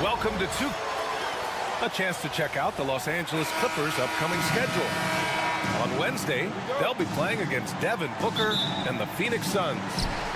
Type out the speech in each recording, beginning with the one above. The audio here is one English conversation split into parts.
Welcome to a chance to check out the Los Angeles Clippers' upcoming schedule. On Wednesday, they'll be playing against Devin Booker and the Phoenix Suns.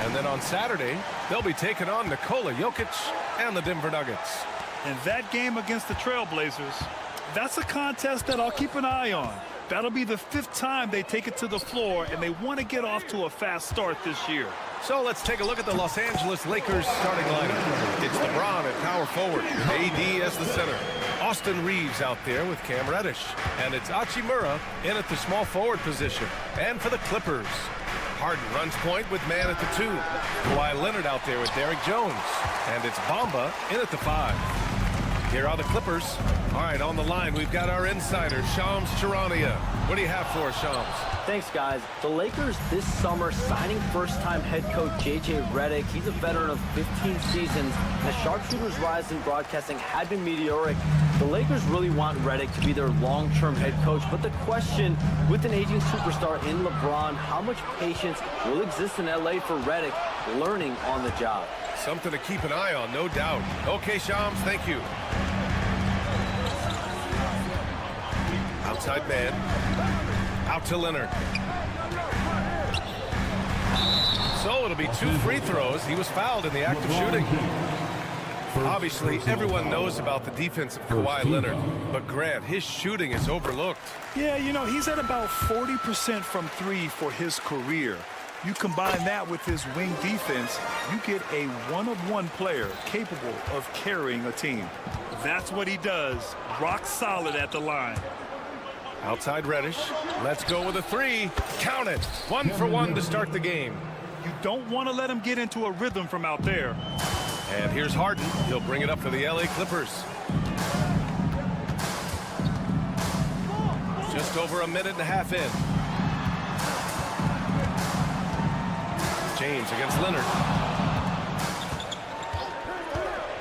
And then on Saturday, they'll be taking on Nikola Jokic and the Denver Nuggets. And that game against the Trailblazers, that's a contest that I'll keep an eye on. That'll be the 5th time they take it to the floor, and they want to get off to a fast start this year. So let's take a look at the Los Angeles Lakers starting lineup. It's LeBron at power forward, AD as the center. Austin Reeves out there with Cam Reddish. And it's Hachimura in at the small forward position. And for the Clippers, Harden runs point with man at the 2. Kawhi Leonard out there with Derrick Jones. And it's Bamba in at the 5. Here are the Clippers. All right, on the line, we've got our insider, Shams Charania. What do you have for us, Shams? Thanks, guys. The Lakers this summer signing first-time head coach J.J. Redick. He's a veteran of 15 seasons. The sharpshooters' rise in broadcasting had been meteoric. The Lakers really want Redick to be their long-term head coach. But the question, with an aging superstar in LeBron, how much patience will exist in L.A. for Redick learning on the job? Something to keep an eye on, no doubt. Okay, Shams, thank you. Outside man. Out to Leonard. So it'll be 2 free throws. He was fouled in the act of shooting. Obviously, everyone knows about the defense of Kawhi Leonard, but Grant, his shooting is overlooked. Yeah, you know, he's at about 40% from 3 for his career. You combine that with his wing defense, you get a one-of-one player capable of carrying a team. That's what he does, rock solid at the line. Outside Reddish. Let's go with a 3. Count it. 1 for 1 to start the game. You don't want to let him get into a rhythm from out there. And here's Harden. He'll bring it up for the LA Clippers. Just over a minute and a half in. James against Leonard.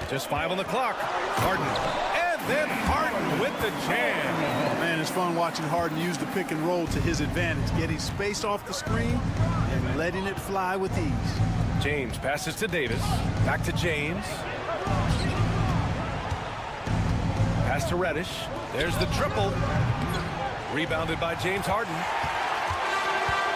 Just 5 on the clock. Harden. And then Harden with the jam. Man, it's fun watching Harden use the pick and roll to his advantage, getting space off the screen and letting it fly with ease. James passes to Davis. Back to James. Pass to Reddish. There's the triple. Rebounded by James Harden.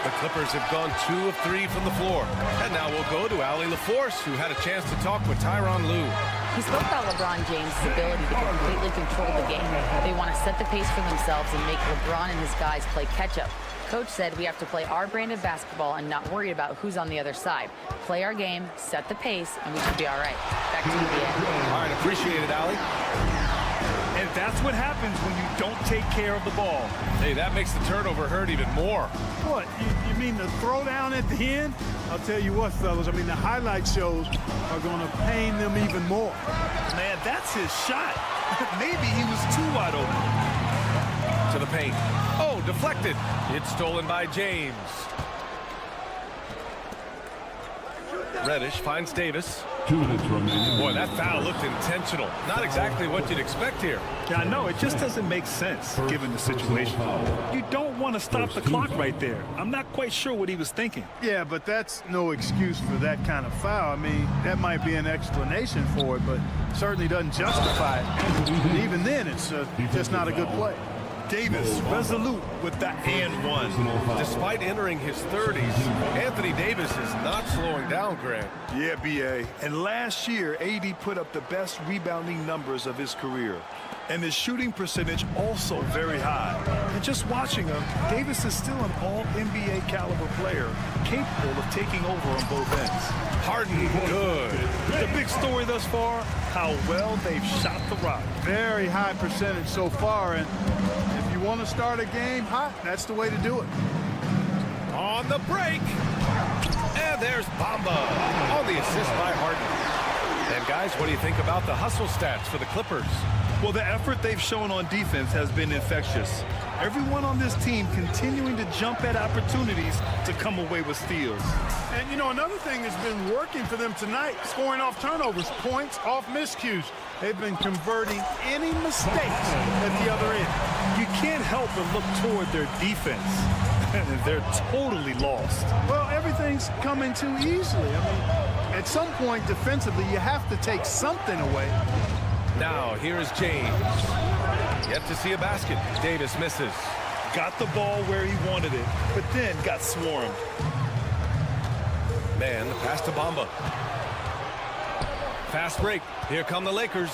The Clippers have gone 2 of 3 from the floor. And now we'll go to Allie LaForce, who had a chance to talk with Tyronn Lue. He spoke about LeBron James' ability to completely control the game. They want to set the pace for themselves and make LeBron and his guys play catch-up. Coach said we have to play our brand of basketball and not worry about who's on the other side. Play our game, set the pace, and we should be all right. Back to you, Ian. All right, appreciate it, Allie. And that's what happens when you don't take care of the ball. Hey, that makes the turnover hurt even more. What, you mean the throwdown at the end? I'll tell you what, fellas, I mean, the highlight shows are going to pain them even more. Man, that's his shot. Maybe he was too wide open. To the paint. Oh, deflected. It's stolen by James. Reddish finds Davis. 2 minutes remaining. Boy, that foul looked intentional. Not exactly what you'd expect here. Yeah, I know. It just doesn't make sense given the situation. You don't want to stop the clock right there. I'm not quite sure what he was thinking. Yeah, but that's no excuse for that kind of foul. I mean, that might be an explanation for it, but certainly doesn't justify it. And even then, it's just not a good play. Davis resolute with the and one. Despite entering his 30s, Anthony Davis is not slowing down, Grant. Yeah, B.A. And last year, AD put up the best rebounding numbers of his career. And his shooting percentage also very high. And just watching him, Davis is still an all-NBA caliber player, capable of taking over on both ends. Harden, good. The big story thus far, how well they've shot the rock. Very high percentage so far, and if you want to start a game hot, that's the way to do it. On the break. And there's Bamba on the assist by Harden. And guys, what do you think about the hustle stats for the Clippers? Well, the effort they've shown on defense has been infectious. Everyone on this team continuing to jump at opportunities to come away with steals. And, you know, another thing that's been working for them tonight, scoring off turnovers, points off miscues. They've been converting any mistakes at the other end. You can't help but look toward their defense. They're totally lost. Well, everything's coming too easily. I mean, at some point defensively, you have to take something away. Now, here is James. Yet to see a basket. Davis misses. Got the ball where he wanted it, but then got swarmed. Man, the pass to Bamba. Fast break. Here come the Lakers.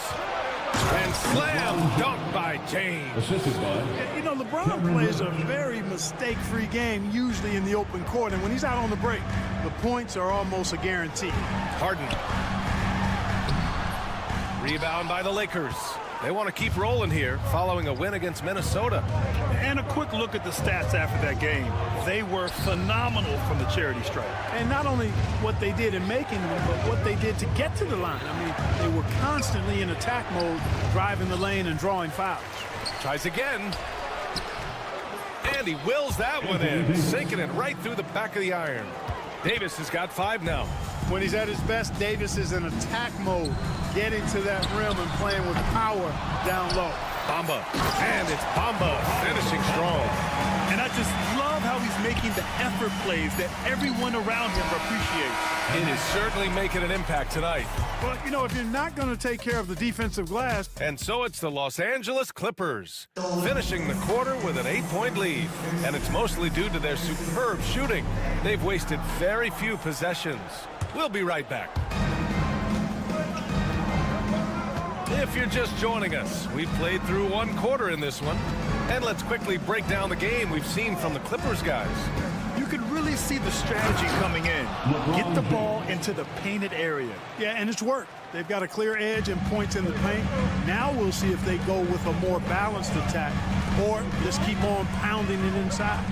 And slam dunk by James. Assisted by. You know, LeBron plays a very mistake-free game, usually in the open court, and when he's out on the break, the points are almost a guarantee. Harden. Rebound by the Lakers. They want to keep rolling here following a win against Minnesota. And a quick look at the stats after that game. They were phenomenal from the charity stripe. And not only what they did in making them, but what they did to get to the line. I mean, they were constantly in attack mode, driving the lane and drawing fouls. Tries again. And he wills that one in, sinking it right through the back of the iron. Davis has got 5 now. When he's at his best, Davis is in attack mode, getting to that rim and playing with power down low. Bamba. And it's Bamba finishing strong. And I just love how he's making the effort plays that everyone around him appreciates. It is certainly making an impact tonight. But, you know, if you're not going to take care of the defensive glass. And so it's the Los Angeles Clippers, finishing the quarter with an 8-point lead. And it's mostly due to their superb shooting. They've wasted very few possessions. We'll be right back. If you're just joining us, we've played through 1 quarter in this one. And let's quickly break down the game we've seen from the Clippers guys. You could really see the strategy coming in. Get the ball into the painted area. Yeah, and it's worked. They've got a clear edge and points in the paint. Now we'll see if they go with a more balanced attack or just keep on pounding it inside.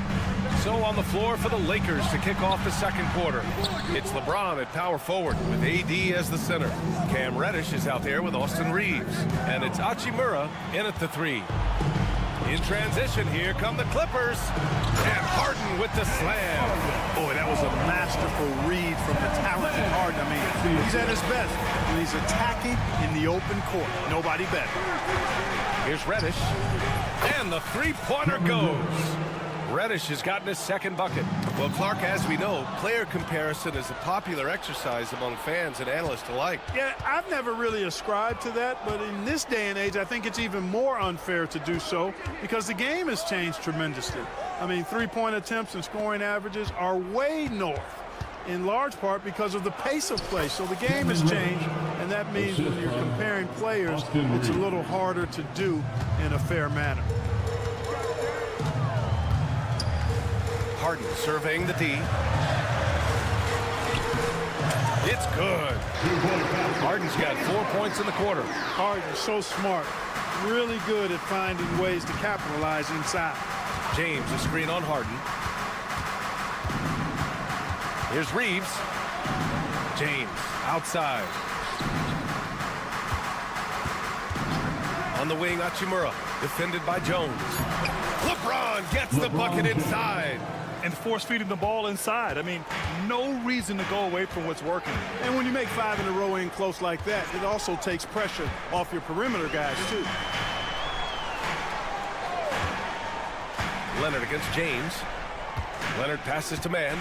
So on the floor for the Lakers to kick off the second quarter. It's LeBron at power forward with AD as the center. Cam Reddish is out there with Austin Reeves. And it's Hachimura in at the 3. In transition, here come the Clippers. And Harden with the slam. Boy, that was a masterful read from the talented Harden. I mean, he's at his best when he's attacking in the open court. Nobody better. Here's Reddish. And the 3-pointer goes. Reddish has gotten his second bucket. Well, Clark, as we know, player comparison is a popular exercise among fans and analysts alike. Yeah, I've never really ascribed to that, but in this day and age, I think it's even more unfair to do so because the game has changed tremendously. I mean, 3-point attempts and scoring averages are way north, in large part because of the pace of play. So the game has changed, and that means when you're comparing players, it's a little harder to do in a fair manner. Harden surveying the D. It's good. Harden's got 4 points in the quarter. Harden's so smart. really good at finding ways to capitalize inside. James, a screen on Harden. Here's Reeves. James, outside. On the wing, Hachimura, defended by Jones. LeBron gets the bucket inside. And force-feeding the ball inside. I mean, no reason to go away from what's working. And when you make 5 in a row in close like that, it also takes pressure off your perimeter guys, too. Leonard against James. Leonard passes to Man.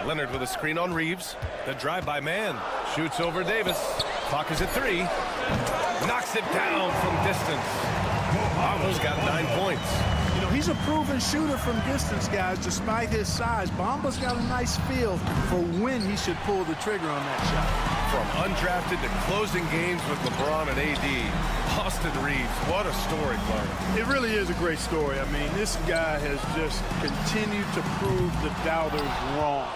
Leonard with a screen on Reeves. The drive by Man. Shoots over Davis. Clock is at 3. Knocks it down from distance. Almost got 9 points. You know, he's a proven shooter from distance, guys, despite his size. Bamba's got a nice feel for when he should pull the trigger on that shot. From undrafted to closing games with LeBron and AD, Austin Reeves, what a story, Clark. It really is a great story. I mean, this guy has just continued to prove the doubters wrong.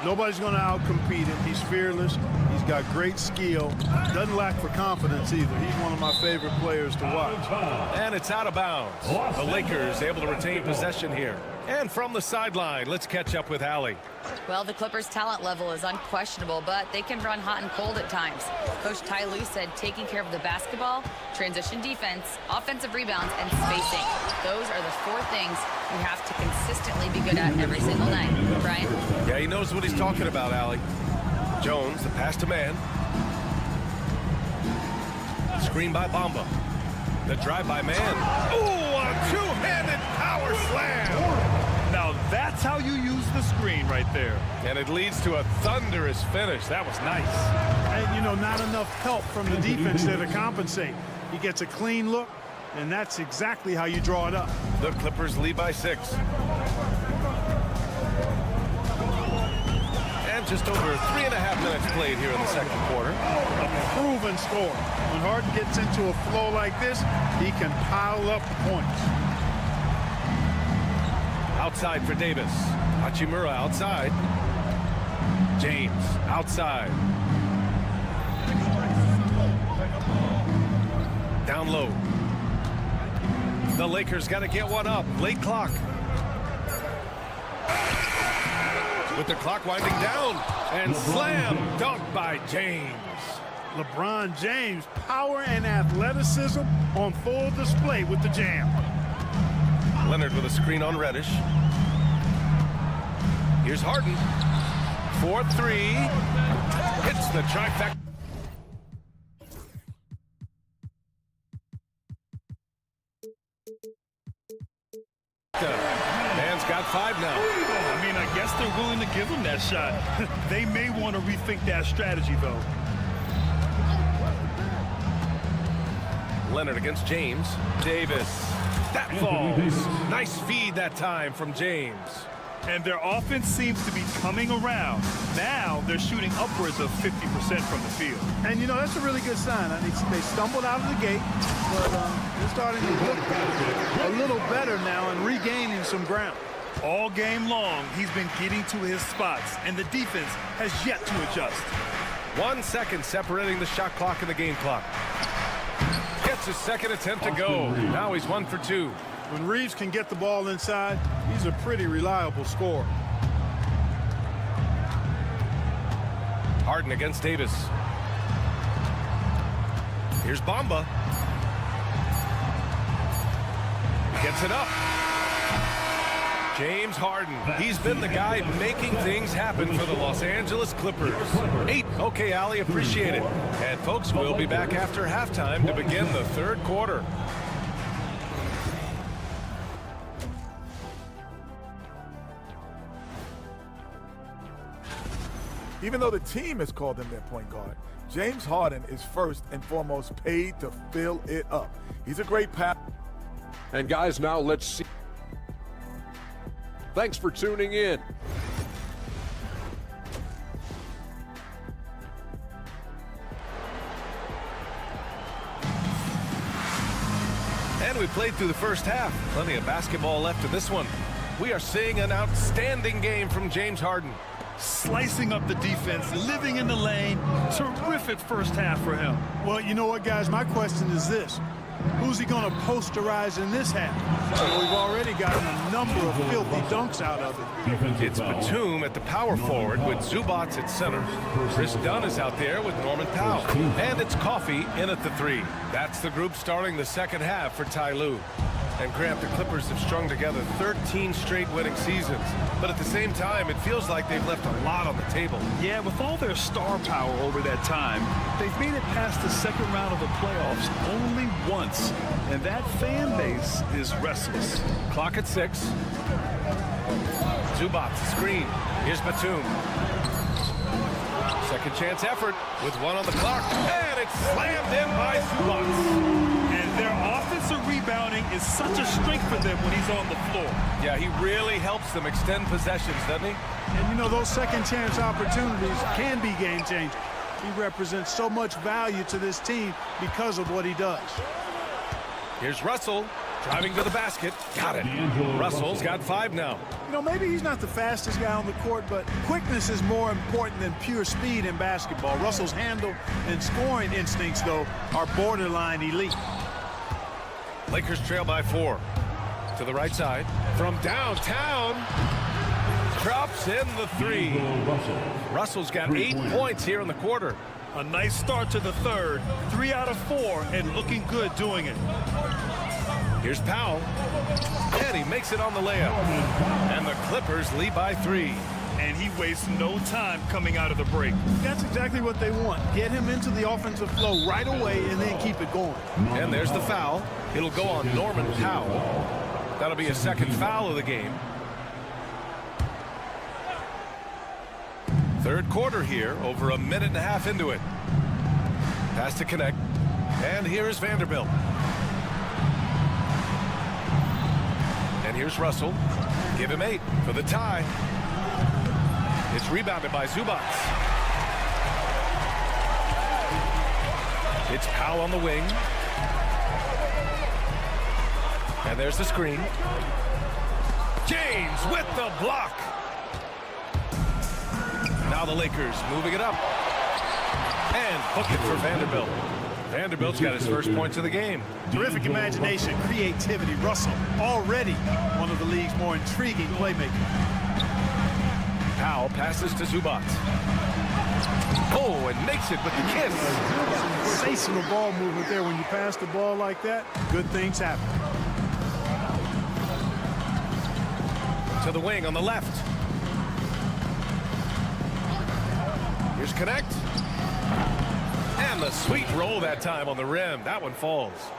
Nobody's going to outcompete him. He's fearless. He's got great skill. Doesn't lack for confidence either. He's one of my favorite players to watch. And it's out of bounds. The Lakers able to retain possession here. And from the sideline, let's catch up with Allie. Well, the Clippers' talent level is unquestionable, but they can run hot and cold at times. Coach Ty Lue said taking care of the basketball, transition defense, offensive rebounds, and spacing. Those are the 4 things you have to consistently be good at every single night. Brian? Yeah, he knows what he's talking about, Allie. Jones, the pass to Man. Screen by Bamba. The drive by Man. Ooh, a two-handed power slam. Now that's how you use the screen right there. And it leads to a thunderous finish. That was nice. And, you know, not enough help from the defense there to compensate. He gets a clean look, and that's exactly how you draw it up. The Clippers lead by 6. And just over 3.5 minutes played here in the second quarter. A proven score. When Harden gets into a flow like this, he can pile up points. Outside for Davis. Hachimura outside. James outside. Down low. The Lakers got to get one up. Late clock. With the clock winding down. And slam dunk by James. LeBron James, power and athleticism on full display with the jam. Leonard with a screen on Reddish. Here's Harden. 4-3. Hits the trifecta. Man's got 5 now. I mean, I guess they're willing to give him that shot. They may want to rethink that strategy, though. Leonard against James. Davis. That falls. Nice feed that time from James. And their offense seems to be coming around. Now they're shooting upwards of 50% from the field. And, you know, that's a really good sign. I mean, they stumbled out of the gate, but they're starting to look a little better now and regaining some ground. All game long, he's been getting to his spots, and the defense has yet to adjust. 1 second separating the shot clock and the game clock. Gets his second attempt to go. Now he's 1 for 2. When Reeves can get the ball inside, he's a pretty reliable scorer. Harden against Davis. Here's Bamba. Gets it up. James Harden. He's been the guy making things happen for the Los Angeles Clippers. 8. Okay, Allie, appreciate it. And folks, we'll be back after halftime to begin the third quarter. Even though the team has called him their point guard, James Harden is first and foremost paid to fill it up. He's a great passer. And guys, now let's see. Thanks for tuning in. And we played through the first half. Plenty of basketball left in this one. We are seeing an outstanding game from James Harden. Slicing up the defense, living in the lane. Terrific first half for him. Well, you know what, guys? My question is this. Who's he going to posterize in this half? So we've already gotten a number of filthy dunks out of it. It's Batum at the power forward with Zubats at center. Chris Dunn is out there with Norman Powell. And it's Coffey in at the 3. That's the group starting the second half for Ty Lue. And Grant, the Clippers have strung together 13 straight winning seasons. But at the same time, it feels like they've left a lot on the table. Yeah, with all their star power over that time, they've made it past the second round of the playoffs only once. And that fan base is restless. Clock at 6. Zubats, screen. Here's Batum. Second chance effort with 1 on the clock. And it's slammed in by Zubats. And their offensive rebounding is such a strength for them when he's on the floor. Yeah, he really helps them extend possessions, doesn't he? And you know, those second chance opportunities can be game changing. He represents so much value to this team because of what he does. Here's Russell driving to the basket. Got it. Russell's got 5 now. You know, maybe he's not the fastest guy on the court, but quickness is more important than pure speed in basketball. Russell's handle and scoring instincts, though, are borderline elite. Lakers trail by 4. To the right side. From downtown. Drops in the 3. Russell's got 8 points here in the quarter. A nice start to the third. 3 out of 4 and looking good doing it. Here's Powell. And he makes it on the layup. And the Clippers lead by 3. And he wastes no time coming out of the break. That's exactly what they want. Get him into the offensive flow right away and then keep it going. And there's the foul. It'll go on Norman Powell. That'll be a second foul of the game. Third quarter here, over a minute and a half into it. Pass to connect. And here is Vanderbilt. And here's Russell. Give him 8 for the tie. It's rebounded by Zubats. It's Powell on the wing. And there's the screen. James with the block. Now the Lakers moving it up. And hook it for Vanderbilt. Vanderbilt's got his first points of the game. Terrific imagination, creativity. Russell, already one of the league's more intriguing playmakers. Powell passes to Zubats. Oh, and makes it with the kiss. Sensational ball movement there. When you pass the ball like that, good things happen. To the wing on the left. Here's Connect. And the sweet roll that time on the rim. That one falls.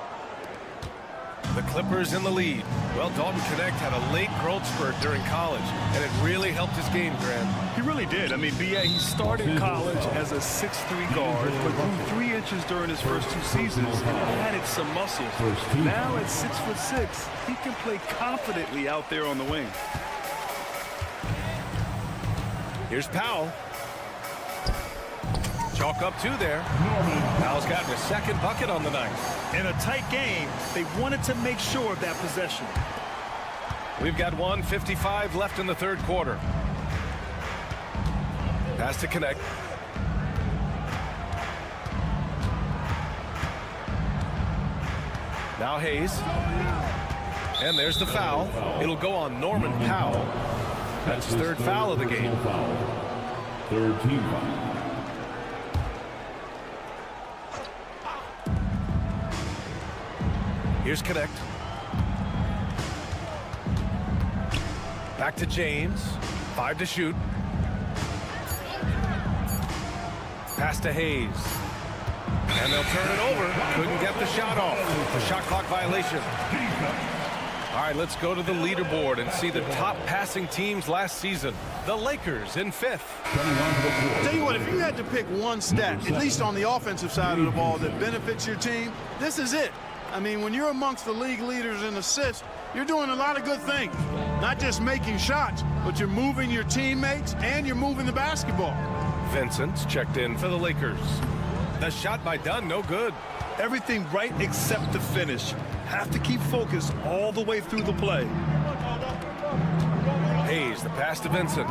The Clippers in the lead. Well, Dalton Connect had a late growth spurt during college, and it really helped his game, Grant. He really did. I mean, B.A., he started college as a 6'3" guard, but grew 3 inches during his first 2 seasons and added some muscle. Now at 6'6", he can play confidently out there on the wing. Here's Powell. Chalk up 2 there. Powell's gotten his second bucket on the night. In a tight game, they wanted to make sure of that possession. We've got 1:55 left in the third quarter. Pass to Connect. Now Hayes. And there's the foul. It'll go on Norman Powell. That's his third foul of the game. Third team foul. Here's Connect. Back to James. 5 to shoot. Pass to Hayes. And they'll turn it over. Couldn't get the shot off. The shot clock violation. All right, let's go to the leaderboard and see the top passing teams last season. The Lakers in 5th. Tell you what, if you had to pick one stat, at least on the offensive side of the ball, that benefits your team, this is it. I mean, when you're amongst the league leaders in assists, you're doing a lot of good things. Not just making shots, but you're moving your teammates and you're moving the basketball. Vincent's checked in for the Lakers. The shot by Dunn, no good. Everything right except the finish. Have to keep focused all the way through the play. Hayes, the pass to Vincent.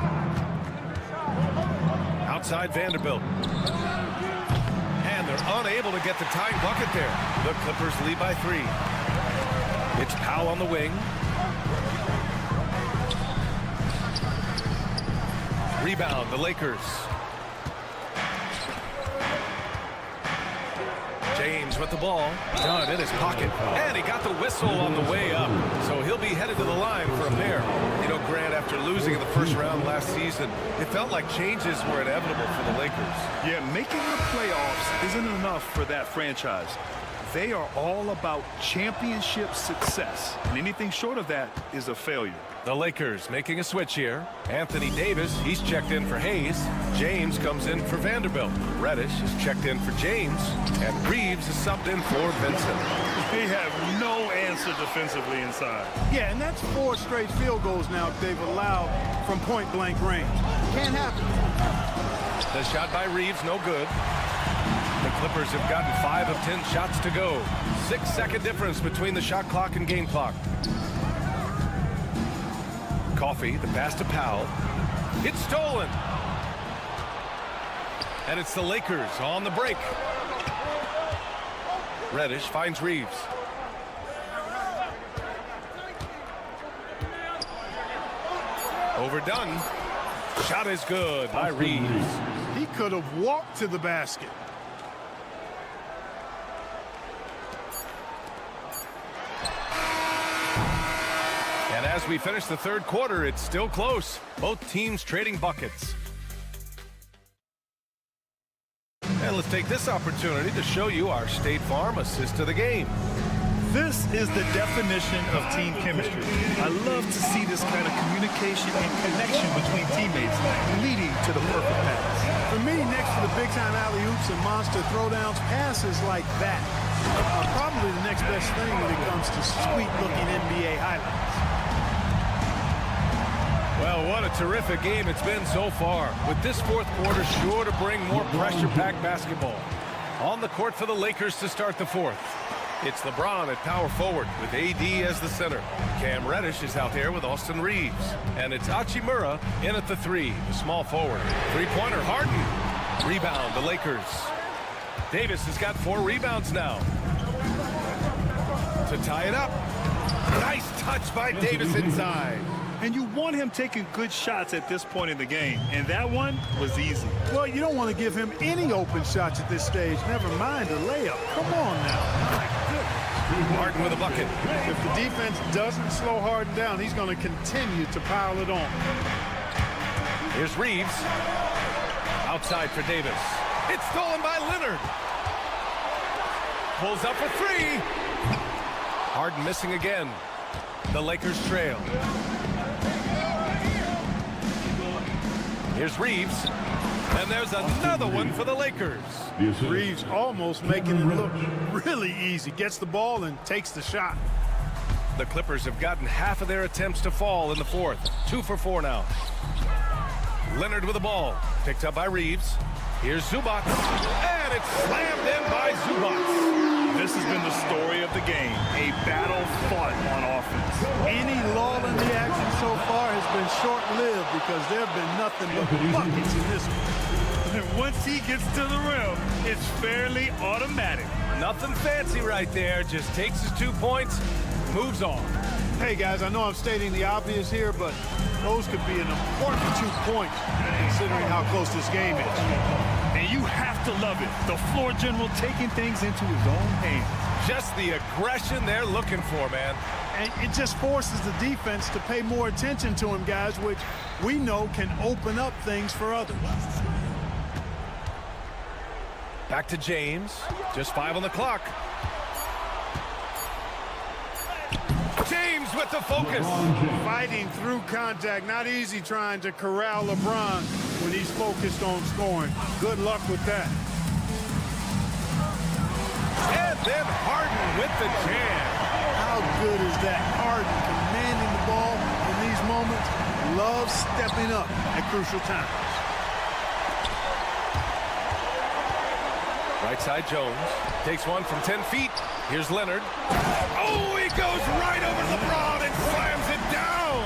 Outside Vanderbilt. And they're unable to get the tying bucket there. The Clippers lead by 3. It's Powell on the wing. Rebound, the Lakers. James with the ball. Done in his pocket. And he got the whistle on the way up. So he'll be headed to the line from there. You know, Grant, after losing in the first round last season, it felt like changes were inevitable for the Lakers. Yeah, making the playoffs isn't enough for that franchise. They are all about championship success. And anything short of that is a failure. The Lakers making a switch here. Anthony Davis, he's checked in for Hayes. James comes in for Vanderbilt. Reddish is checked in for James. And Reeves is subbed in for Vincent. They have no answer defensively inside. Yeah, and that's 4 straight field goals now they've allowed from point-blank range. Can't happen. The shot by Reeves, no good. The Clippers have gotten 5 of 10 shots to go. 6-second difference between the shot clock and game clock. Coffee, the pass to Powell. It's stolen. And it's the Lakers on the break. Reddish finds Reeves. Overdone. Shot is good by Reeves. He could have walked to the basket. And as we finish the third quarter, it's still close. Both teams trading buckets. And let's take this opportunity to show you our State Farm assist of the game. This is the definition of team chemistry. I love to see this kind of communication and connection between teammates leading to the perfect pass. For me, next to the big-time alley-oops and monster throwdowns, passes like that are probably the next best thing when it comes to sweet-looking NBA highlights. Well, what a terrific game it's been so far, with this fourth quarter sure to bring more pressure-packed basketball. On the court for the Lakers to start the fourth. It's LeBron at power forward with AD as the center. Cam Reddish is out there with Austin Reeves. And it's Hachimura in at the 3, the small forward. Three-pointer, Harden. Rebound, the Lakers. Davis has got 4 rebounds now. To tie it up. Nice touch by Davis inside. And you want him taking good shots at this point in the game. And that one was easy. Well, you don't want to give him any open shots at this stage. Never mind a layup. Come on now. My goodness. Harden with a bucket. If the defense doesn't slow Harden down, he's going to continue to pile it on. Here's Reeves. Outside for Davis. It's stolen by Leonard. Pulls up for 3. Harden missing again. The Lakers trail. Here's Reeves. And there's another one for the Lakers. Reeves almost making it look really easy. Gets the ball and takes the shot. The Clippers have gotten half of their attempts to fall in the fourth. 2 for 4 now. Leonard with the ball. Picked up by Reeves. Here's Zubac. And it's slammed in by Zubac. This has been the story of the game. A battle fought on offense. Any lull in the action so far has been short-lived because there have been nothing but buckets in this one. And once he gets to the rim, it's fairly automatic. Nothing fancy right there. Just takes his 2 points, moves on. Hey, guys, I know I'm stating the obvious here, but those could be an important 2 points considering how close this game is. And you have to love it. The floor general taking things into his own hands. Just the aggression they're looking for, man. And it just forces the defense to pay more attention to him, guys, which we know can open up things for others. Back to James. Just 5 on the clock. James with the focus. Fighting through contact. Not easy trying to corral LeBron when he's focused on scoring. Good luck with that. And then Harden with the jam. How good is that? Harden commanding the ball in these moments. Love stepping up at crucial times. Right side Jones. Takes one from 10 feet. Here's Leonard. Oh, he goes right over LeBron and slams it down.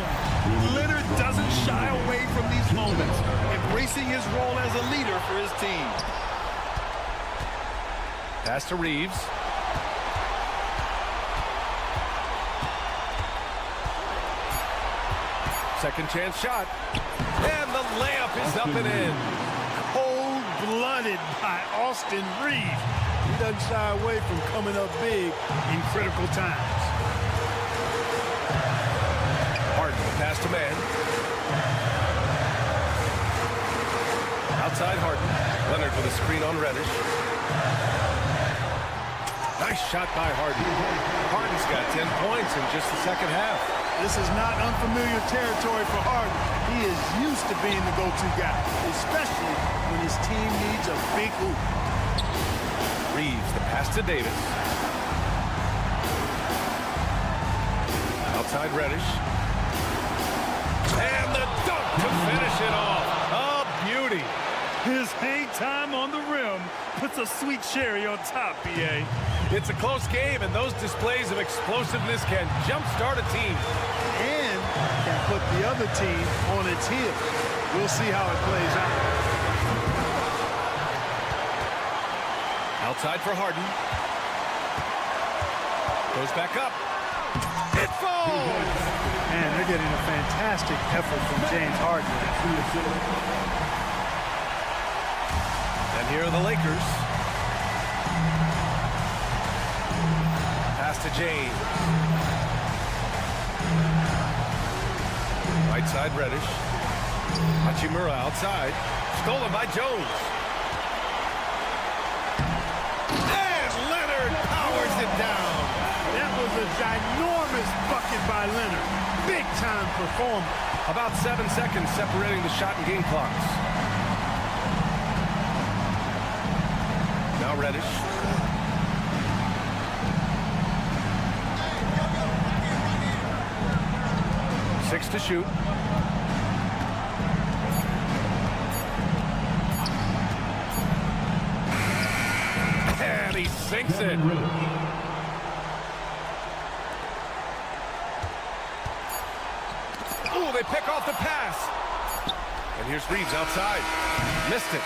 Leonard doesn't shy away from these moments, embracing his role as a leader for his team. Pass to Reeves. Second chance shot. And the layup is up and in. Cold-blooded by Austin Reeves. He doesn't shy away from coming up big in critical times. Harden, pass to man. Outside Harden. Leonard with a screen on Reddish. Nice shot by Harden. Harden's got 10 points in just the second half. This is not unfamiliar territory for Harden. He is used to being the go-to guy, especially when his team needs a big hoop. Reeves, the pass to Davis. Outside Reddish. And the dunk to finish it off. A beauty. His hang time on the rim puts a sweet cherry on top, B.A. It's a close game, and those displays of explosiveness can jumpstart a team. And can put the other team on its heels. We'll see how it plays out. Outside for Harden. Goes back up. It falls! Man, they're getting a fantastic effort from James Harden. And here are the Lakers. Pass to James. Right side Reddish. Hachimura outside. Stolen by Jones. And Leonard powers it down. That was a ginormous bucket by Leonard. Big-time performance. About 7 seconds separating the shot and game clocks. Now Reddish. Six to shoot. And he sinks it. Oh, they pick off the pass. And here's Reeves outside. Missed it.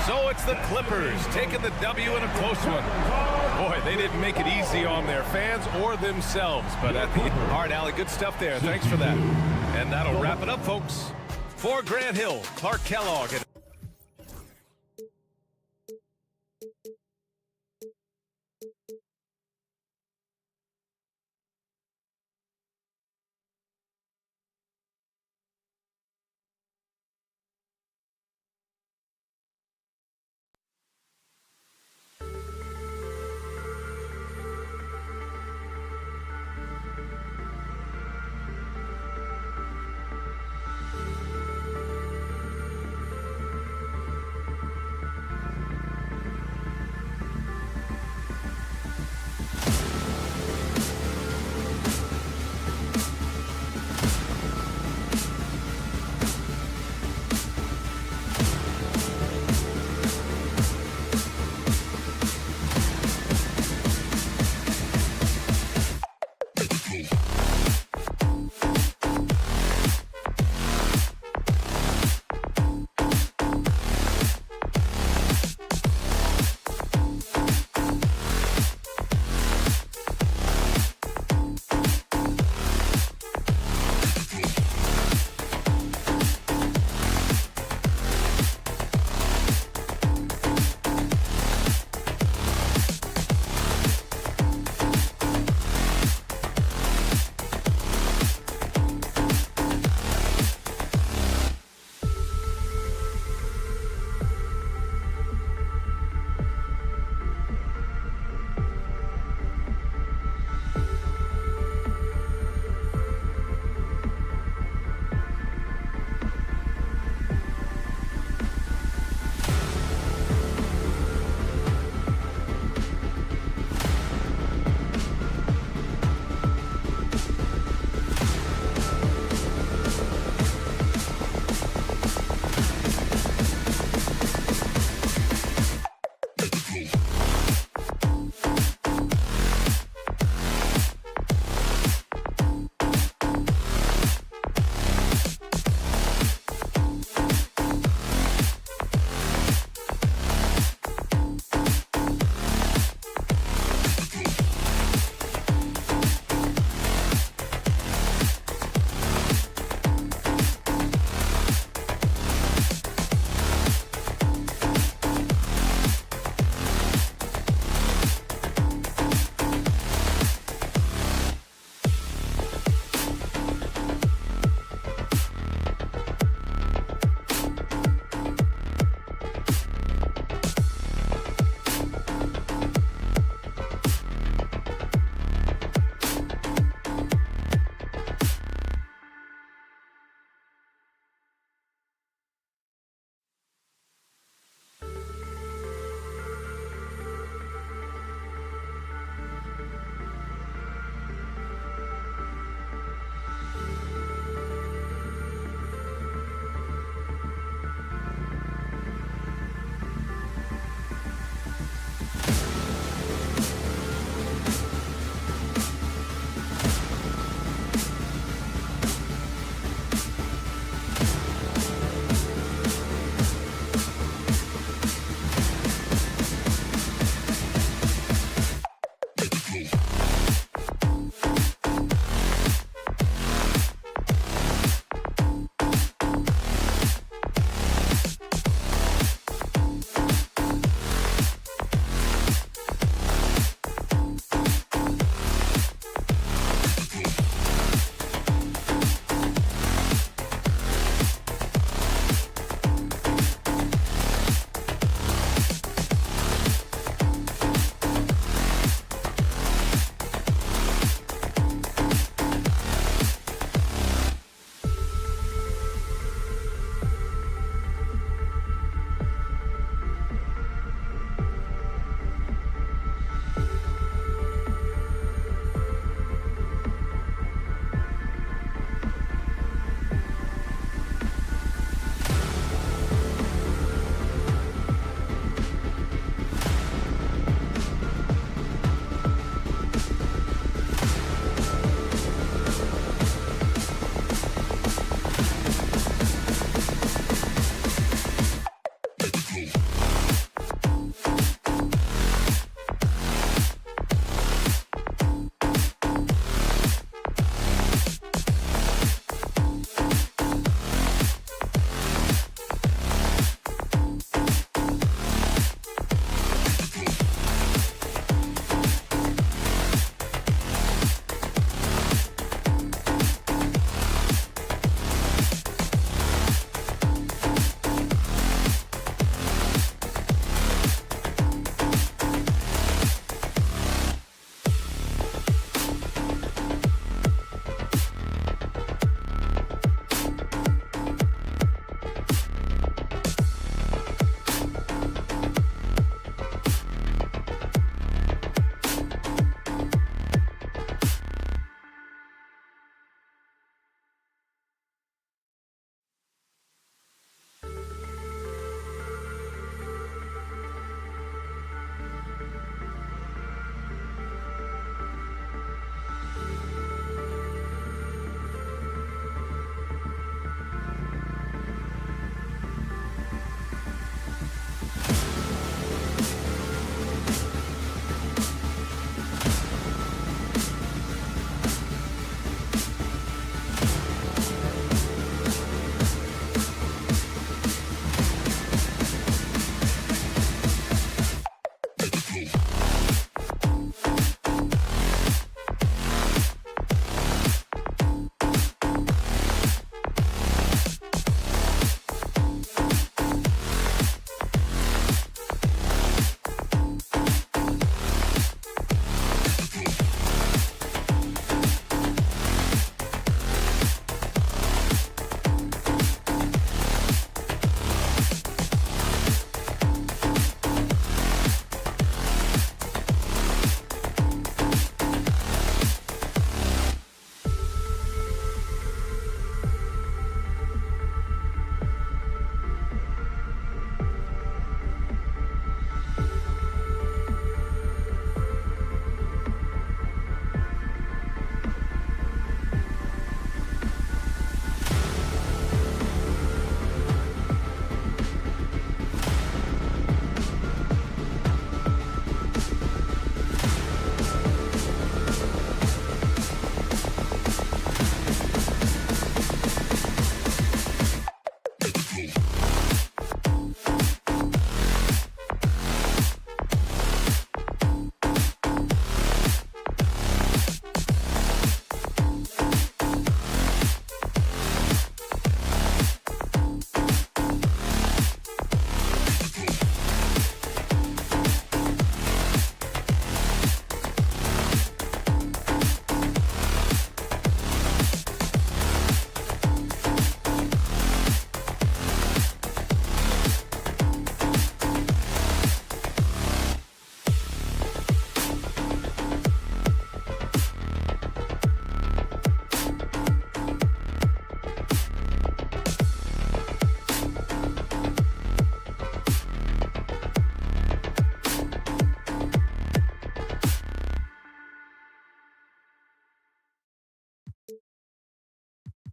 So it's the Clippers taking the W in a close one. Boy, they didn't make it easy on their fans or themselves. But at the hard alley, good stuff there. Thanks for that. And that'll wrap it up, folks. For Grant Hill, Clark Kellogg.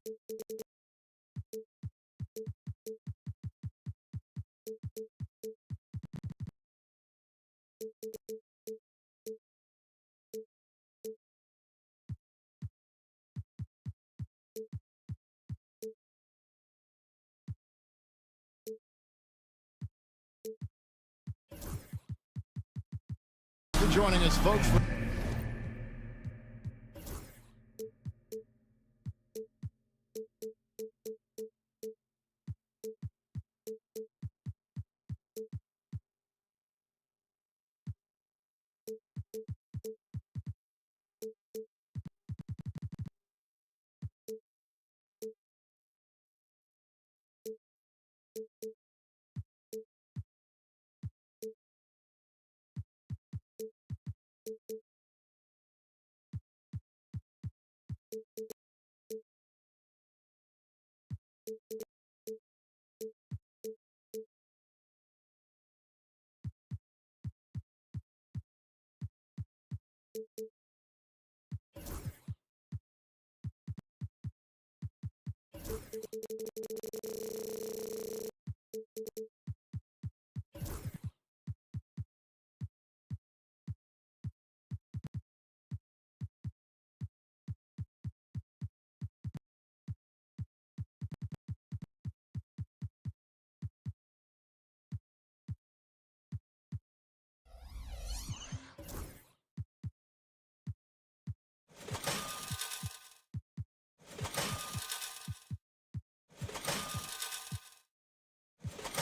For joining us, folks.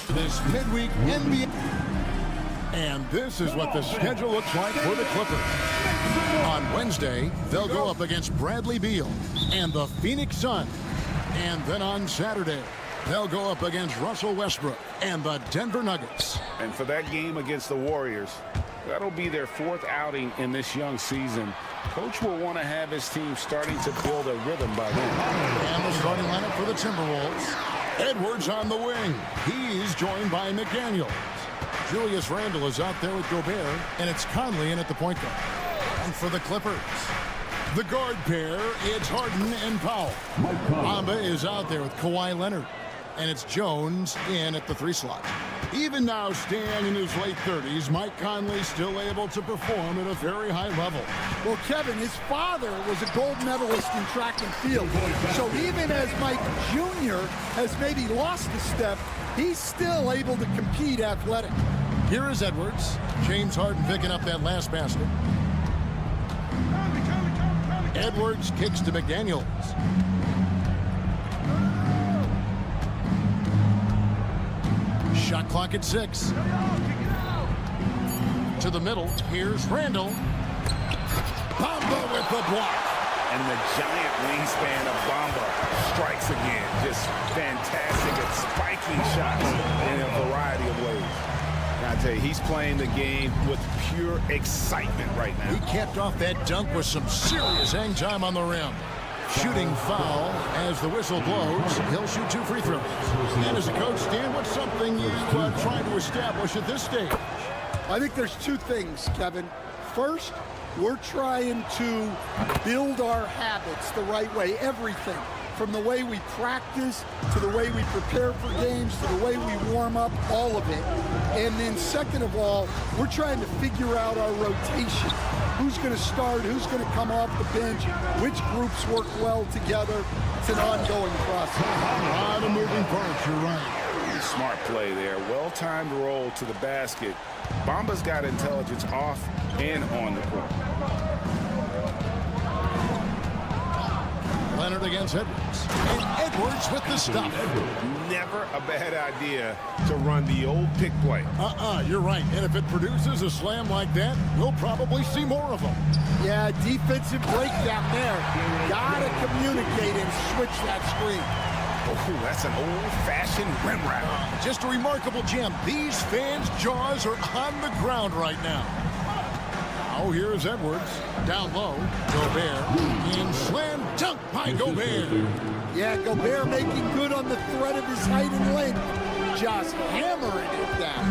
This midweek NBA. And this is what the schedule looks like for the Clippers. On Wednesday, they'll go up against Bradley Beal and the Phoenix Suns. And then on Saturday, they'll go up against Russell Westbrook and the Denver Nuggets. And for that game against the Warriors, that'll be their 4th outing in this young season. Coach will want to have his team starting to build a rhythm by then. And the starting lineup for the Timberwolves. Edwards on the wing. He's joined by McDaniels. Julius Randle is out there with Gobert, and it's Conley in at the point guard. And for the Clippers, the guard pair, it's Harden and Powell. Bamba is out there with Kawhi Leonard, and it's Jones in at the 3 slot. Even now, staying in his late 30s, Mike Conley still able to perform at a very high level. Well, Kevin, his father was a gold medalist in track and field. So even as Mike Jr. has maybe lost a step, he's still able to compete athletic. Here is Edwards. James Harden picking up that last basket. Edwards kicks to McDaniels. Shot clock at 6. To the middle. Here's Randle. Bamba with the block. And the giant wingspan of Bamba strikes again. Just fantastic at spiking shots in a variety of ways. And I tell you, he's playing the game with pure excitement right now. He capped off that dunk with some serious hang time on the rim. Shooting foul as the whistle blows. He'll shoot 2 free throws. And as a coach, Dan, what's something you trying to establish at this stage? I think there's 2 things, Kevin. First, we're trying to build our habits the right way, everything. From the way we practice, to the way we prepare for games, to the way we warm up, all of it. And then second of all, we're trying to figure out our rotation. Who's going to start, who's going to come off the bench, which groups work well together. It's an ongoing process. A lot of moving parts, you're right. Smart play there. Well-timed roll to the basket. Bamba's got intelligence off and on the court. Leonard against Edwards. And Edwards with the stop. Never a bad idea to run the old pick play. You're right. And if it produces a slam like that, we'll probably see more of them. Yeah, defensive breakdown there. Gotta communicate and switch that screen. Oh, that's an old-fashioned rim wrap. Just a remarkable jam. These fans' jaws are on the ground right now. Oh, here's Edwards. Down low. Gobert. And slam dunk by Gobert. Yeah, Gobert making good on the threat of his height and length. Just hammering it down.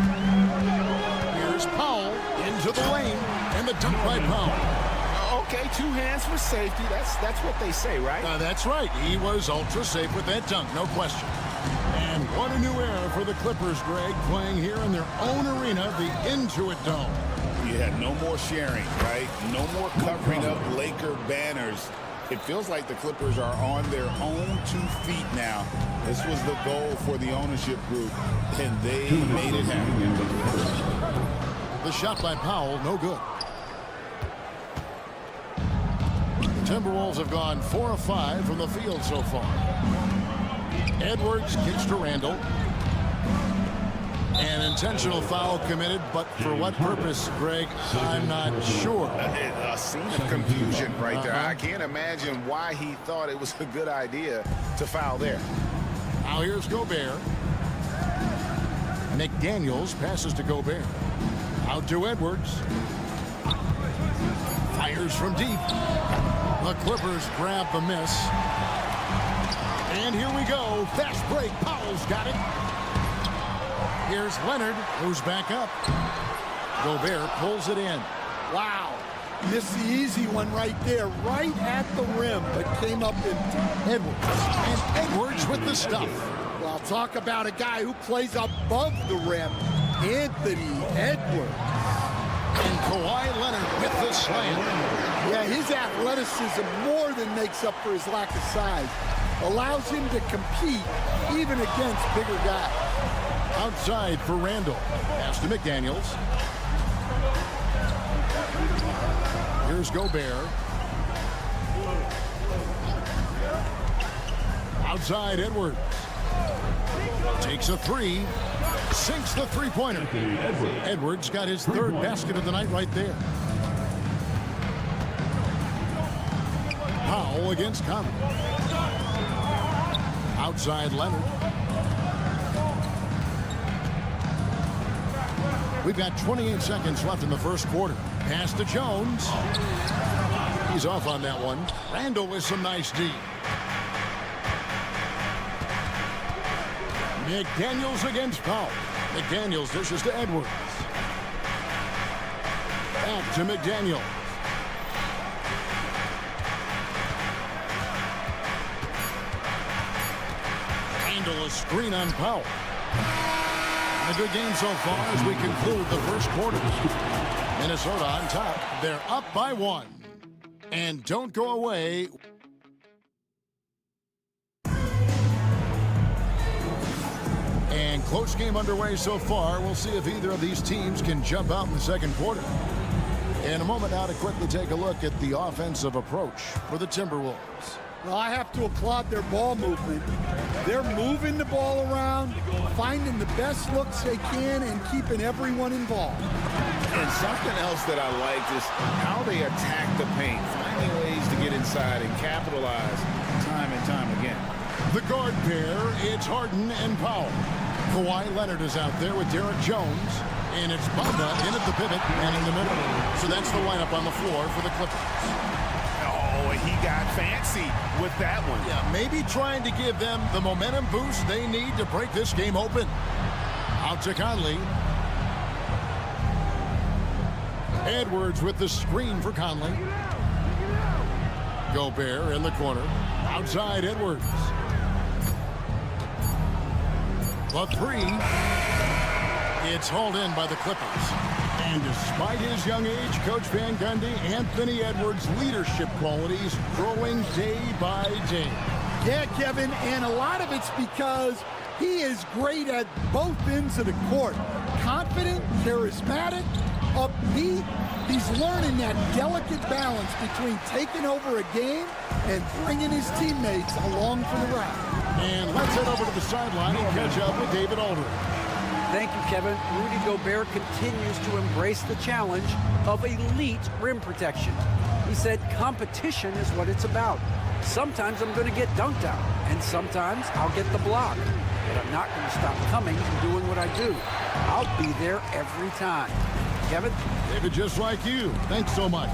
Here's Powell into the lane. And the dunk by Powell. Okay, 2 hands for safety. That's what they say, right? That's right. He was ultra safe with that dunk, no question. And what a new era for the Clippers, Greg, playing here in their own arena, the Intuit Dome. Yeah, no more sharing, right? No more covering up Laker banners. It feels like the Clippers are on their own 2 feet now. This was the goal for the ownership group, and they made it happen. The shot by Powell, no good. The Timberwolves have gone 4 of 5 from the field so far. Edwards kicks to Randall. An intentional foul committed, but for what purpose, Greg, I'm not sure. A scene of confusion right there. I can't imagine why he thought it was a good idea to foul there. Now here's Gobert. McDaniels passes to Gobert. Out to Edwards. Fires from deep. The Clippers grab the miss. And here we go. Fast break. Powell's got it. Here's Leonard, who's back up. Gobert pulls it in. Wow. Missed the easy one right there, right at the rim, but came up into Edwards. And Edwards with the stuff. Well, talk about a guy who plays above the rim, Anthony Edwards. And Kawhi Leonard with the slam. Yeah, his athleticism more than makes up for his lack of size. Allows him to compete even against bigger guys. Outside for Randall. Pass to McDaniels. Here's Gobert. Outside Edwards. Takes a 3. Sinks the three-pointer. Edwards got his 3rd basket of the night right there. Powell against Conley. Outside Leonard. We've got 28 seconds left in the first quarter. Pass to Jones. He's off on that one. Randall with some nice D. McDaniels against Powell. McDaniels dishes to Edwards. Back to McDaniels. Handle a screen on Powell. A good game so far as we conclude the first quarter. Minnesota on top. They're up by 1. And don't go away. And close game underway so far. We'll see if either of these teams can jump out in the second quarter. In a moment now to quickly take a look at the offensive approach for the Timberwolves. Well, I have to applaud their ball movement. They're moving the ball around, finding the best looks they can, and keeping everyone involved. And something else that I liked is how they attack the paint, finding ways to get inside and capitalize time and time again. The guard pair, it's Harden and Powell. Kawhi Leonard is out there with Derek Jones. And it's Bamba in at the pivot and in the middle. So that's the lineup on the floor for the Clippers. Oh, he got fancy with that one. Yeah, maybe trying to give them the momentum boost they need to break this game open. Out to Conley. Edwards with the screen for Conley. Gobert in the corner. Outside Edwards. The 3. It's hauled in by the Clippers. And despite his young age, Coach Van Gundy, Anthony Edwards' leadership qualities growing day by day. Yeah, Kevin, and a lot of it's because he is great at both ends of the court. Confident, charismatic, upbeat. He's learning that delicate balance between taking over a game and bringing his teammates along for the ride. And let's head over to the sideline and catch up with David Aldridge. Thank you, Kevin. Rudy Gobert continues to embrace the challenge of elite rim protection. He said competition is what it's about. Sometimes I'm going to get dunked out, and sometimes I'll get the block. But I'm not going to stop coming and doing what I do. I'll be there every time. Kevin? David, just like you. Thanks so much.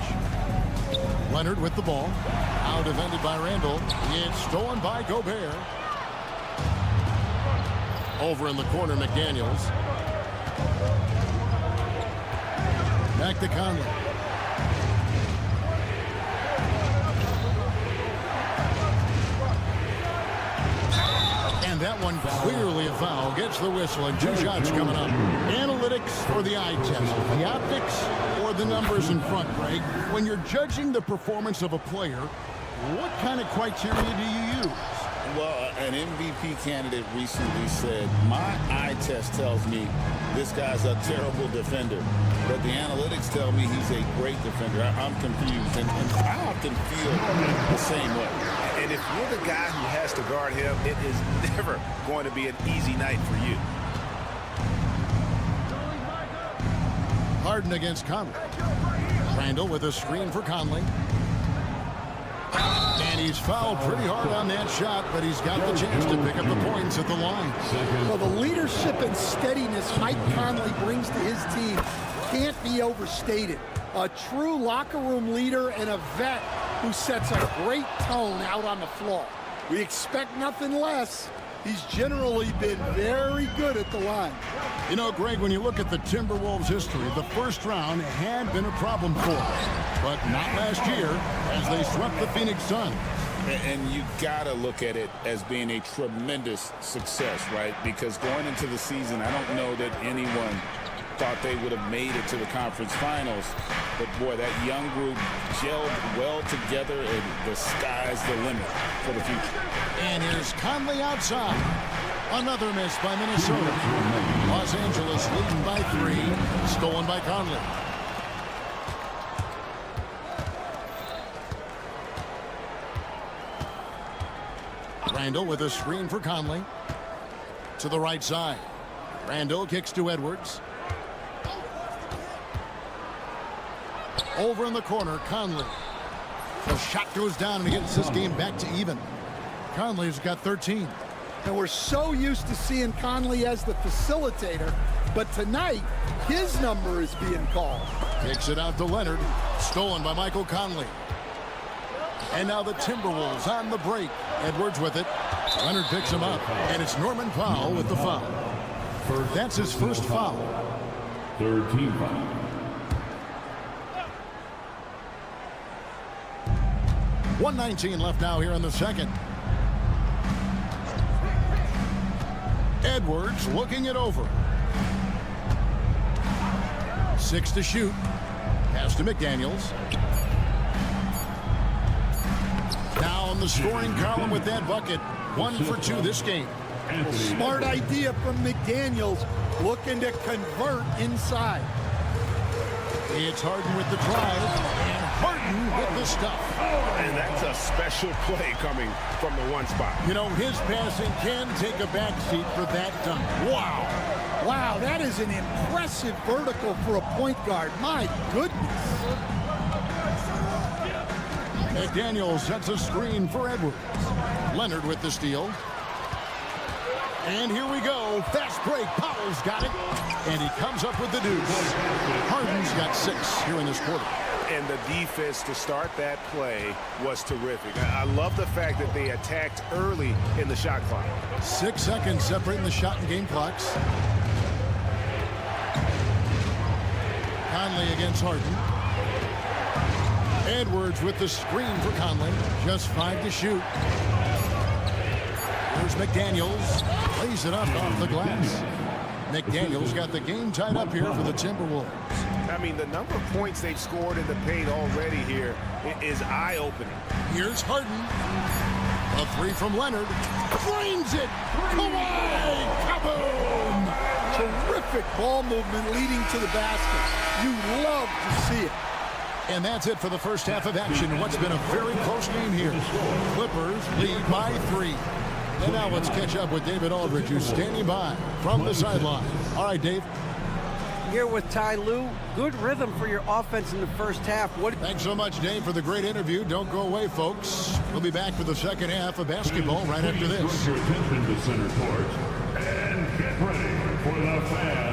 Leonard with the ball. Out defended by Randall. It's stolen by Gobert. Over in the corner, McDaniels. Back to Conley. one clearly a foul. Gets the whistle, and 2 shots coming up. Analytics or the eye test? The optics or the numbers in front, Greg? When you're judging the performance of a player, what kind of criteria do you use? Well, an MVP candidate recently said, my eye test tells me this guy's a terrible defender, but the analytics tell me he's a great defender. I'm confused, and I often feel the same way. And if you're the guy who has to guard him, it is never going to be an easy night for you. Harden against Conley. Randall with a screen for Conley. And he's fouled pretty hard on that shot, but he's got the chance to pick up the points at the line. Well, the leadership and steadiness Mike Conley brings to his team can't be overstated. A true locker room leader and a vet who sets a great tone out on the floor. We expect nothing less. He's generally been very good at the line. You know, Greg, when you look at the Timberwolves' history, the first round had been a problem for them, but not last year as they swept the Phoenix Suns. And you got to look at it as being a tremendous success, right? Because going into the season, I don't know that anyone thought they would have made it to the conference finals. But, boy, that young group gelled well together, and the sky's the limit for the future. And here's Conley outside. Another miss by Minnesota. Los Angeles leading by 3. Stolen by Conley. Randall with a screen for Conley. To the right side. Randall kicks to Edwards. Over in the corner, Conley. The shot goes down and gets this game back to even. Conley's got 13. And we're so used to seeing Conley as the facilitator, but tonight, his number is being called. Kicks it out to Leonard. Stolen by Michael Conley. And now the Timberwolves on the break. Edwards with it. Leonard picks him up. And it's Norman Powell with the foul. That's his first foul. Third team foul. .119 left now here in the second. Edwards looking it over. 6 to shoot. Pass to McDaniels. Now on the scoring column with that bucket. 1 for 2 this game. Well, smart idea from McDaniels, looking to convert inside. It's Harden with the drive, and Harden with the stuff. And that's a special play coming from the one spot. You know, his passing can take a backseat for that dunk. Wow. Wow, that is an impressive vertical for a point guard. My goodness. McDaniels sets a screen for Edwards. Leonard with the steal. And here we go. Fast break. Powell's got it. And he comes up with the deuce. Harden's got 6 here in this quarter. And the defense to start that play was terrific. I love the fact that they attacked early in the shot clock. 6 seconds separating the shot and game clocks. Conley against Harden. Edwards with the screen for Conley. Just 5 to shoot. Here's McDaniels. Lays it up off the glass. McDaniels got the game tied up here for the Timberwolves. I mean, the number of points they've scored in the paint already here is eye-opening. Here's Harden. A 3 from Leonard. Drains it. Kawhi. Kaboom. Terrific ball movement leading to the basket. You love to see it. And that's it for the first half of action. What's been a very close game here. Clippers lead by 3. And now let's catch up with David Aldridge, who's standing by from the sideline. All right, Dave. Here with Ty Lue. Good rhythm for your offense in the first half. Thanks so much, Dave, for the great interview. Don't go away, folks. We'll be back for the second half of basketball right after this. Your attention to center court and get ready for the fan.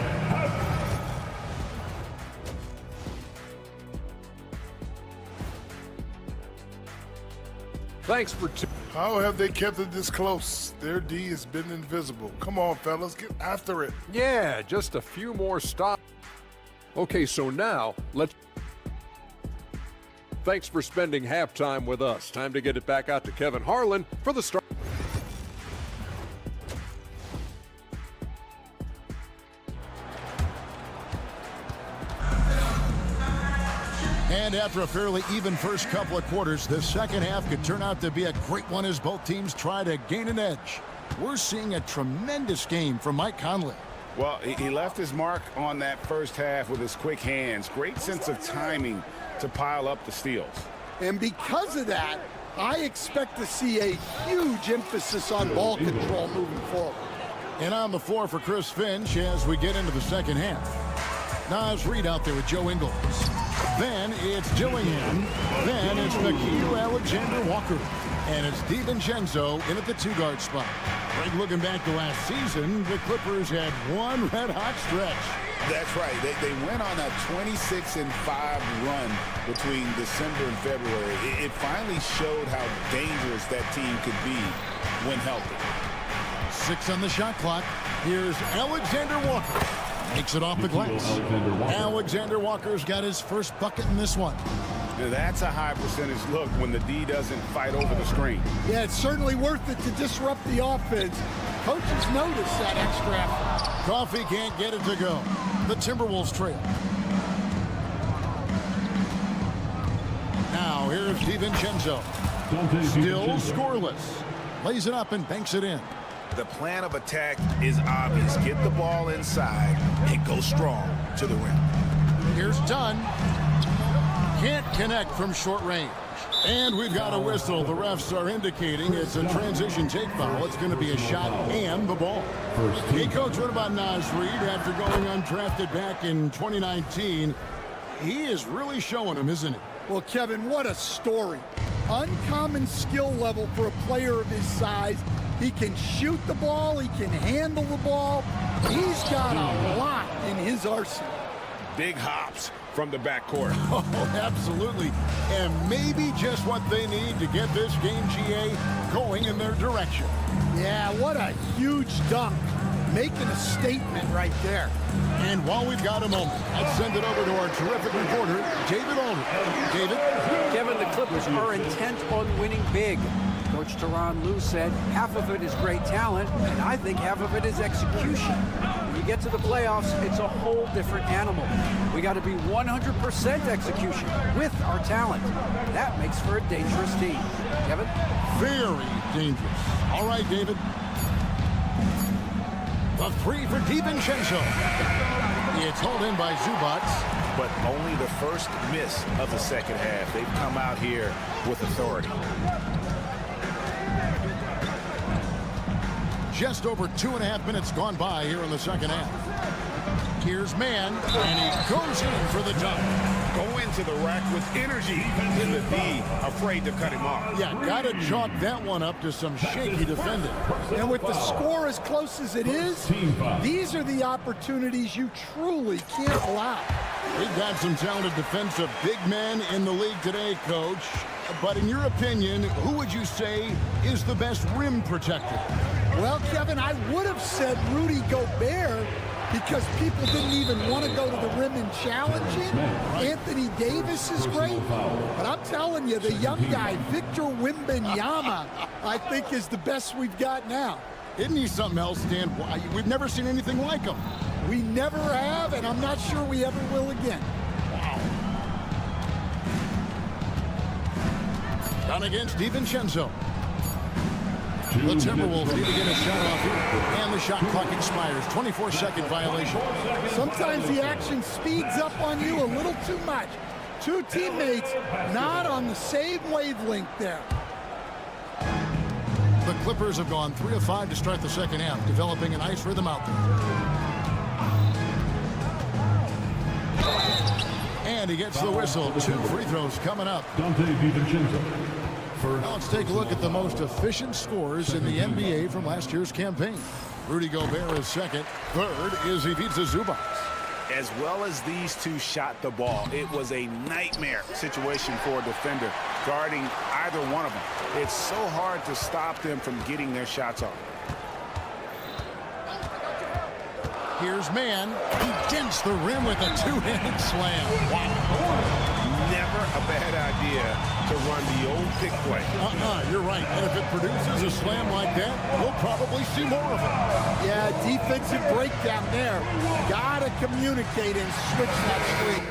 Thanks for How have they kept it this close? Their D has been invisible. Come on, fellas, get after it. Yeah, just a few more stops. Okay, so now let's. Thanks for spending halftime with us. Time to get it back out to Kevin Harlan for the start. And after a fairly even first couple of quarters, the second half could turn out to be a great one as both teams try to gain an edge. We're seeing a tremendous game from Mike Conley. Well, he left his mark on that first half with his quick hands. Great sense of timing to pile up the steals. And because of that, I expect to see a huge emphasis on ball control moving forward. And on the floor for Chris Finch as we get into the second half. Nas Reed out there with Joe Ingles. Then it's Dillingham. Then it's Nickeil Alexander-Walker. And it's DiVincenzo in at the two-guard spot. Right, looking back to last season, the Clippers had one red-hot stretch. That's right. They went on a 26-5 run between December and February. It finally showed how dangerous that team could be when healthy. 6 on the shot clock. Here's Alexander Walker. Makes it off the glass. Alexander Walker's got his first bucket in this one. Now that's a high percentage look when the D doesn't fight over the screen. Yeah, it's certainly worth it to disrupt the offense. Coaches notice that extra effort. Coffee can't get it to go. The Timberwolves trail. Now here's DiVincenzo. Still scoreless. Lays it up and banks it in. The plan of attack is obvious. Get the ball inside and go strong to the rim. Here's Dunn. Can't connect from short range. And we've got a whistle. The refs are indicating it's a transition take foul. It's going to be a shot and the ball. Hey, Coach, what about Nas Reed after going undrafted back in 2019? He is really showing him, isn't he? Well, Kevin, what a story. Uncommon skill level for a player of his size. He can shoot the ball. He can handle the ball. He's got a lot in his arsenal. Big hops from the backcourt. Oh, absolutely. And maybe just what they need to get this game, GA, going in their direction. Yeah, what a huge dunk. Making a statement right there. And while we've got a moment, let's send it over to our terrific reporter, David Aldridge. David? Kevin, the Clippers are intent on winning big. Coach Tyronn Lue said half of it is great talent, and I think half of it is execution. When you get to the playoffs, it's a whole different animal. We got to be 100% execution with our talent. That makes for a dangerous team. Kevin? Very dangerous. All right, David. The three for DiVincenzo. It's hauled in by Zubac. But only the first miss of the second half. They've come out here with authority. Just over 2.5 minutes gone by here in the second half. Here's Mann, and he goes in for the dunk. Go into the rack with energy. And the D afraid to cut him off. Yeah, got to chalk that one up to some shaky defending. And with the score as close as it is, these are the opportunities you truly can't allow. We've got some talented defensive big men in the league today, Coach. But in your opinion, who would you say is the best rim protector? Well, Kevin, I would have said Rudy Gobert because people didn't even want to go to the rim and challenge him. Anthony Davis is great. But I'm telling you, the young guy, Victor Wembanyama, I think is the best we've got now. Isn't he something else, Dan? We've never seen anything like him. We never have, and I'm not sure we ever will again. Wow. Down against DiVincenzo. The Timberwolves need to get a shot off here. And the shot clock expires. 24-second violation. Sometimes the action speeds up on you a little too much. Two teammates not on the same wavelength there. The Clippers have gone 3 of 5 to start the second half, developing a nice rhythm out there. And he gets the whistle. 2 free throws coming up. Now let's take a look at the most efficient scorers in the NBA from last year's campaign. Rudy Gobert is second. Third is Ivica Zubac. As well as these two shot the ball, it was a nightmare situation for a defender guarding either one of them. It's so hard to stop them from getting their shots off. Here's Mann. He dents the rim with a two-handed slam. Wow. Never a bad idea to run the old pick play. You're right. And if it produces a slam like that, we'll probably see more of it. Yeah, defensive breakdown there. Gotta communicate and switch that screen.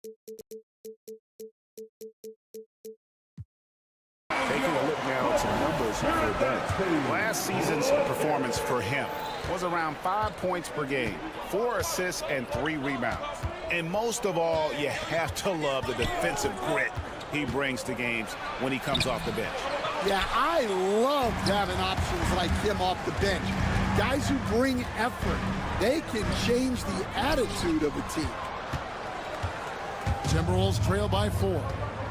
Taking a look now at some numbers for Dunn. Last season's performance for him was around 5 points per game, 4 assists, and 3 rebounds. And most of all, you have to love the defensive grit he brings to games when he comes off the bench. Yeah, I love having options like him off the bench. Guys who bring effort. They can change the attitude of a team. Timberwolves trail by 4.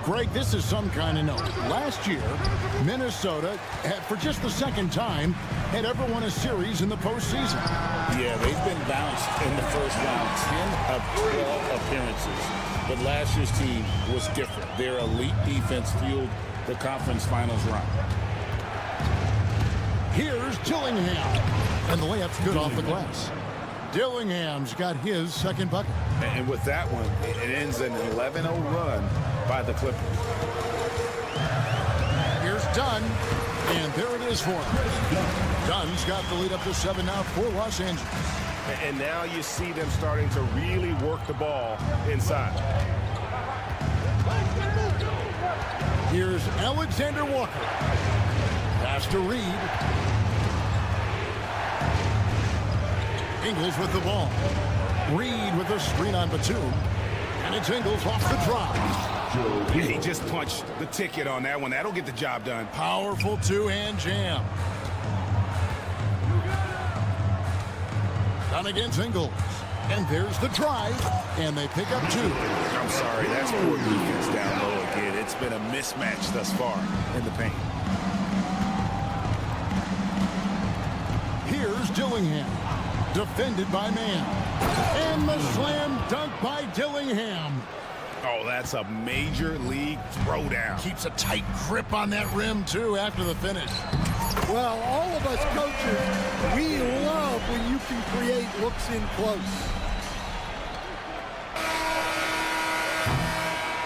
Greg, this is some kind of note. Last year, Minnesota, for just the second time, had ever won a series in the postseason. Yeah, they've been bounced in the first round, 10 of 12 appearances. But last year's team was different. Their elite defense fueled the conference finals run. Here's Dillingham. And the layup's good off the glass. Dillingham's got his second bucket. And with that one, it ends an 11-0 run by the Clippers. Here's Dunn, and there it is for him. Dunn's got the lead up to 7 now for Los Angeles. And now you see them starting to really work the ball inside. Here's Alexander Walker. Pass to Reed. Ingles with the ball. Reed with a screen on Batum. And it's Ingles off the drive. He just punched the ticket on that one. That'll get the job done. Powerful two-hand jam. Done against Ingles. And there's the drive. And they pick up 2. I'm sorry, that's poor defense down low again. It's been a mismatch thus far in the paint. Here's Dillingham. Defended by Man. And the slam dunk by Dillingham. Oh, that's a major league throwdown. Keeps a tight grip on that rim, too, after the finish. Well, all of us coaches, we love when you can create looks in close.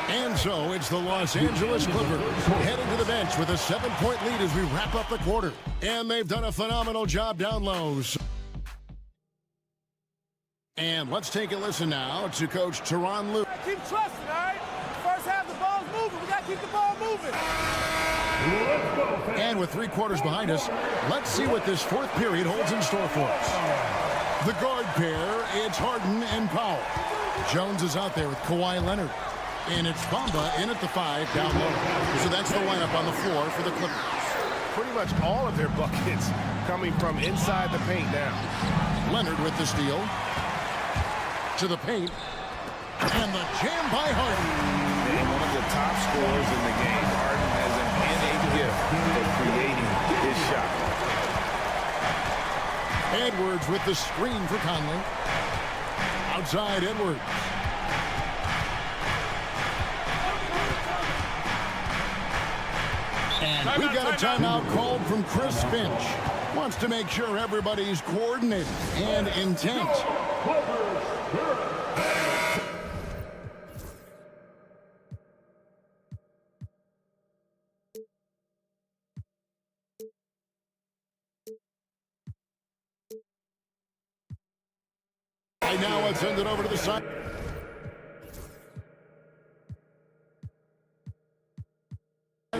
And so it's the Los Angeles Clippers heading to the bench with a 7-point lead as we wrap up the quarter. And they've done a phenomenal job down low. And let's take a listen now to Coach Tyronn Lue. Keep trusting, all right? First half, the ball's moving. We got to keep the ball moving. And with 3 quarters behind us, let's see what this 4th period holds in store for us. The guard pair, it's Harden and Powell. Jones is out there with Kawhi Leonard. And it's Bamba in at the 5 down low. So that's the lineup on the floor for the Clippers. Pretty much all of their buckets coming from inside the paint now. Leonard with the steal. To the paint. And the jam by Harden. And one of the top scorers in the game. Harden has an innate gift for creating his shot. Edwards with the screen for Conley. Outside Edwards. And we got a timeout called from Chris Finch. Wants to make sure everybody's coordinated and intent. Right now, let's send it over to the side.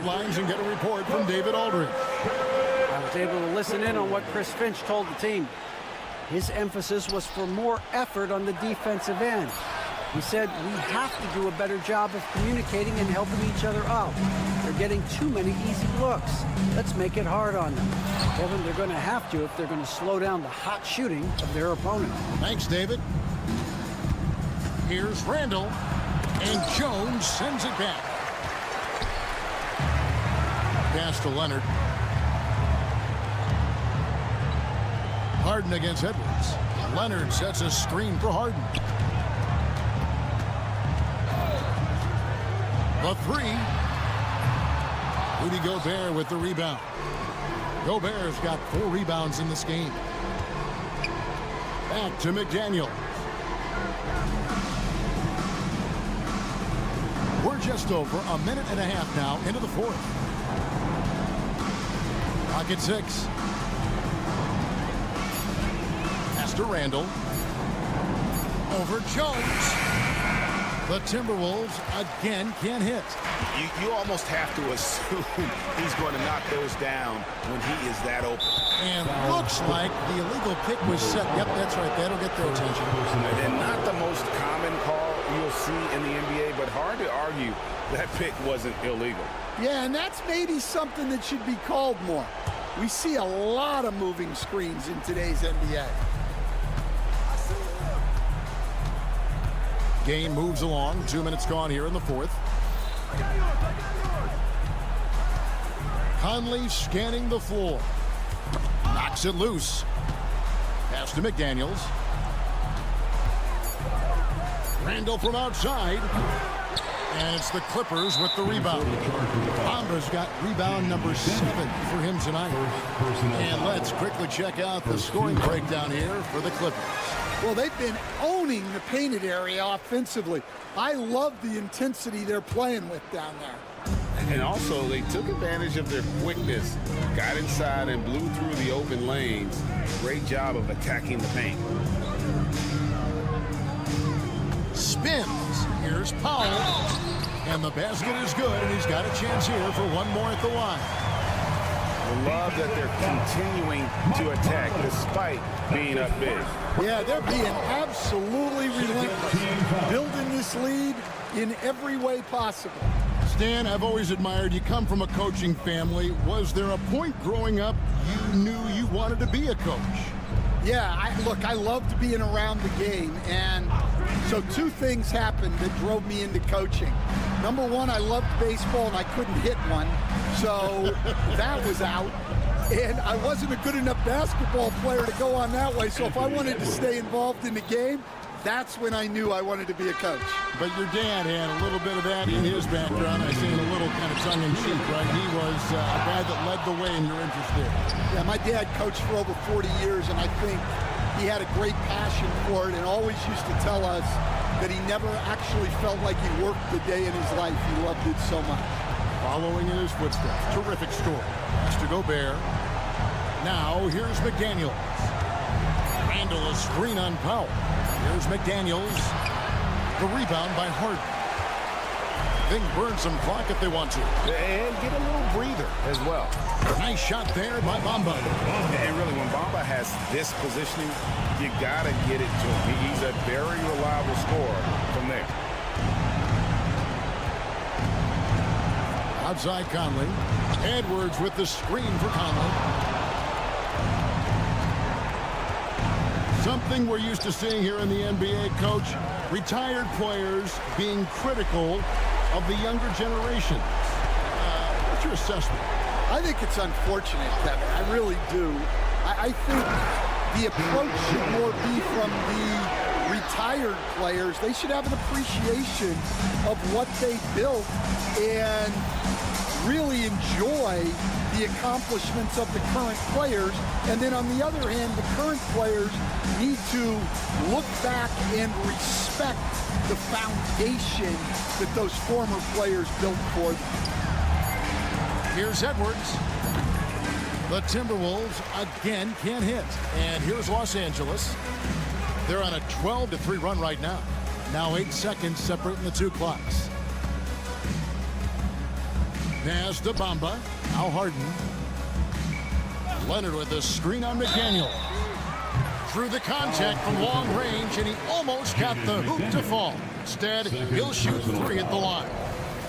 Lines and get a report from David Aldridge. I was able to listen in on what Chris Finch told the team. His emphasis was for more effort on the defensive end. He said we have to do a better job of communicating and helping each other out. They're getting too many easy looks. Let's make it hard on them. Kevin, they're going to have to if they're going to slow down the hot shooting of their opponent. Thanks, David. Here's Randall. And Jones sends it back. Pass to Leonard. Harden against Edwards. Leonard sets a screen for Harden. The 3. Rudy Gobert with the rebound. Gobert's got 4 rebounds in this game. Back to McDaniel. We're just over a minute and a half now into the 4th. Pocket 6. Pass to Randall. Over Jones. The Timberwolves again can't hit. You almost have to assume he's going to knock those down when he is that open. And looks like the illegal pick was set. Yep, that's right. That'll get their attention. And not the most common call you'll see in the NBA, but hard to argue that pick wasn't illegal. Yeah, and that's maybe something that should be called more. We see a lot of moving screens in today's NBA. Game moves along. 2 minutes gone here in the fourth. Conley scanning the floor. Knocks it loose. Pass to McDaniels. Randall from outside. And it's the Clippers with the rebound. Bamba's got rebound number 7 for him tonight. And let's quickly check out the scoring breakdown here for the Clippers. Well, they've been owning the painted area offensively. I love the intensity they're playing with down there. And also, they took advantage of their quickness, got inside and blew through the open lanes. Great job of attacking the paint. Spins. Here's Powell. And the basket is good, and he's got a chance here for one more at the line. I love that they're continuing to attack despite being up big. Yeah, they're being absolutely relentless, building this lead in every way possible. Stan, I've always admired you. Come from a coaching family. Was there a point growing up you knew you wanted to be a coach? Yeah, I loved being around the game, and so 2 things happened that drove me into coaching. Number 1, I loved baseball, and I couldn't hit one, so that was out. And I wasn't a good enough basketball player to go on that way, so if I wanted to stay involved in the game, that's when I knew I wanted to be a coach. But your dad had a little bit of that in his background. I say a little kind of tongue-in-cheek, right? He was a guy that led the way in your interest there. Yeah, my dad coached for over 40 years, and I think he had a great passion for it and always used to tell us that he never actually felt like he worked the day in his life. He loved it so much. Following in his footsteps. Terrific score. Pass to Gobert. Now, here's McDaniels. Randall, a screen on Powell. Here's McDaniels. The rebound by Harden. They can burn some clock if they want to. And get a little breather as well. Nice shot there by Bamba. And really, when Bamba has this positioning, you got to get it to him. He's a very reliable scorer from there. Outside Conley. Edwards with the screen for Conley. Something we're used to seeing here in the NBA, Coach. Retired players being critical of the younger generation. What's your assessment? I think it's unfortunate, Kevin. I really do. I think the approach should more be from the retired players. They should have an appreciation of what they built and really enjoy the accomplishments of the current players. And then on the other hand, the current players need to look back and respect the foundation that those former players built for them. Here's Edwards. The Timberwolves again can't hit. And here's Los Angeles. They're on a 12-3 run right now. Now 8 seconds separating the 2 clocks. Pass to Bamba. Now Harden. Leonard with the screen on McDaniel. Through the contact from long range, and he almost got the hoop to fall. Instead, he'll shoot 3 at the line.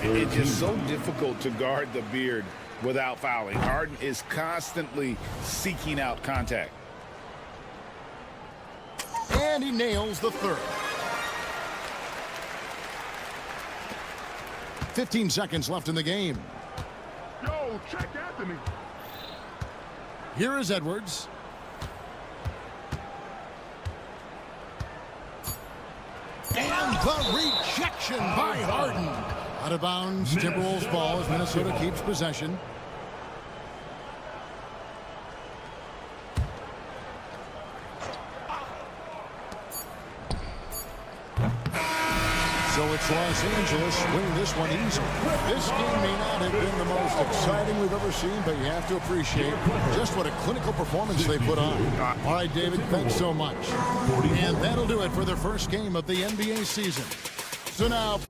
It's just so difficult to guard the beard without fouling. Harden is constantly seeking out contact. And he nails the 3rd. 15 seconds left in the game. Yo, check Anthony. Here is Edwards. And the rejection by Harden. Out of bounds, Timberwolves ball as Minnesota keeps possession. So it's Los Angeles winning this one easily. This game may not have been the most exciting we've ever seen, but you have to appreciate just what a clinical performance they put on. All right, David, thanks so much. And that'll do it for the first game of the NBA season. So now,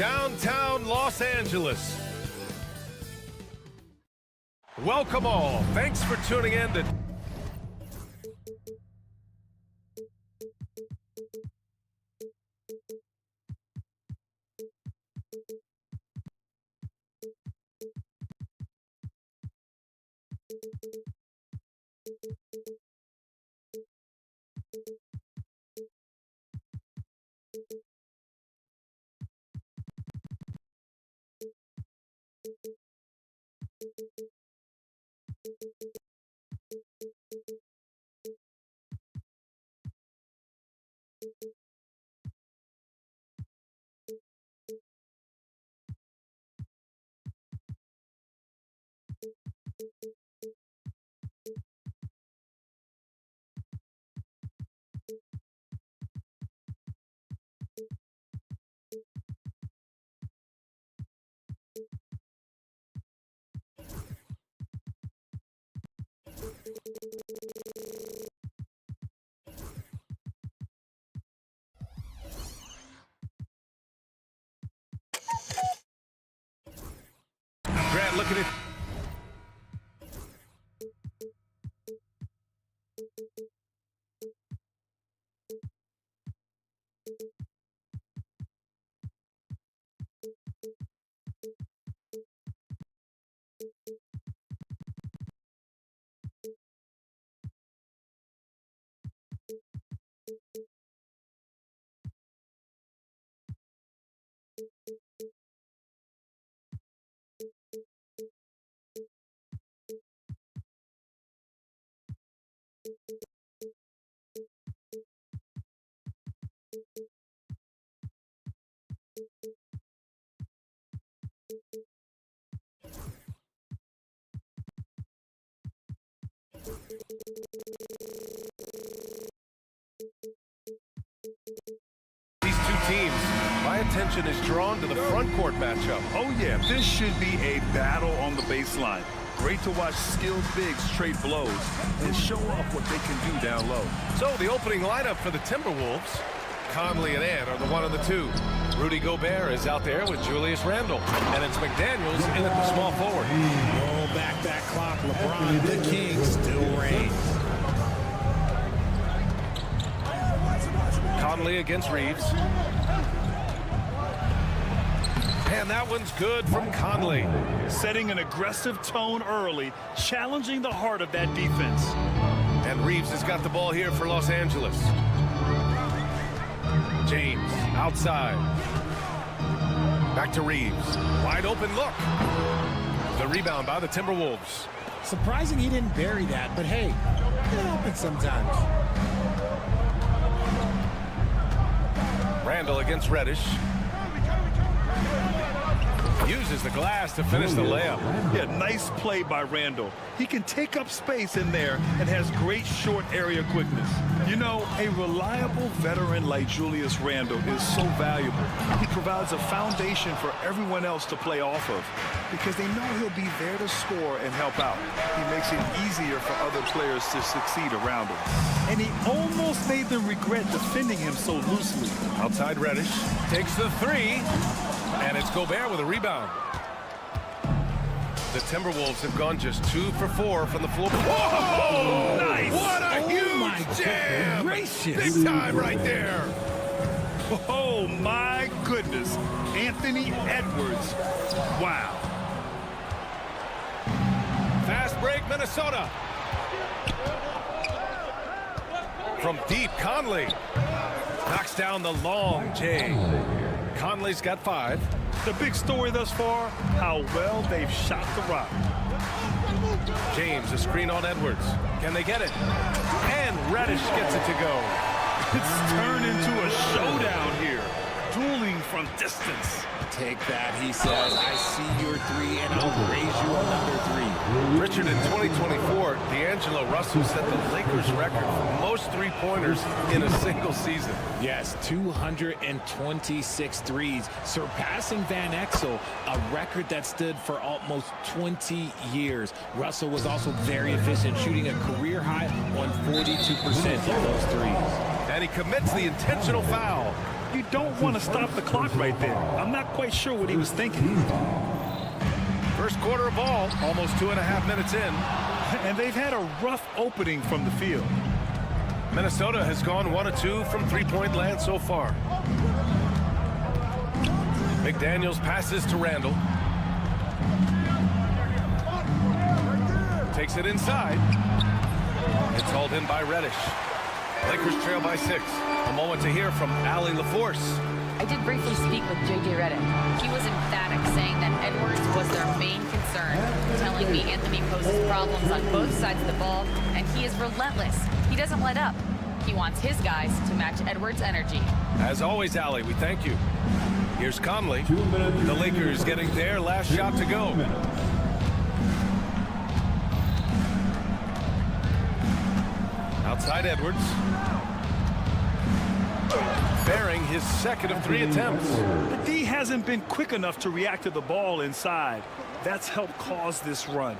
downtown Los Angeles. Welcome all. Thanks for tuning in to Grant, look at it. These two teams, my attention is drawn to the front court matchup. Oh yeah, this should be a battle on the baseline. Great to watch skilled bigs trade blows and show off what they can do down low. So the opening lineup for the Timberwolves, Conley and Ant are the 1 and the 2. Rudy Gobert is out there with Julius Randle. And it's McDaniels in at the small forward. Roll back that clock. LeBron, the king, still reigns. Conley against Reeves. And that one's good from Conley. Setting an aggressive tone early, challenging the heart of that defense. And Reeves has got the ball here for Los Angeles. James outside. Back to Reeves. Wide open look. The rebound by the Timberwolves. Surprising he didn't bury that, but hey, it happens sometimes. Randle against Reddish. Uses the glass to finish the layup. Yeah, nice play by Randle. He can take up space in there and has great short area quickness. You know, a reliable veteran like Julius Randle is so valuable. He provides a foundation for everyone else to play off of because they know he'll be there to score and help out. He makes it easier for other players to succeed around him. And he almost made them regret defending him so loosely. Outside Reddish takes the 3. And it's Gobert with a rebound. The Timberwolves have gone just 2 for 4 from the floor. Whoa! Nice! What a huge jam! Big time right there. Oh, my goodness. Anthony Edwards. Wow. Fast break, Minnesota. From deep, Conley knocks down the long J. Conley's got 5. The big story thus far, how well they've shot the rock. James, a screen on Edwards. Can they get it? And Reddish gets it to go. It's turned into a showdown here. Dueling from distance. Take that, he says. I see your 3, and I'll raise you another 3. Richard, in 2024, D'Angelo Russell set the Lakers record for most three-pointers in a single season. Yes, 226 threes, surpassing Van Exel, a record that stood for almost 20 years. Russell was also very efficient, shooting a career high on 42% of those threes. And he commits the intentional foul. You don't want to stop the clock right there. I'm not quite sure what he was thinking. First quarter of ball, almost 2.5 minutes in. And they've had a rough opening from the field. Minnesota has gone 1 of 2 from three-point land so far. McDaniels passes to Randall. Takes it inside. It's hauled in by Reddish. Lakers trail by 6. A moment to hear from Allie LaForce. I did briefly speak with J.J. Redick. He was emphatic, saying that Edwards was their main concern, telling me Anthony poses problems on both sides of the ball, and he is relentless. He doesn't let up. He wants his guys to match Edwards' energy. As always, Allie, we thank you. Here's Conley. The Lakers getting their last shot to go. Outside Edwards. Bearing his second of 3 attempts. The D hasn't been quick enough to react to the ball inside. That's helped cause this run.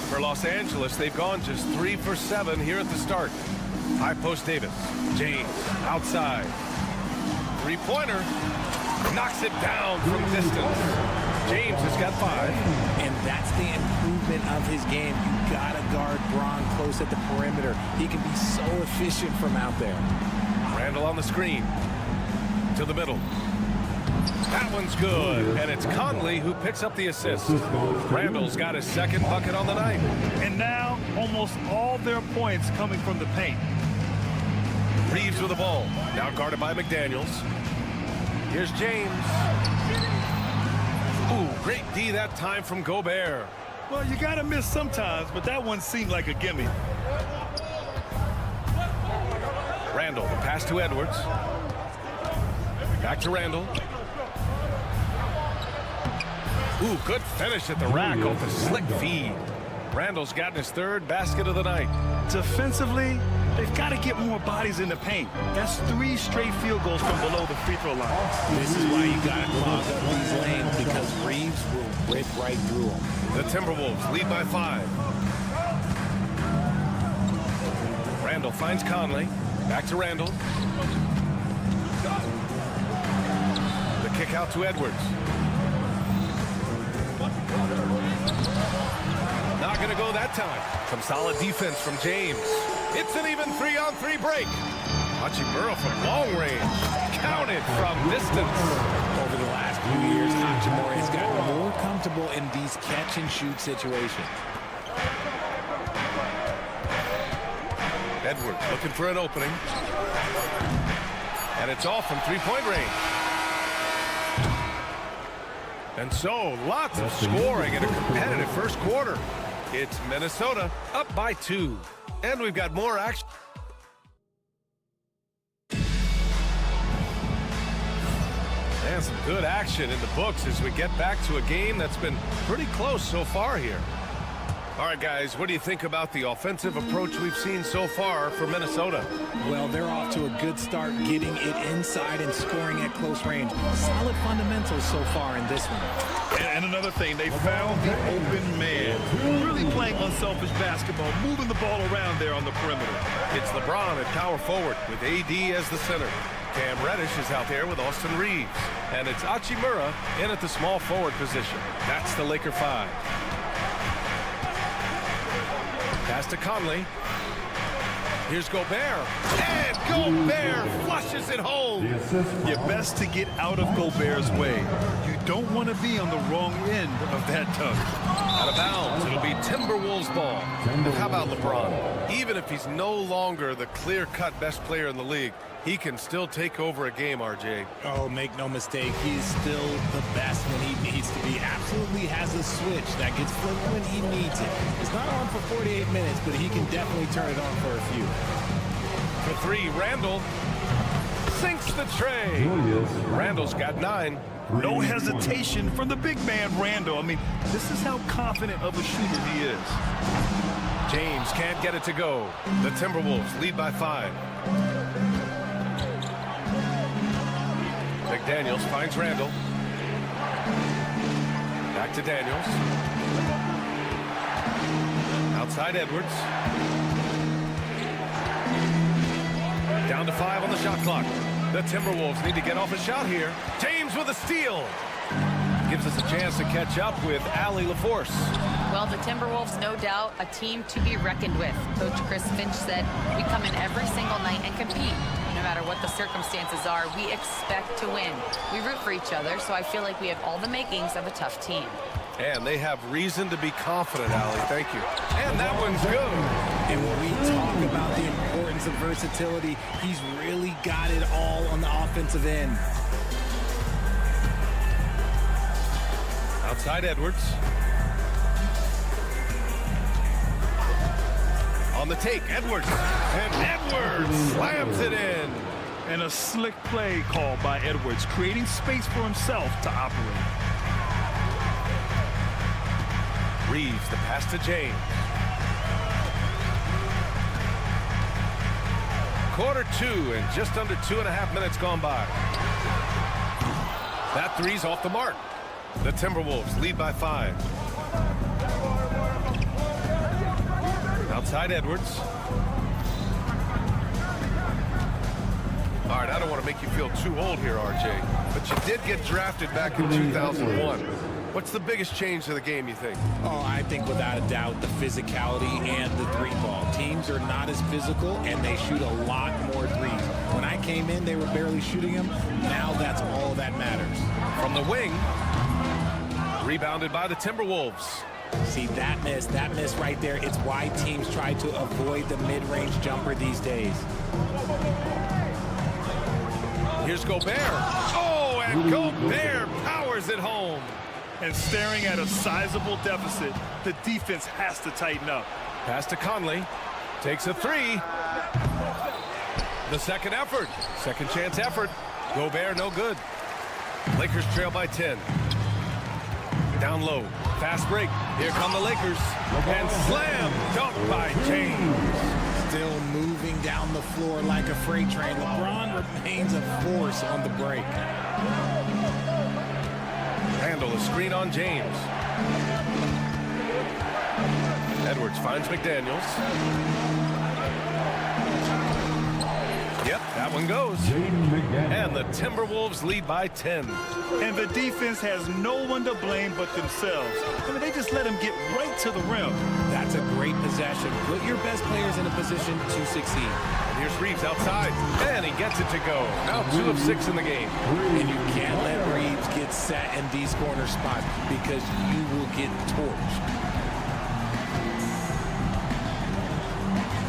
For Los Angeles, they've gone just 3 for 7 here at the start. High post Davis. James outside. Three-pointer. Knocks it down from distance. James has got 5. And that's the improvement of his game. You gotta guard Braun close at the perimeter. He can be so efficient from out there. Randall on the screen. To the middle. That one's good. And it's Conley who picks up the assist. Randall's got his second bucket on the night. And now almost all their points coming from the paint. Reeves with the ball. Now guarded by McDaniels. Here's James. Ooh, great D that time from Gobert. Well, you got to miss sometimes, but that one seemed like a gimme. Randall, the pass to Edwards. Back to Randall. Ooh, good finish at the rack off the slick feed. Randall's gotten his 3rd basket of the night. Defensively, they've got to get more bodies in the paint. That's 3 straight field goals from below the free throw line. This is why you got to clog up these lanes, because Reeves will rip right through them. The Timberwolves lead by 5. Randall finds Conley. Back to Randall. The kick out to Edwards. Not going to go that time. Some solid defense from James. It's an even 3-on-3 break. Hachimura from long range. Counted from distance. Over the last few years, Hachimura has gotten more comfortable in these catch-and-shoot situations. Edwards looking for an opening. And it's off from three-point range. And so, lots of scoring in a competitive first quarter. It's Minnesota up by 2. And we've got more action. And some good action in the books as we get back to a game that's been pretty close so far here. All right, guys, what do you think about the offensive approach we've seen so far for Minnesota? Well, they're off to a good start getting it inside and scoring at close range. Solid fundamentals so far in this one. And another thing, they found the open man. Really playing unselfish basketball, moving the ball around there on the perimeter. It's LeBron at power forward with AD as the center. Cam Reddish is out there with Austin Reeves. And it's Hachimura in at the small forward position. That's the Laker 5. Pass to Conley. Here's Gobert. And Gobert flushes it home. You're best to get out of Gobert's way. You don't want to be on the wrong end of that dunk. Out of bounds. It'll be Timberwolves ball. And how about LeBron? Even if he's no longer the clear-cut best player in the league, he can still take over a game, RJ. Oh, make no mistake. He's still the best when he needs to be. Absolutely has a switch that gets flipped when he needs it. It's not on for 48 minutes, but he can definitely turn it on for a few. For 3, Randall sinks the tray. Randall's got 9. No hesitation from the big man, Randall. I mean, this is how confident of a shooter he is. James can't get it to go. The Timberwolves lead by 5. McDaniels finds Randall. Back to Daniels. Outside Edwards. Down to 5 on the shot clock. The Timberwolves need to get off a shot here. James with a steal. Gives us a chance to catch up with Allie LaForce. Well, the Timberwolves, no doubt, a team to be reckoned with. Coach Chris Finch said, we come in every single night and compete. No matter what the circumstances are, we expect to win. We root for each other, so I feel like we have all the makings of a tough team. And they have reason to be confident, Allie. Thank you. And that one's good. And when we talk about the importance of versatility, he's really got it all on the offensive end. Outside Edwards. On the take, Edwards. And Edwards slams it in. And a slick play called by Edwards, creating space for himself to operate. Reeves, the pass to James. Quarter 2 and just under 2.5 minutes gone by. That three's off the mark. The Timberwolves lead by 5. Outside Edwards. All right, I don't want to make you feel too old here, RJ, but you did get drafted back in 2001. What's the biggest change to the game, you think? Oh, I think without a doubt the physicality and the three ball. Teams are not as physical and they shoot a lot more threes. When I came in, they were barely shooting them. Now that's all that matters. From the wing, rebounded by the Timberwolves. See, that miss right there, it's why teams try to avoid the mid-range jumper these days. Here's Gobert. Oh, and Gobert powers it home. And staring at a sizable deficit, the defense has to tighten up. Pass to Conley. Takes a three. The second effort. Second chance effort. Gobert no good. Lakers trail by 10. Down low. Fast break. Here come the Lakers. And slam dunk by James. Still moving down the floor like a freight train. LeBron remains a force on the break. Handle a screen on James. Edwards finds McDaniels. Yep, that one goes. And the Timberwolves lead by 10. And the defense has no one to blame but themselves. I mean, they just let him get right to the rim. That's a great possession. Put your best players in a position to succeed. And here's Reeves outside. And he gets it to go. Now 2 of 6 in the game. And you can't let Reeves get set in these corner spots because you will get torched.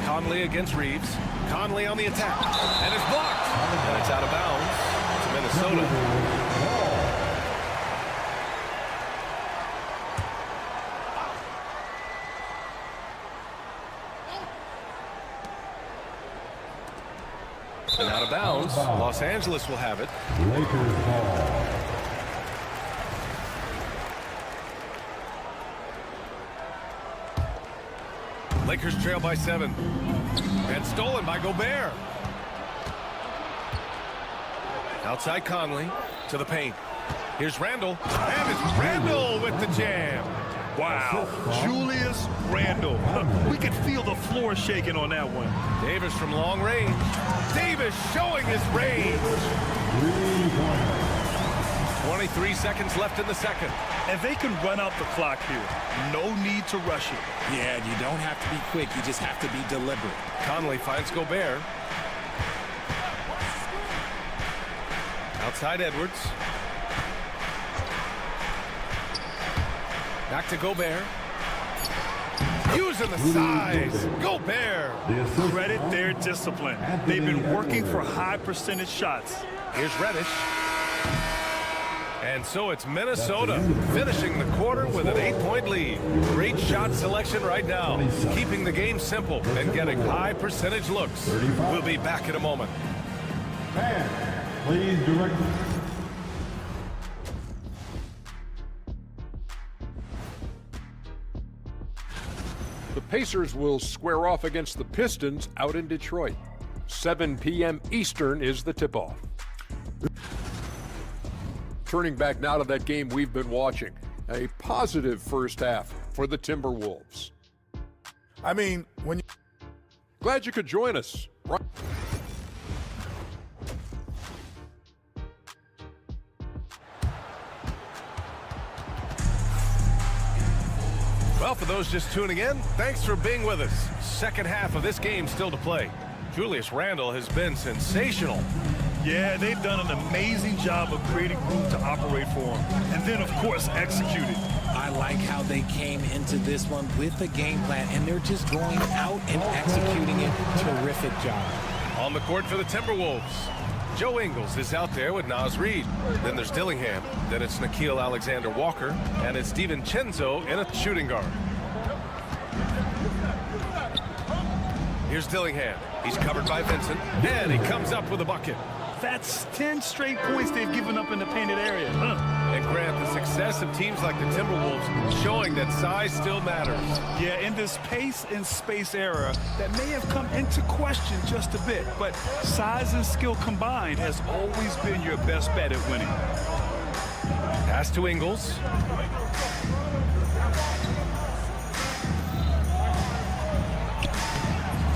Conley against Reeves. Conley on the attack. And it's blocked. And it's out of bounds to Minnesota. And out of bounds. Los Angeles will have it. Lakers ball. Lakers trail by 7. And stolen by Gobert. Outside Conley to the paint. Here's Randall. And it's Randall with the jam. Wow. Julius Randle. We could feel the floor shaking on that one. Davis from long range. Davis showing his range. 23 seconds left in the second. And they can run out the clock here. No need to rush it. Yeah, you don't have to be quick. You just have to be deliberate. Conley finds Gobert. Outside Edwards. Back to Gobert. Using the size. Gobert. Credit their discipline. They've been working for high percentage shots. Here's Reddish. And so it's Minnesota finishing the quarter with an 8-point lead. Great shot selection right now. Keeping the game simple and getting high percentage looks. We'll be back in a moment. Please direct. The Pacers will square off against the Pistons out in Detroit. 7 p.m. Eastern is the tip-off. Turning back now to that game we've been watching. A positive first half for the Timberwolves. I mean, when you... Glad you could join us. Well, for those just tuning in, thanks for being with us. Second half of this game still to play. Julius Randle has been sensational. Yeah, they've done an amazing job of creating room to operate for him. And then, of course, executing. I like how they came into this one with a game plan, and they're just going out and executing it. Terrific job. On the court for the Timberwolves, Joe Ingles is out there with Naz Reid. Then there's Dillingham. Then it's Nickeil Alexander-Walker. And it's DiVincenzo in a shooting guard. Here's Dillingham. He's covered by Vincent. And he comes up with a bucket. That's 10 straight points they've given up in the painted area. And Grant, the success of teams like the Timberwolves showing that size still matters. Yeah, in this pace and space era, that may have come into question just a bit, but size and skill combined has always been your best bet at winning. Pass to Ingles.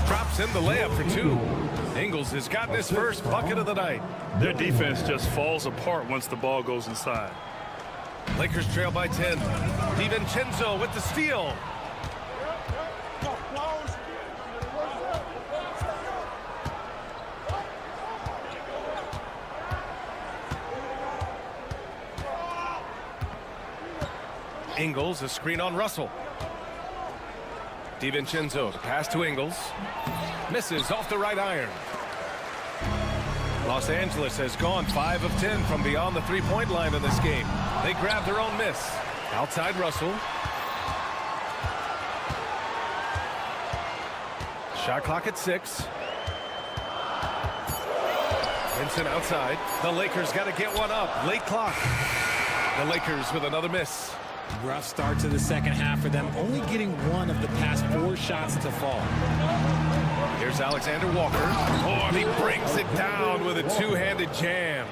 Drops in the layup for two. Ingles has gotten his first bucket of the night. Their defense just falls apart once the ball goes inside. Lakers trail by 10. DiVincenzo with the steal. Ingles, a screen on Russell. DiVincenzo, the pass to Ingles. Misses off the right iron. Los Angeles has gone 5 of 10 from beyond the three-point line in this game. They grab their own miss. Outside Russell. Shot clock at 6. Vincent outside. The Lakers got to get one up. Late clock. The Lakers with another miss. Rough start to the second half for them, only getting one of the past 4 shots to fall. Here's Alexander Walker. Oh, and he brings it down with a two-handed jam.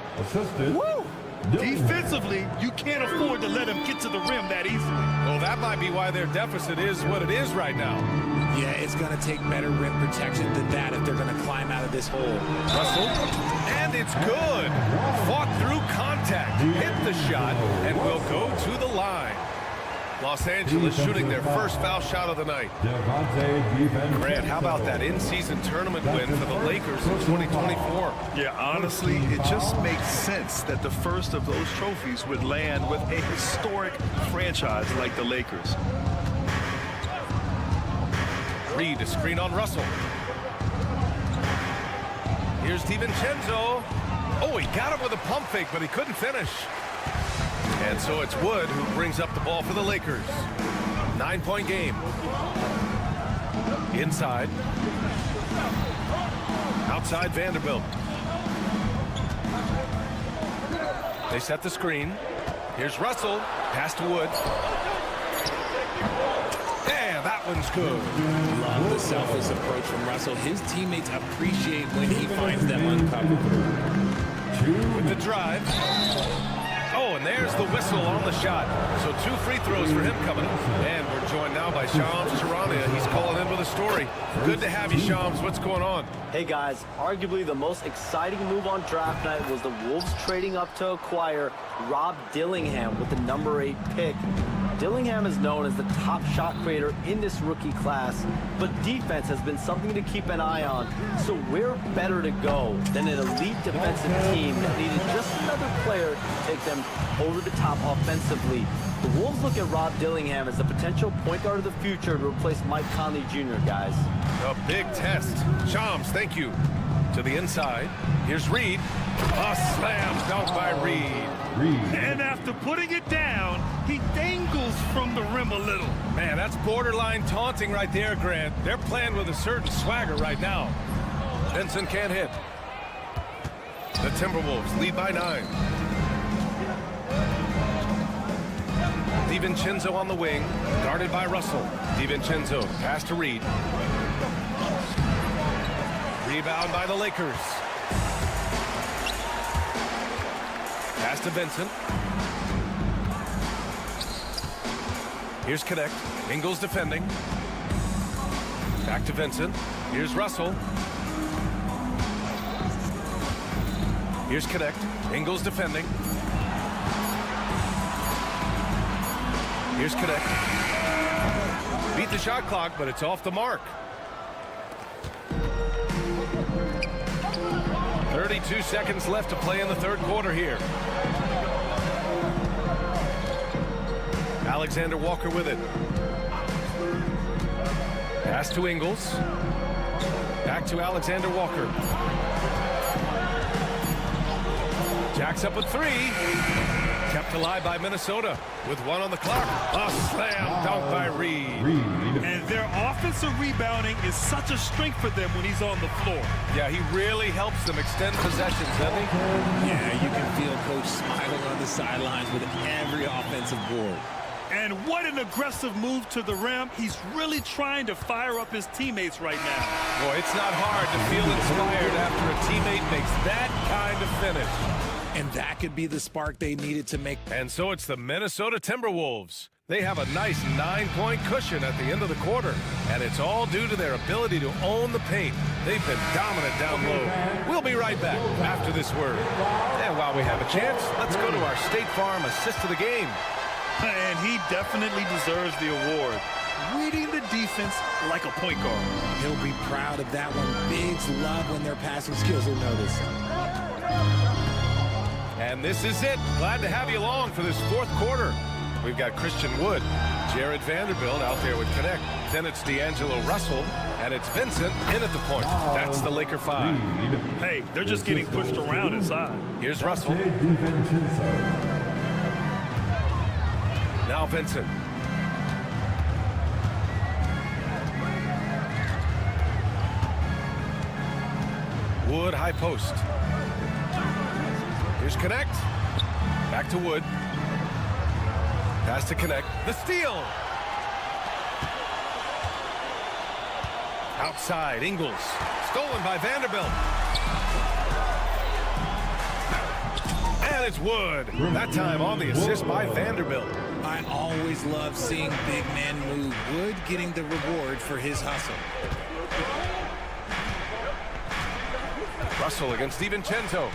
Woo! Defensively, you can't afford to let him get to the rim that easily. Well, that might be why their deficit is what it is right now. Yeah, it's going to take better rim protection than that if they're going to climb out of this hole. Russell, and it's good. Fought through contact, hit the shot, and will go to the line. Los Angeles shooting their first foul shot of the night. Grant, how about that in-season tournament win for the Lakers in 2024? Yeah, honestly, it just makes sense that the first of those trophies would land with a historic franchise like the Lakers. Reid, a screen on Russell. Here's DiVincenzo. Oh, he got him with a pump fake, but he couldn't finish. And so it's Wood who brings up the ball for the Lakers. 9-point game. Inside. Outside Vanderbilt. They set the screen. Here's Russell. Pass to Wood. Yeah, that one's good. Love the selfless approach from Russell. His teammates appreciate when he finds them uncovered. With the drive. Oh, and there's the whistle on the shot. So 2 free throws for him coming up. And we're joined now by Shams Charania. He's calling in with a story. Good to have you, Shams. What's going on? Hey, guys. Arguably the most exciting move on draft night was the Wolves trading up to acquire Rob Dillingham with the number 8 pick. Dillingham is known as the top shot creator in this rookie class, but defense has been something to keep an eye on. So where better to go than an elite defensive team that needed just another player to take them over the top offensively. The Wolves look at Rob Dillingham as the potential point guard of the future to replace Mike Conley Jr., guys. A big test. Shams, thank you. To the inside. Here's Reid. A slam dunk by Reid. And after putting it down, he dangles from the rim a little. Man, that's borderline taunting right there, Grant. They're playing with a certain swagger right now. Vincent can't hit. The Timberwolves lead by 9. DiVincenzo on the wing, guarded by Russell. DiVincenzo, pass to Reid. Rebound by the Lakers. Pass to Vincent. Here's Connect. Ingles defending. Back to Vincent. Here's Russell. Here's Connect. Ingles defending. Here's Connect. Beat the shot clock, but it's off the mark. 32 seconds left to play in the third quarter here. Alexander Walker with it. Pass to Ingles. Back to Alexander Walker. Jacks up a three. Kept alive by Minnesota with 1 on the clock. A slam dunk by Reed. And their offensive rebounding is such a strength for them when he's on the floor. Yeah, he really helps them extend possessions, doesn't he? Yeah, you can feel Coach smiling on the sidelines with every offensive board. And what an aggressive move to the rim. He's really trying to fire up his teammates right now. Boy, it's not hard to feel inspired after a teammate makes that kind of finish. And that could be the spark they needed to make. And so it's the Minnesota Timberwolves. They have a nice 9-point cushion at the end of the quarter. And it's all due to their ability to own the paint. They've been dominant down low. We'll be right back after this word. And while we have a chance, let's go to our State Farm assist of the game. And he definitely deserves the award. Reading the defense like a point guard. He'll be proud of that one. Bigs love when their passing skills are noticed. And this is it. Glad to have you along for this fourth quarter. We've got Christian Wood, Jared Vanderbilt out there with Connect. Then it's D'Angelo Russell, and it's Vincent in at the point. That's the Laker 5. Hey, they're just getting pushed around inside. Here's Russell. Now Vincent. Wood, high post. Here's Connect. Back to Wood. Pass to Connect. The steal. Outside, Ingles. Stolen by Vanderbilt. And it's Wood. That time on the assist by Vanderbilt. I always love seeing big men move. Wood getting the reward for his hustle. Russell against DiVincenzo.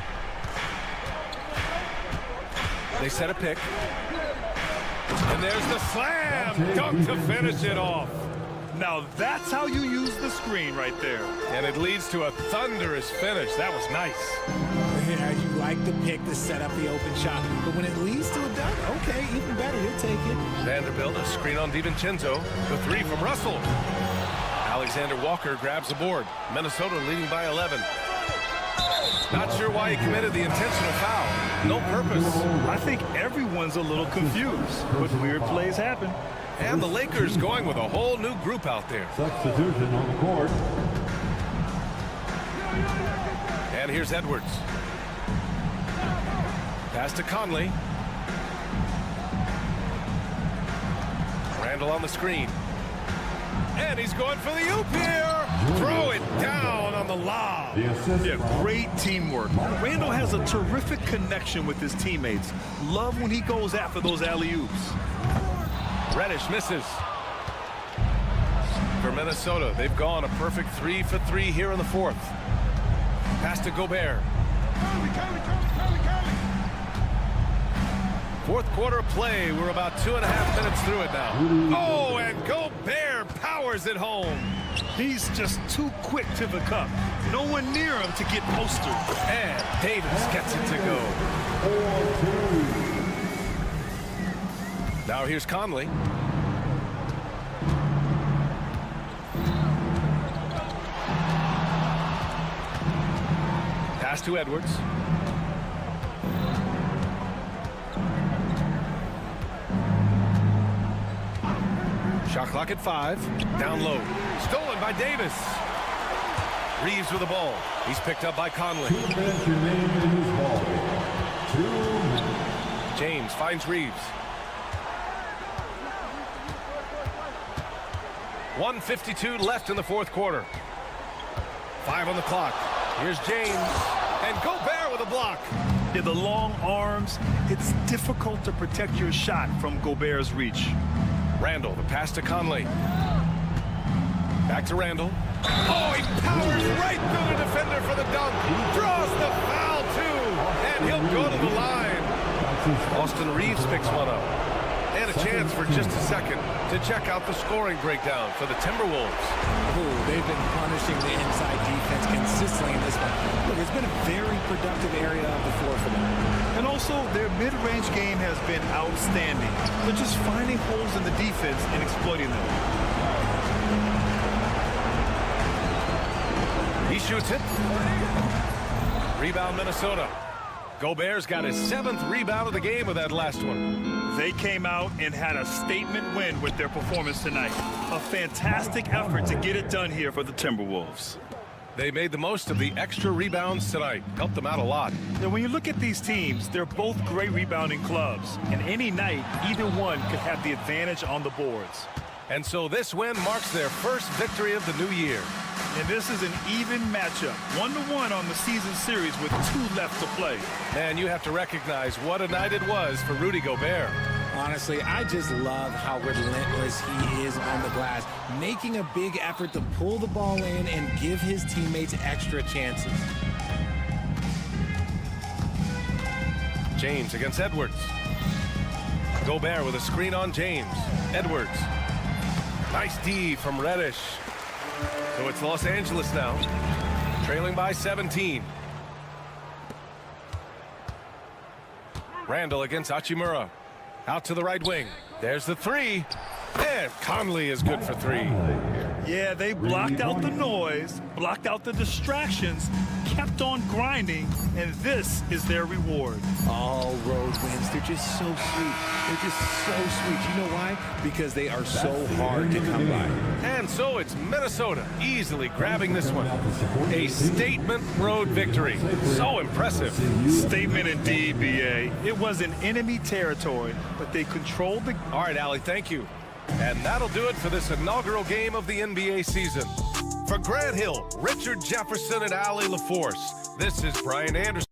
They set a pick. And there's the slam dunk to finish it off. Now that's how you use the screen right there. And it leads to a thunderous finish. That was nice. Yeah, you like the pick to set up the open shot. But when it leads to a dunk, okay, even better, he'll take it. Vanderbilt, a screen on DiVincenzo. The three from Russell. Alexander Walker grabs the board. Minnesota leading by 11. Not sure why he committed the intentional foul. No purpose. I think everyone's a little confused, but weird plays happen. And the Lakers going with a whole new group out there. Substitution on the court. And here's Edwards. Pass to Conley. Randall on the screen. And he's going for the oop here. Throw it down on the lob. Yeah, great teamwork. Randall has a terrific connection with his teammates. Love when he goes after those alley-oops. Reddish misses. For Minnesota, they've gone a perfect 3 for 3 here in the fourth. Pass to Gobert. Fourth quarter play. We're about 2.5 minutes through it now. Oh, and Gobert powers it home. He's just too quick to the cup. No one near him to get posted. And Davis gets it to go. Now here's Conley. Pass to Edwards. Shot clock at 5. Down low. Stolen by Davis. Reeves with the ball. He's picked up by Conley. James finds Reeves. 1:52 left in the fourth quarter. 5 on the clock. Here's James. And Gobert with a block. Yeah, the long arms. It's difficult to protect your shot from Gobert's reach. Randall, the pass to Conley. Back to Randall. Oh, he powers right through the defender for the dunk. Draws the foul, too. And he'll go to the line. Austin Reeves picks one up. And a a chance for just a second to check out the scoring breakdown for the Timberwolves. Ooh, they've been punishing the inside defense consistently in this one. Look, it's been a very productive area of the floor for them. And also, their mid-range game has been outstanding. They're just finding holes in the defense and exploiting them. He shoots it. Rebound, Minnesota. Gobert's got his 7th rebound of the game with that last one. They came out and had a statement win with their performance tonight. A fantastic effort to get it done here for the Timberwolves. They made the most of the extra rebounds tonight. Helped them out a lot. Now, when you look at these teams, they're both great rebounding clubs. And any night, either one could have the advantage on the boards. And so this win marks their first victory of the new year. And this is an even matchup, 1-1 on the season series with 2 left to play. Man, you have to recognize what a night it was for Rudy Gobert. Honestly, I just love how relentless he is on the glass, making a big effort to pull the ball in and give his teammates extra chances. James against Edwards. Gobert with a screen on James. Edwards. Nice D from Reddish. So it's Los Angeles now, trailing by 17. Randall against Hachimura. Out to the right wing. There's the 3. And Conley is good for 3. Yeah, they blocked out the noise, blocked out the distractions, kept on grinding, and this is their reward. All road wins. They're just so sweet. They're just so sweet. You know why? Because they are so hard to come by. And so it's Minnesota easily grabbing this one. A statement road victory. So impressive. Statement indeed, BA. It was in enemy territory, but they controlled the... All right, Allie, thank you. And that'll do it for this inaugural game of the NBA season. For Grant Hill, Richard Jefferson, and Allie LaForce, this is Brian Anderson.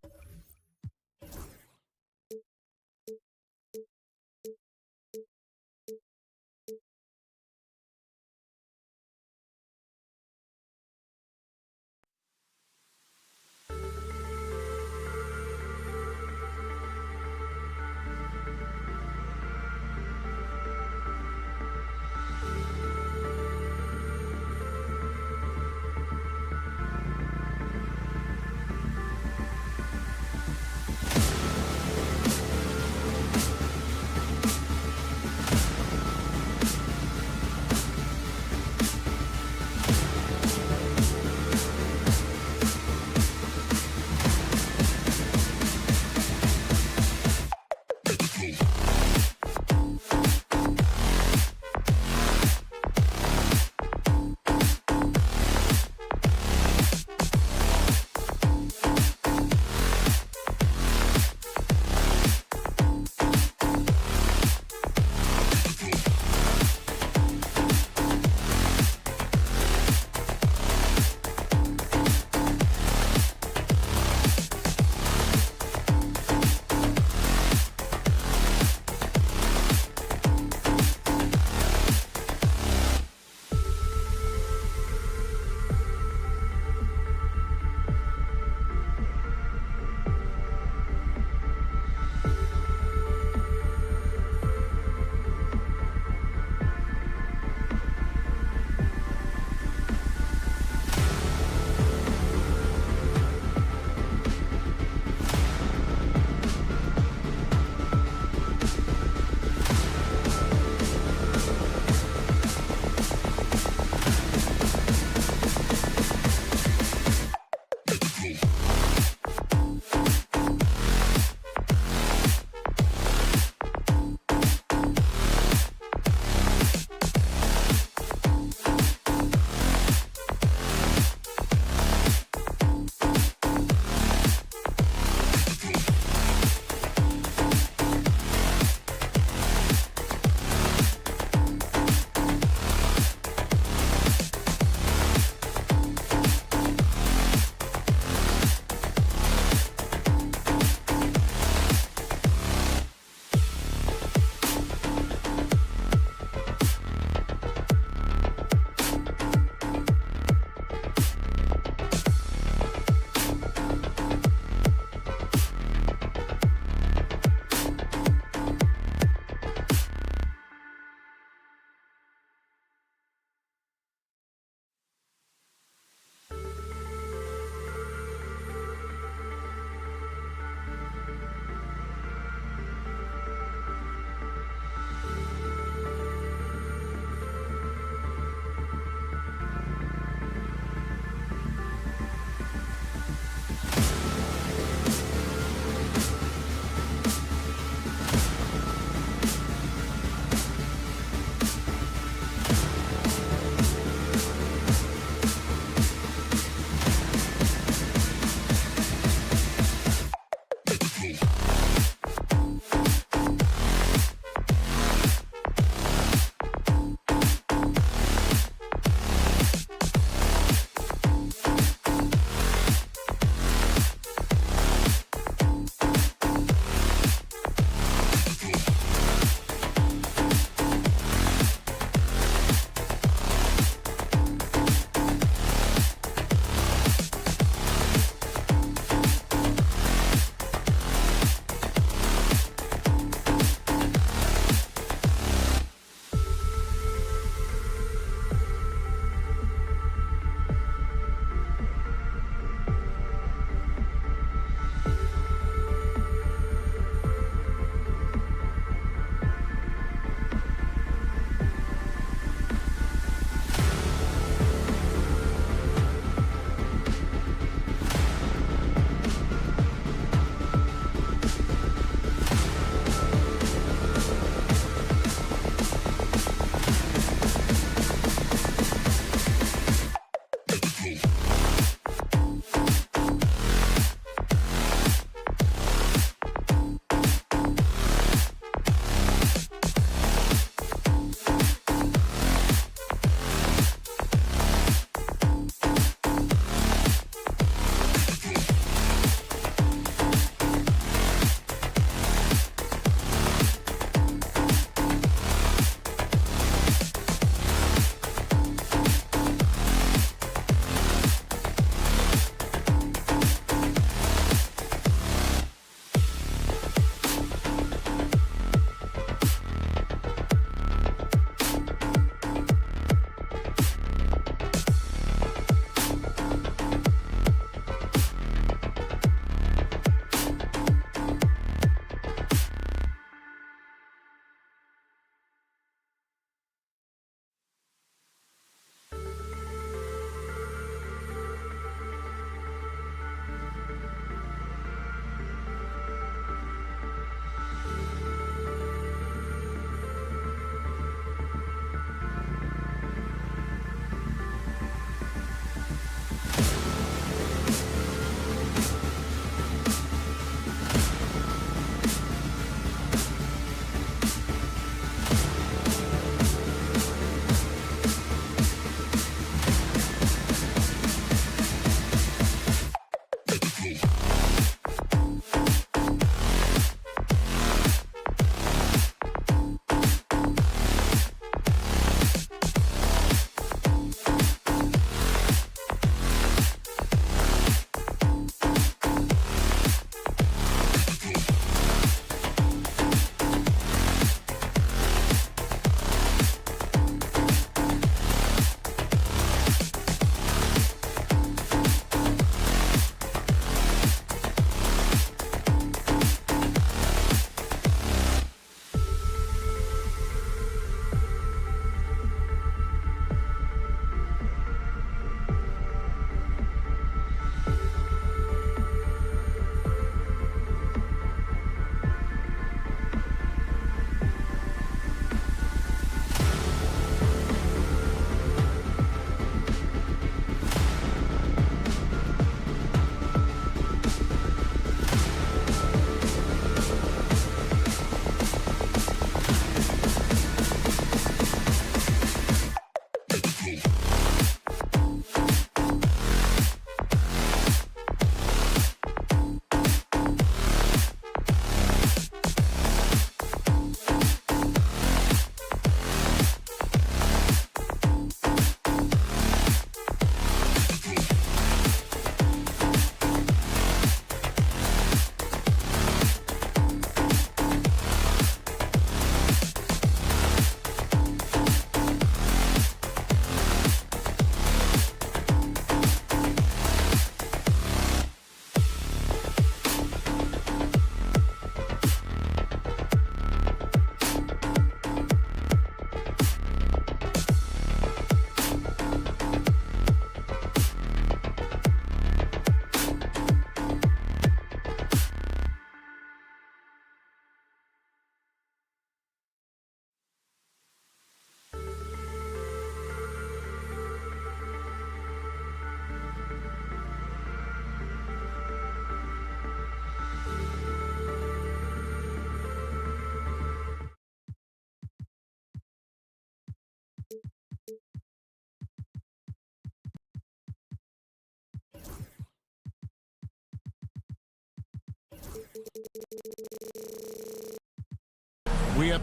We have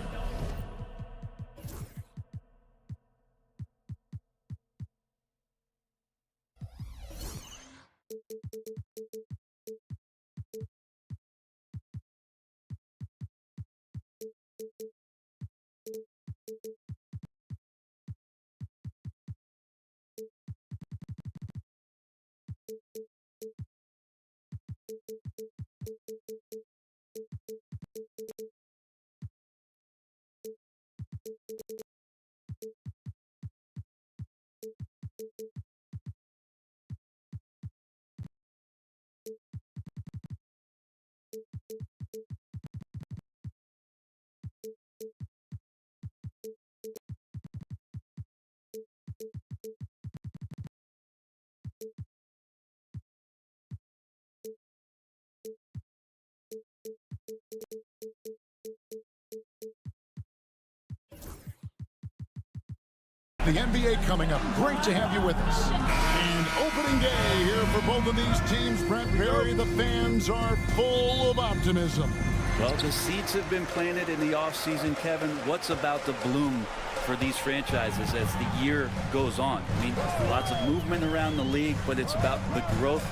the NBA coming up. Great to have you with us. And opening day here for both of these teams. Brent Barry, the fans are full of optimism. Well, the seeds have been planted in the offseason, Kevin. What's about to bloom for these franchises as the year goes on? I mean, lots of movement around the league, but it's about the growth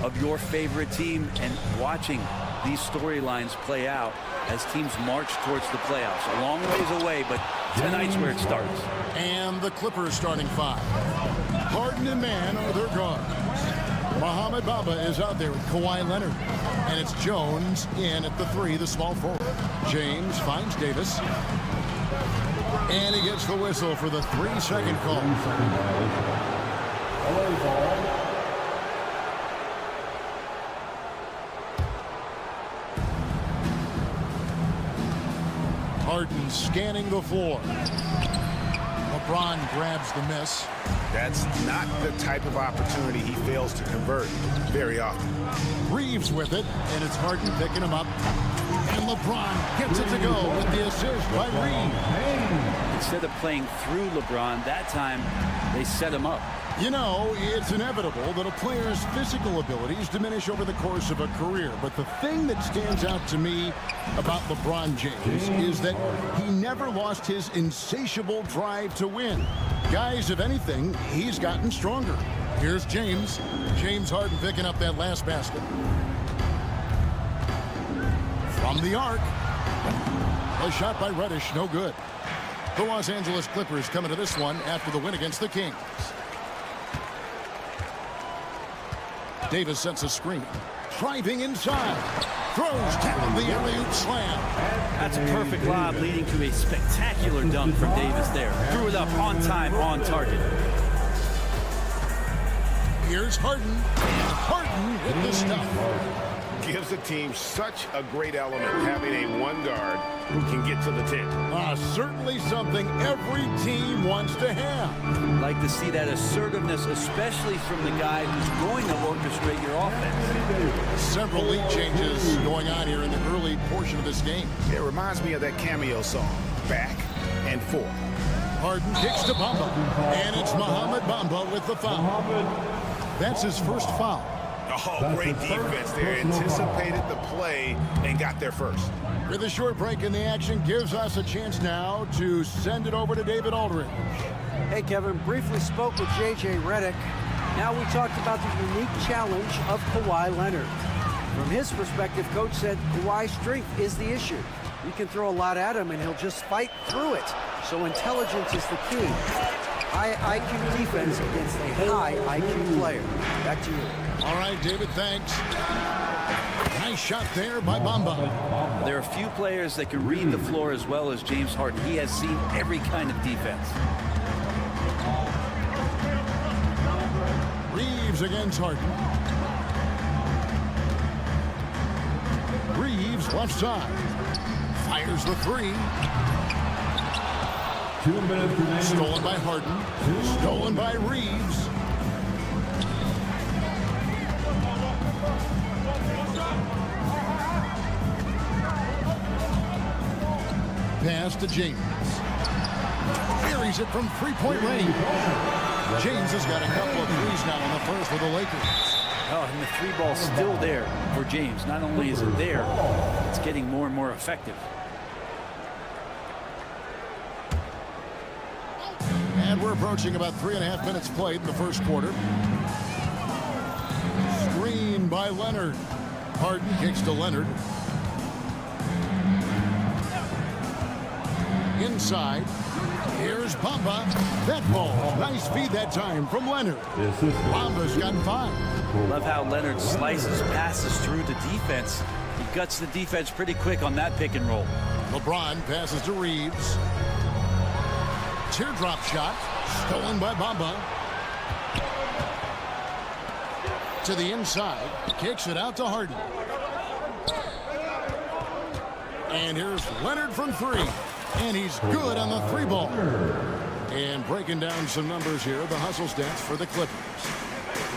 of your favorite team and watching these storylines play out as teams march towards the playoffs. A long ways away, but tonight's where it starts. And the Clippers starting five. Harden and Mann are their guards. Mohamed Bamba is out there with Kawhi Leonard. And it's Jones in at the three, the small forward. James finds Davis. And he gets the whistle for the 3-second call. Harden scanning the floor. LeBron grabs the miss. That's not the type of opportunity he fails to convert very often. Reeves with it, and it's Harden picking him up. And LeBron gets it to go with the assist by Reeves. Instead of playing through LeBron, that time they set him up. You know, it's inevitable that a player's physical abilities diminish over the course of a career. But the thing that stands out to me about LeBron James is that he never lost his insatiable drive to win. Guys, if anything, he's gotten stronger. Here's James. James Harden picking up that last basket. From the arc. A shot by Reddish, no good. The Los Angeles Clippers coming to this one after the win against the Kings. Davis sets a screen. Driving inside. Throws down the alley-oop slam. That's a perfect lob leading to a spectacular dunk from Davis there. Threw it up on time, on target. Here's Harden. Harden with the stuff. Gives the team such a great element having a one guard who can get to the 10. Certainly something every team wants to have. Like to see that assertiveness, especially from the guy who's going to orchestrate your offense. Several lead changes going on here in the early portion of this game. It reminds me of that cameo song, Back and Forth. Harden kicks to Bamba, and it's Mohamed Bamba with the foul. That's his first foul. Oh, great defense there. Anticipated the play and got there first. With a short break in the action, gives us a chance now to send it over to David Aldridge. Hey, Kevin, briefly spoke with J.J. Redick. Now we talked about the unique challenge of Kawhi Leonard. From his perspective, Coach said Kawhi's strength is the issue. You can throw a lot at him, and he'll just fight through it. So intelligence is the key. High IQ defense against a high IQ player. Back to you. All right, David, thanks. Nice shot there by Bamba. There are a few players that can read the floor as well as James Harden. He has seen every kind of defense. Reeves against Harden. Reeves left side. Fires the three. 2 minutes remaining. Stolen by Harden. Stolen by Reeves. Pass to James. Buries it from three-point range. James has got a couple of threes now in the first for the Lakers. Oh, and the three ball's still there for James. Not only is it there, it's getting more and more effective. And we're approaching about 3.5 minutes played in the first quarter. Screen by Leonard. Harden kicks to Leonard. Inside. Here's Bamba. That ball. Nice feed that time from Leonard. Bamba's got 5. Love how Leonard slices passes through the defense. He guts the defense pretty quick on that pick and roll. LeBron passes to Reeves. Teardrop shot. Stolen by Bamba. To the inside. Kicks it out to Harden. And here's Leonard from 3. And he's good on the 3 ball. And breaking down some numbers here, the hustle stats for the Clippers.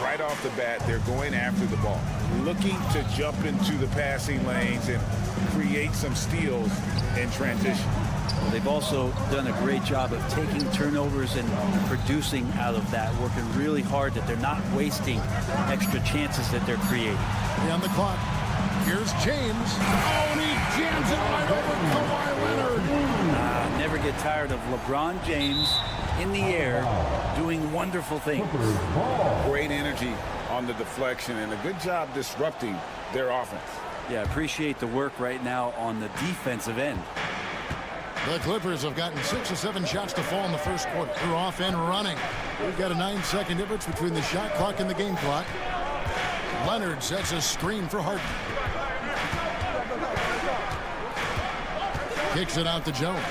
Right off the bat, they're going after the ball, looking to jump into the passing lanes and create some steals in transition. They've also done a great job of taking turnovers and producing out of that, working really hard that they're not wasting extra chances that they're creating. On the clock, here's James. Oh, and he jams it right over Kawhi Leonard. Never get tired of LeBron James in the air doing wonderful things. Great energy on the deflection and a good job disrupting their offense. Yeah, appreciate the work right now on the defensive end. The Clippers have gotten 6 or 7 shots to fall in the first quarter. They're off and running. We've got a 9-second difference between the shot clock and the game clock. Leonard sets a screen for Harden. Kicks it out to Jones.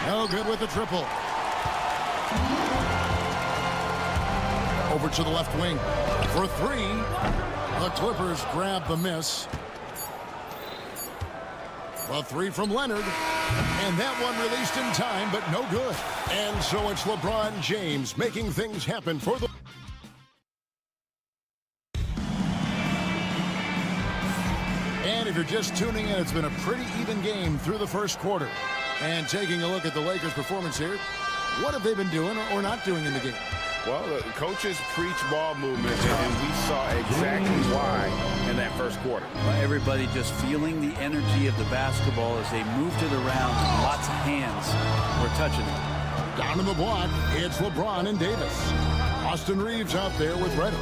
No good with the triple. Over to the left wing for 3. The Clippers grab the miss. A 3 from Leonard. And that one released in time, but no good. And so it's LeBron James making things happen for the... And if you're just tuning in, it's been a pretty even game through the first quarter. And taking a look at the Lakers' performance here, what have they been doing or not doing in the game? Well, the coaches preach ball movement, and we saw exactly why in that first quarter. Everybody just feeling the energy of the basketball as they move to the round. Lots of hands were touching it. Down in the block, it's LeBron and Davis. Austin Reeves out there with Reddish.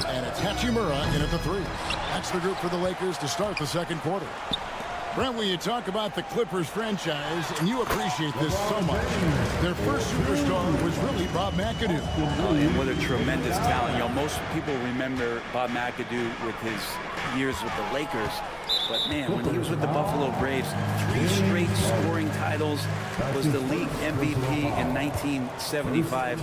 And it's Hachimura in at the 3. That's the group for the Lakers to start the second quarter. Brent, when you talk about the Clippers franchise, and you appreciate this so much, their first superstar was really Bob McAdoo. And what a tremendous talent. You know, most people remember Bob McAdoo with his years with the Lakers. But, man, when he was with the Buffalo Braves, 3 straight scoring titles, was the league MVP in 1975.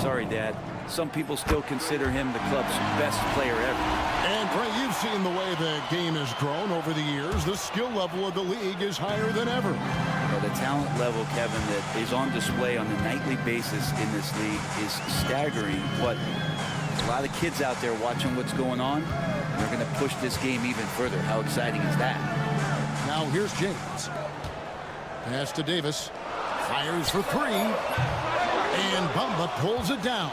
Sorry, Dad. Some people still consider him the club's best player ever. And, Brent, you've seen the way the game has grown over the years. The skill level of the league is higher than ever. Well, the talent level, Kevin, that is on display on a nightly basis in this league is staggering. But a lot of kids out there watching what's going on, they're going to push this game even further. How exciting is that? Now here's James. Pass to Davis. Fires for 3. And Bamba pulls it down.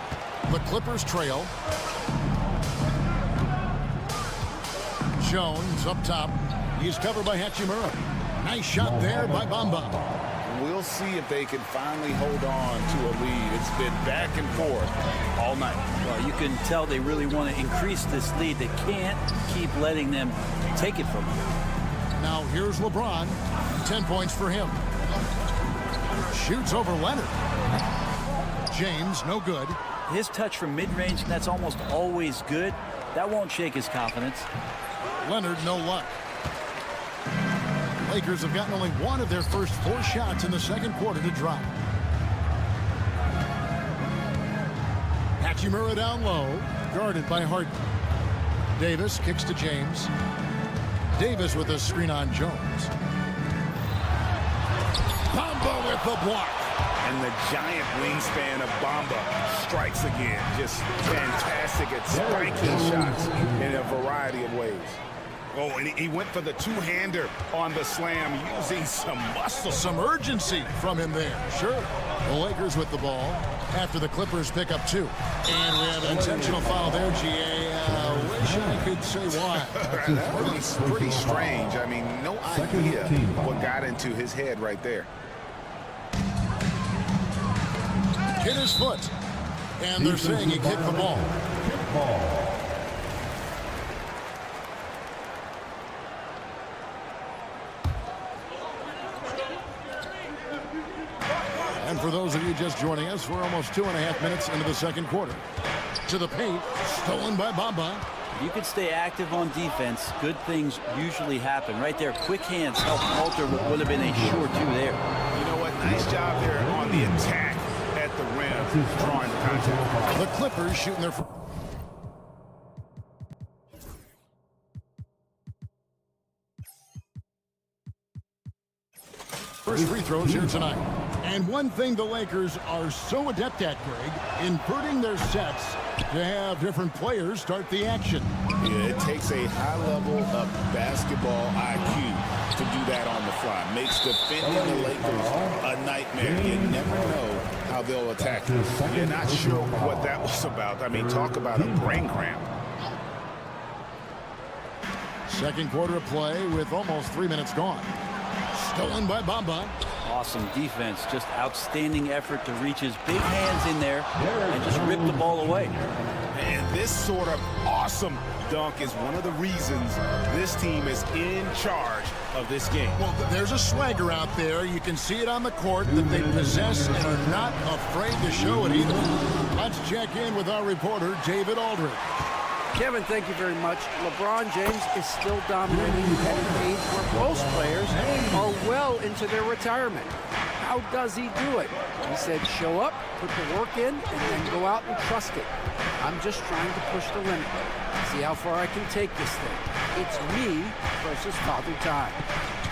The Clippers trail. Jones up top. He's covered by Hachimura. Nice shot there by Bamba. We'll see if they can finally hold on to a lead. It's been back and forth all night. Well, you can tell they really want to increase this lead. They can't keep letting them take it from them. Now here's LeBron. 10 points for him. Shoots over Leonard. James, no good. His touch from mid-range, that's almost always good. That won't shake his confidence. Leonard, no luck. Lakers have gotten only 1 of their first 4 shots in the second quarter to drop. Hachimura down low, guarded by Harden. Davis kicks to James. Davis with a screen on Jones. Bamba with the block. And the giant wingspan of Bamba strikes again. Just fantastic at spiking shots in a variety of ways. Oh, and he went for the two-hander on the slam using some muscle. Some urgency from him there. Sure. The Lakers with the ball. after the Clippers pick up 2. And we have an intentional foul there, GA. Wish I could say why. That was pretty strange. I mean, no idea what got into his head right there. Hit his foot. And they're saying he kicked the ball. And for those of you just joining us, we're almost 2.5 minutes into the second quarter. To the paint, stolen by Bamba. If you could stay active on defense, good things usually happen. Right there, quick hands help alter what would have been a sure 2 there. You know what? Nice job there on the attack at the rim, drawing the contact. The Clippers shooting their first free throws here tonight. And one thing the Lakers are so adept at, Greg, inverting their sets to have different players start the action. Yeah, it takes a high level of basketball IQ to do that on the fly. Makes defending the Lakers a nightmare. You never know how they'll attack you. You're not sure what that was about. I mean, talk about a brain cramp. Second quarter of play with almost 3 minutes gone. Stolen by Bamba. Awesome defense, just outstanding effort to reach his big hands in there and just rip the ball away. And this sort of awesome dunk is one of the reasons this team is in charge of this game. Well, there's a swagger out there. You can see it on the court that they possess and are not afraid to show it either. Let's check in with our reporter, David Aldridge. Kevin, thank you very much. LeBron James is still dominating at an age where most players are well into their retirement. How does he do it? He said, show up, put the work in, and then go out and trust it. I'm just trying to push the limit. See how far I can take this thing. It's me versus Father Time.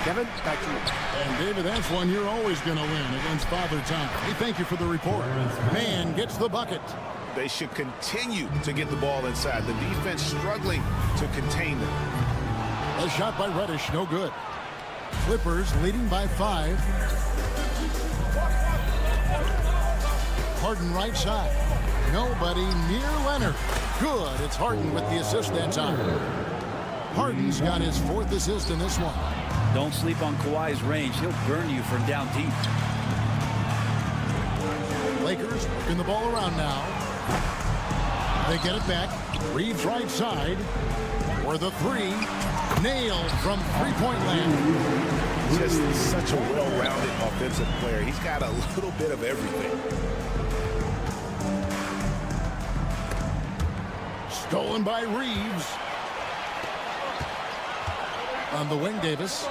Kevin, back to you. And David, that's one you're always going to win against Father Time. Hey, thank you for the report. Man gets the bucket. They should continue to get the ball inside. The defense struggling to contain them. A shot by Reddish, no good. Clippers leading by 5. Harden right side. Nobody near Leonard. Good. It's Harden with the assist that time. Harden's got his 4th assist in this one. Don't sleep on Kawhi's range. He'll burn you from down deep. Lakers working the ball around now. They get it back. Reeves right side. For the 3. Nailed from three-point land. Just such a well-rounded offensive player. He's got a little bit of everything. Stolen by Reeves. On the wing, Davis.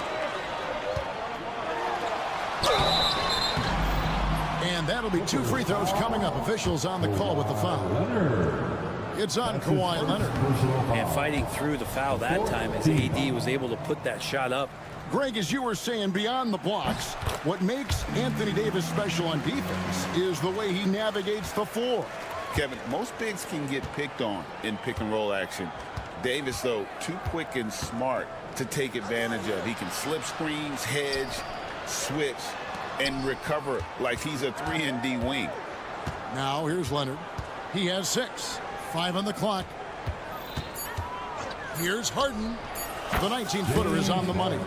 And that'll be 2 free throws coming up. Officials on the call with the foul. It's on Kawhi Leonard. And fighting through the foul that time as AD was able to put that shot up. Greg, as you were saying, beyond the blocks, what makes Anthony Davis special on defense is the way he navigates the floor. Kevin, most bigs can get picked on in pick-and-roll action. Davis, though, too quick and smart to take advantage of. He can slip screens, hedge, switch, and recover like he's a 3-and-D wing. Now here's Leonard. He has 6. 5 on the clock. Here's Harden. The 19-footer is on the money.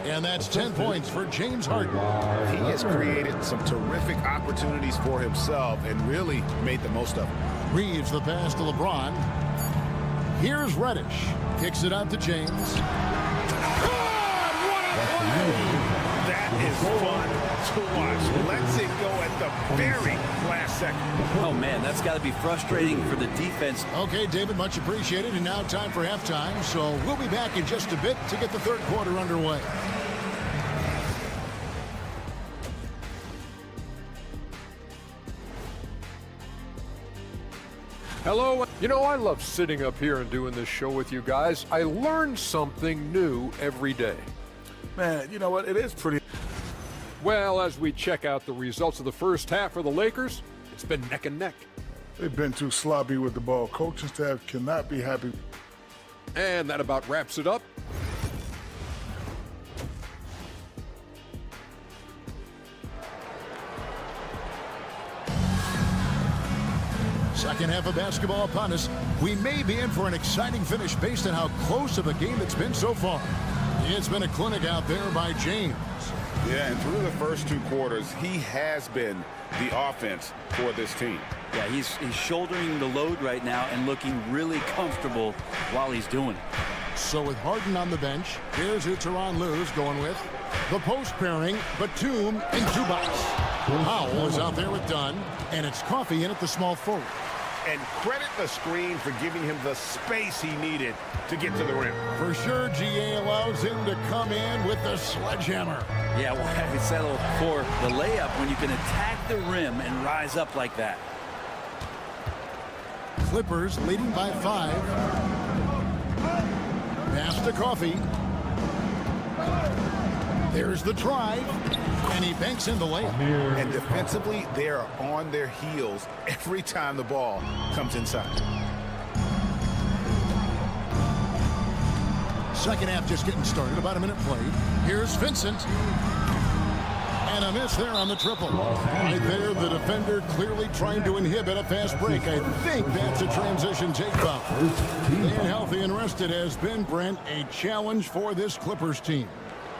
And that's 10 points for James Harden. He has created some terrific opportunities for himself and really made the most of them. Reeves the pass to LeBron. Here's Reddish. Kicks it out to James. That is fun to watch. Lets it go at the very last second. Oh, man, that's got to be frustrating for the defense. Okay, David, much appreciated. And now time for halftime. So we'll be back in just a bit to get the third quarter underway. Hello. You know, I love sitting up here and doing this show with you guys. I learn something new every day. Man, you know what? It is pretty. Well, as we check out the results of the first half for the Lakers, it's been neck and neck. They've been too sloppy with the ball. Coaching staff cannot be happy. And that about wraps it up. Second half of basketball upon us. We may be in for an exciting finish based on how close of a game it's been so far. It's been a clinic out there by James. Yeah, and through the first 2 quarters, he has been the offense for this team. Yeah, he's shouldering the load right now and looking really comfortable while he's doing it. So with Harden on the bench, here's who Tyronn Lue's going with. The post pairing, Batum and Zubac. Powell is out there with Dunn, and it's Coffee in at the small forward. And credit the screen for giving him the space he needed to get to the rim. For sure, GA allows him to come in with the sledgehammer. Yeah, why we settle for the layup when you can attack the rim and rise up like that? Clippers leading by 5. Pass to Coffee. There's the drive, and he banks in the layup. And defensively, they are on their heels every time the ball comes inside. Second half just getting started, about a minute played. Here's Vincent. And a miss there on the triple. Right there, the defender clearly trying to inhibit a fast break. I think that's a transition take foul. Staying healthy and rested has been, Brent, a challenge for this Clippers team.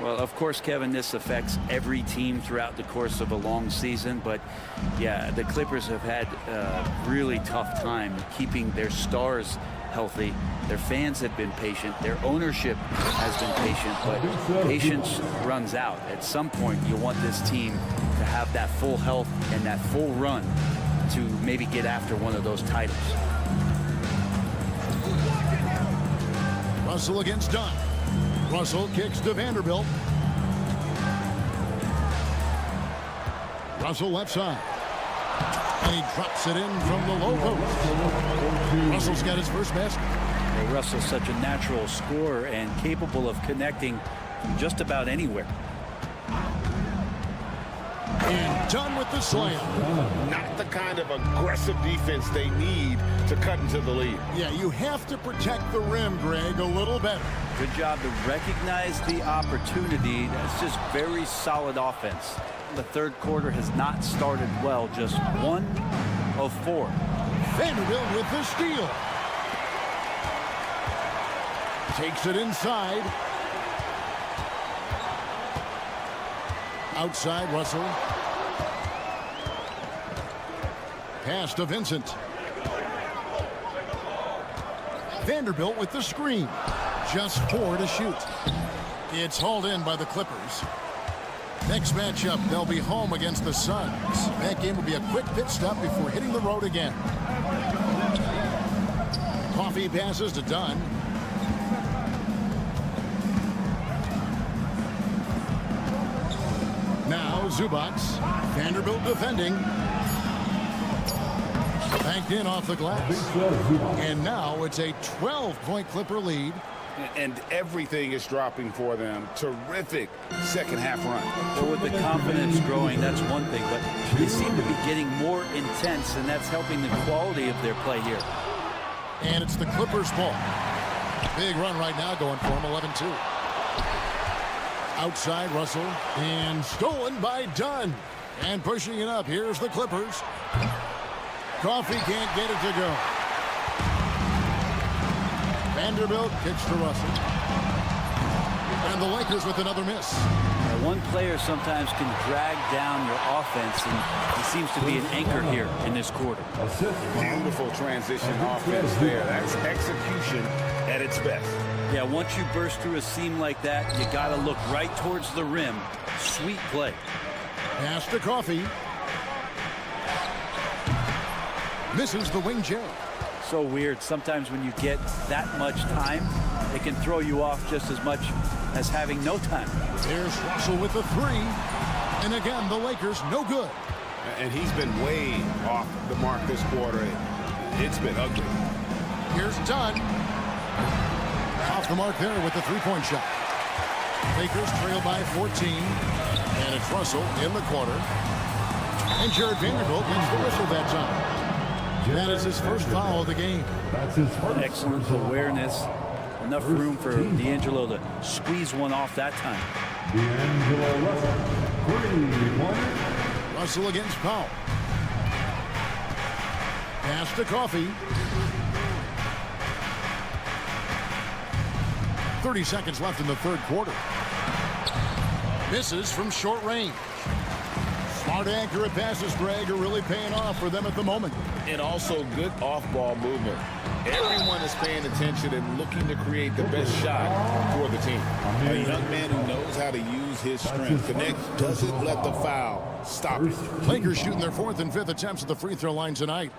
Well, of course, Kevin, this affects every team throughout the course of a long season. But, yeah, the Clippers have had a really tough time keeping their stars healthy. Their fans have been patient. Their ownership has been patient. But patience runs out. At some point, you want this team to have that full health and that full run to maybe get after one of those titles. Russell against Dunn. Russell kicks to Vanderbilt. Russell left side. And he drops it in from the low post. Russell's got his first basket. Well, Russell's such a natural scorer and capable of connecting from just about anywhere. And done with the slam. Not the kind of aggressive defense they need to cut into the lead. Yeah, you have to protect the rim, Greg, a little better. Good job to recognize the opportunity. That's just very solid offense. The third quarter has not started well, just 1 of 4. Vanderbilt with the steal. Takes it inside. Outside, Russell. Pass to Vincent. Vanderbilt with the screen. Just 4 to shoot. It's hauled in by the Clippers. Next matchup, they'll be home against the Suns. That game will be a quick pit stop before hitting the road again. Coffee passes to Dunn. Now Zubac. Vanderbilt defending. Banked in off the glass. And now it's a 12-point Clipper lead. And everything is dropping for them. Terrific second half run. Well, with the confidence growing, that's one thing, but they seem to be getting more intense, and that's helping the quality of their play here. And it's the Clippers' ball. Big run right now going for him, 11-2. Outside Russell, and stolen by Dunn. And pushing it up, here's the Clippers. Coffee can't get it to go. Vanderbilt kicks to Russell. And the Lakers with another miss. One player sometimes can drag down your offense, and he seems to be an anchor here in this quarter. Beautiful transition offense there. That's execution at its best. Yeah, once you burst through a seam like that, you got to look right towards the rim. Sweet play. Pass to Coffee. Misses the wing J. So weird. Sometimes when you get that much time, it can throw you off just as much as having no time. There's Russell with the 3. And again, the Lakers no good. And he's been way off the mark this quarter. It's been ugly. Here's Dunn. Off the mark there with the 3-point shot. Lakers trail by 14. And it's Russell in the corner. And Jared Vanderbilt gets the whistle that time. That is his first foul of the game. Excellent awareness. Enough room for D'Angelo to squeeze one off that time. D'Angelo Russell, 3-pointer. Russell against Powell. Pass to Coffee. 30 seconds left in the third quarter. Misses from short range. Smart, accurate passes, Greg, are really paying off for them at the moment. And also good off-ball movement. Everyone is paying attention and looking to create the best shot for the team. A young man who knows how to use his strength. Connect doesn't let the foul stop it. Lakers shooting their 4th and 5th attempts at the free throw line tonight.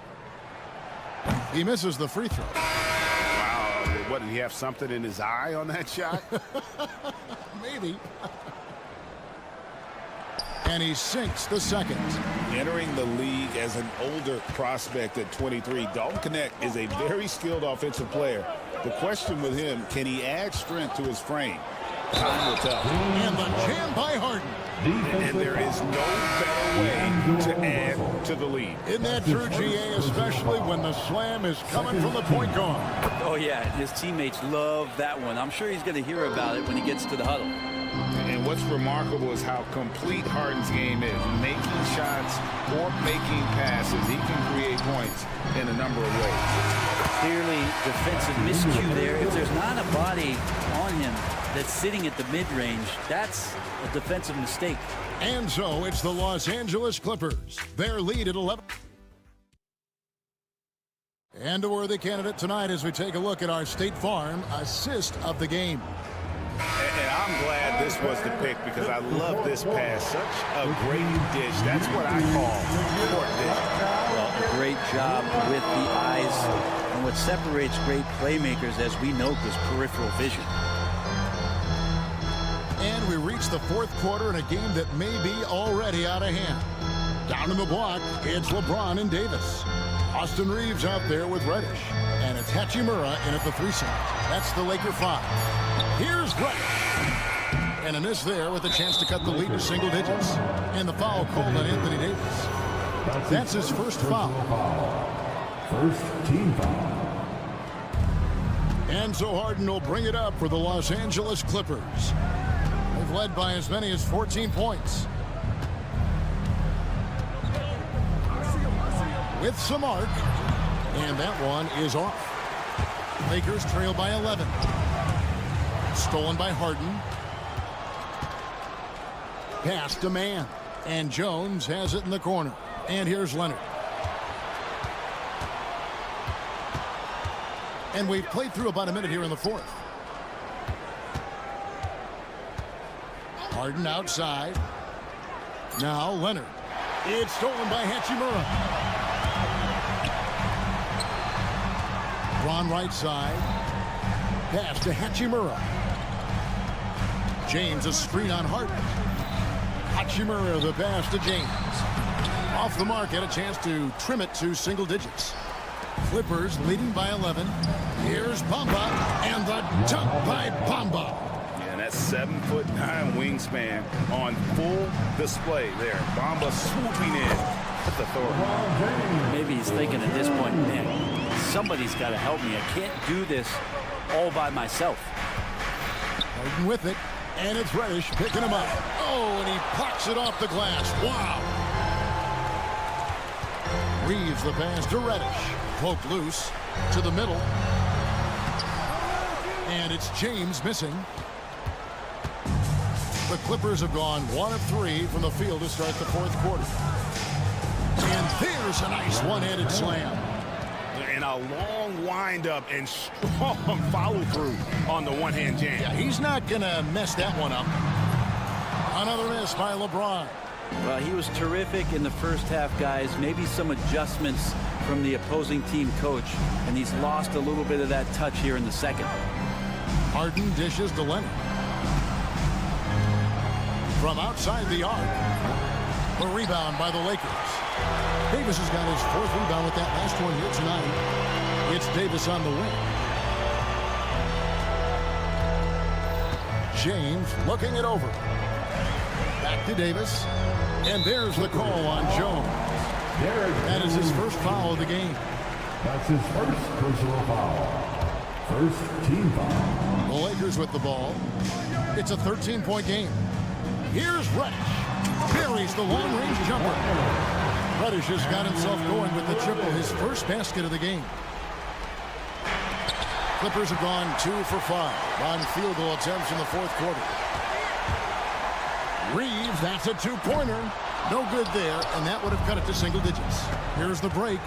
He misses the free throw. Wow, what, did he have something in his eye on that shot? Maybe. And he sinks the second. Entering the league as an older prospect at 23, Dalton Connect is a very skilled offensive player. The question with him, can he add strength to his frame? Time will tell. And the jam by Harden. And there is no better way to add to the lead. Isn't that true, GA, especially when the slam is coming from the point guard? Oh, yeah, his teammates love that one. I'm sure he's going to hear about it when he gets to the huddle. And what's remarkable is how complete Harden's game is. Making shots or making passes. He can create points in a number of ways. Clearly defensive miscue there. If there's not a body on him that's sitting at the mid-range, that's a defensive mistake. And so it's the Los Angeles Clippers. Their lead at 11. And a worthy candidate tonight as we take a look at our State Farm assist of the game. And I'm glad this was the pick because I love this pass. Such a great dish. That's what I call court dish. Well, a great job with the eyes. And what separates great playmakers, as we know, is peripheral vision. And we reach the fourth quarter in a game that may be already out of hand. Down in the block, it's LeBron and Davis. Austin Reeves out there with Reddish. And it's Hachimura in at the 3 side. That's the Laker 5. Here's Reddish. And a miss there with a chance to cut the lead to single digits. And the foul called on Anthony Davis. That's his first foul. First team foul. And so Harden will bring it up for the Los Angeles Clippers. They've led by as many as 14 points. With some arc. And that one is off. Lakers trail by 11. Stolen by Harden. Pass to man. And Jones has it in the corner. And here's Leonard. And we've played through about a minute here in the fourth. Harden outside. Now Leonard. It's stolen by Hachimura. Ron right side. Pass to Hachimura. James a screen on Harden. Hachimura the pass to James. Off the mark, had a chance to trim it to single digits. Clippers leading by 11. Here's Bamba, and the dunk by Bamba. Yeah, that's 7'9" wingspan on full display there. Bamba swooping in with authority. Maybe he's thinking at this point, man, somebody's got to help me. I can't do this all by myself. Harden with it, and it's Reddish picking him up. Oh, and he pucks it off the glass. Wow. Reeves the pass to Reddish. Poked loose to the middle. And it's James missing. The Clippers have gone 1 of 3 from the field to start the fourth quarter. And there's a nice one-handed slam. And a long wind-up and strong follow-through on the one-hand jam. Yeah, he's not going to mess that one up. Another miss by LeBron. Well, he was terrific in the first half, guys. Maybe some adjustments from the opposing team coach, and he's lost a little bit of that touch here in the second. Harden dishes to Leonard. From outside the arc. A rebound by the Lakers. Davis has got his 4th rebound with that last one here tonight. It's Davis on the wing. James looking it over. Back to Davis. And there's the call on Jones. That is his first foul of the game. That's his first personal foul. First team foul. The Lakers with the ball. It's a 13-point game. Here's Reddish. Buries the long-range jumper. Reddish has got himself going with the triple, his first basket of the game. Clippers have gone 2 for 5 on field goal attempts in the fourth quarter. Reeves, that's a two-pointer. No good there, and that would have cut it to single digits. Here's the break.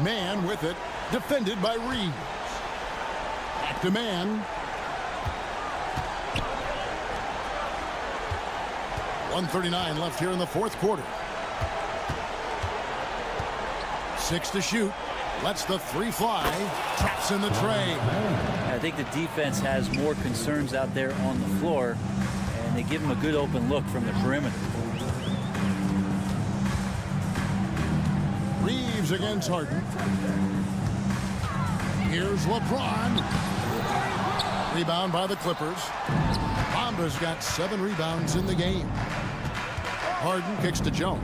Man with it, defended by Reeves. Back to Man. 1:39 left here in the fourth quarter. 6 to shoot. Lets the three fly. Traps in the tray. I think the defense has more concerns out there on the floor, and they give him a good open look from the perimeter. Reeves against Harden. Here's LeBron. Rebound by the Clippers. Bamba's got 7 rebounds in the game. Harden kicks to Jones.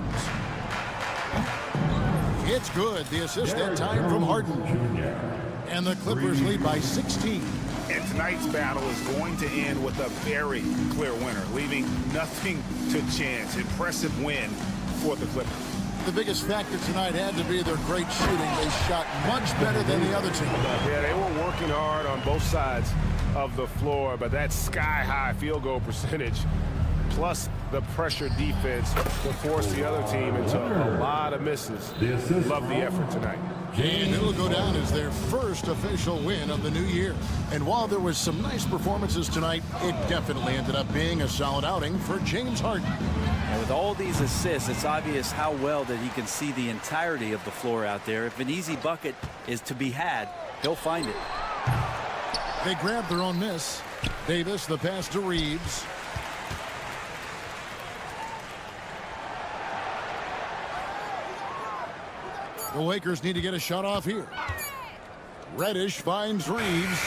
It's good. The assist that time from Harden. And the Clippers lead by 16. And tonight's battle is going to end with a very clear winner, leaving nothing to chance. Impressive win for the Clippers. The biggest factor tonight had to be their great shooting. They shot much better than the other team. Yeah, they were working hard on both sides of the floor, but that sky-high field goal percentage plus the pressure defense to force the other team into a lot of misses. Love the effort tonight. And it'll go down as their first official win of the new year. And while there was some nice performances tonight, it definitely ended up being a solid outing for James Harden. And with all these assists, it's obvious how well that he can see the entirety of the floor out there. If an easy bucket is to be had, he'll find it. They grabbed their own miss. Davis, the pass to Reeves. The Lakers need to get a shot off here. Reddish finds Reeves.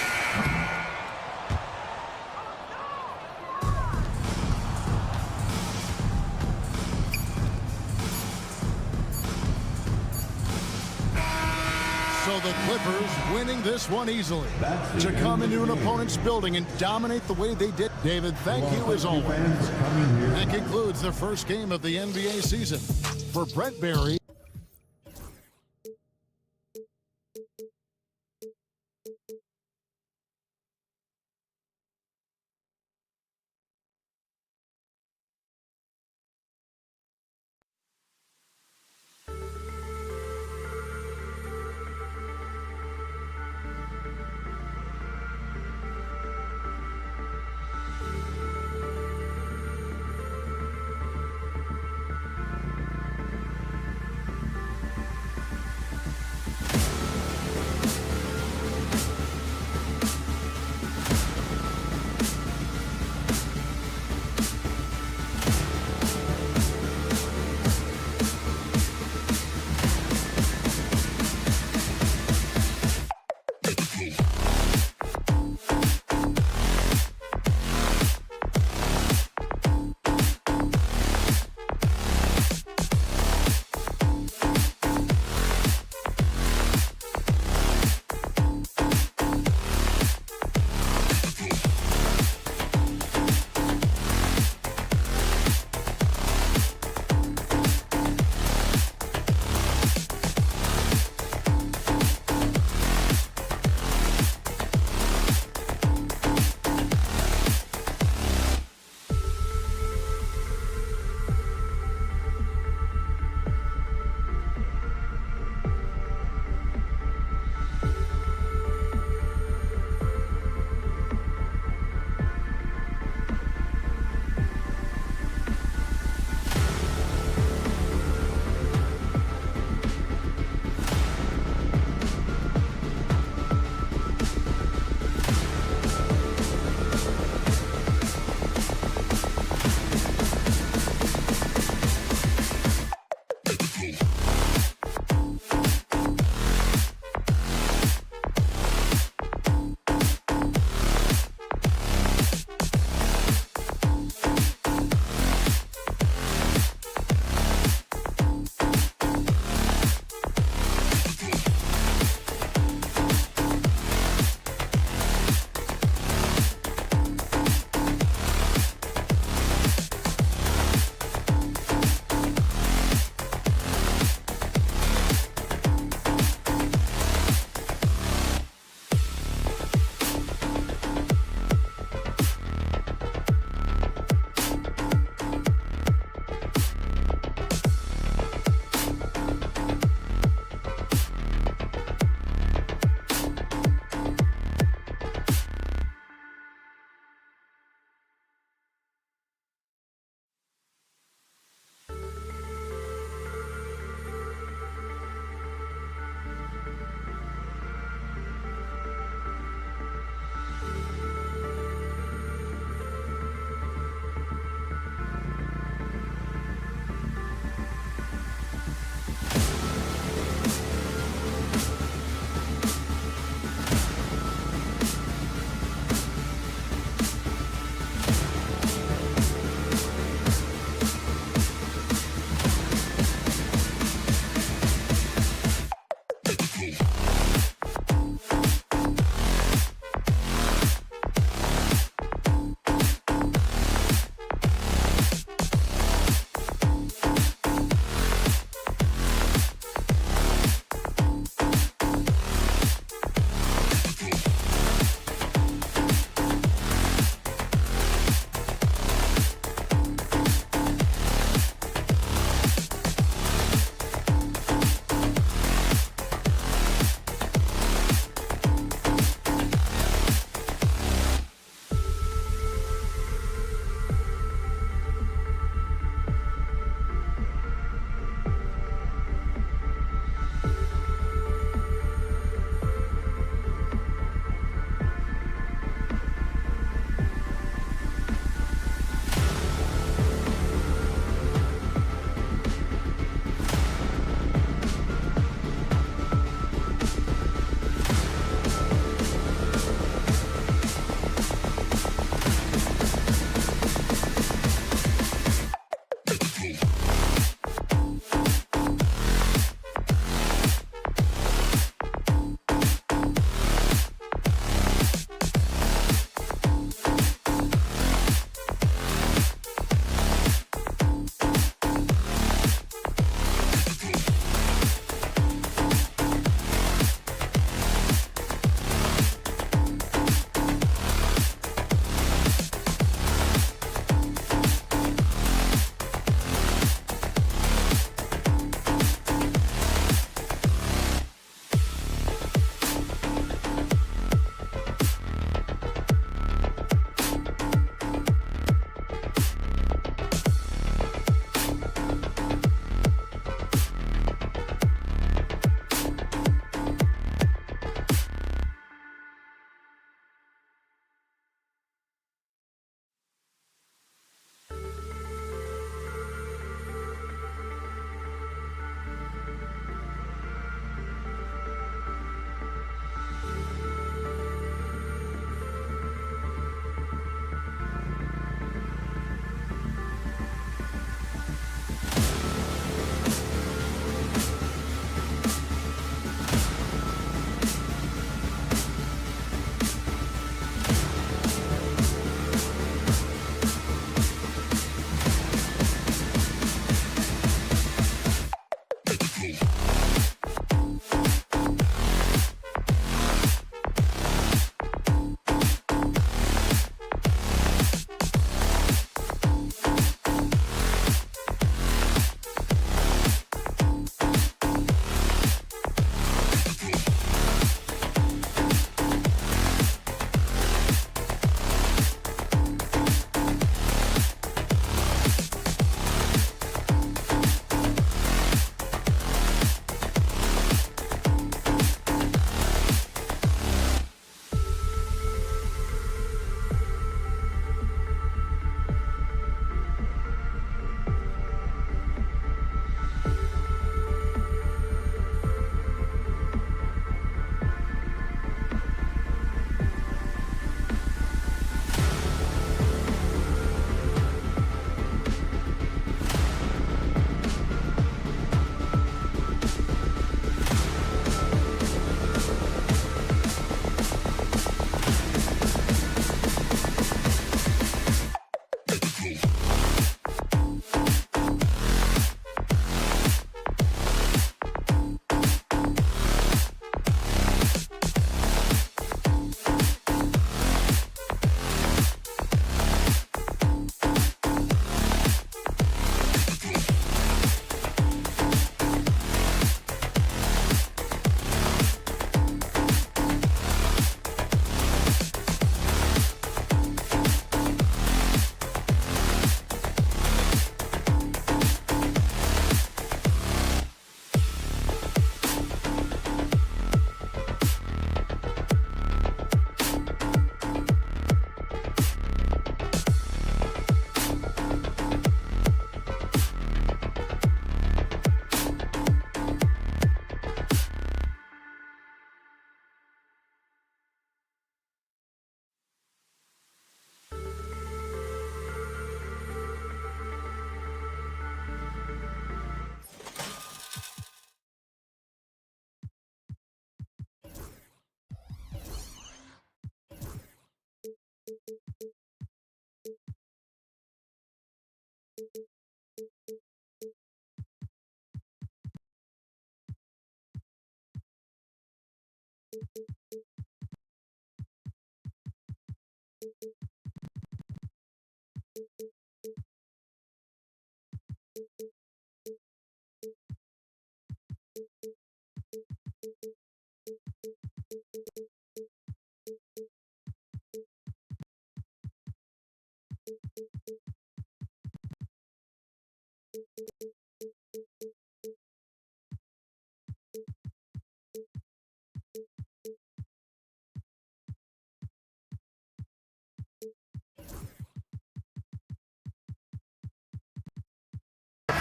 So the Clippers winning this one easily. To come into an opponent's building and dominate the way they did. David, thank you as always. That concludes the first game of the NBA season. For Brent Barry.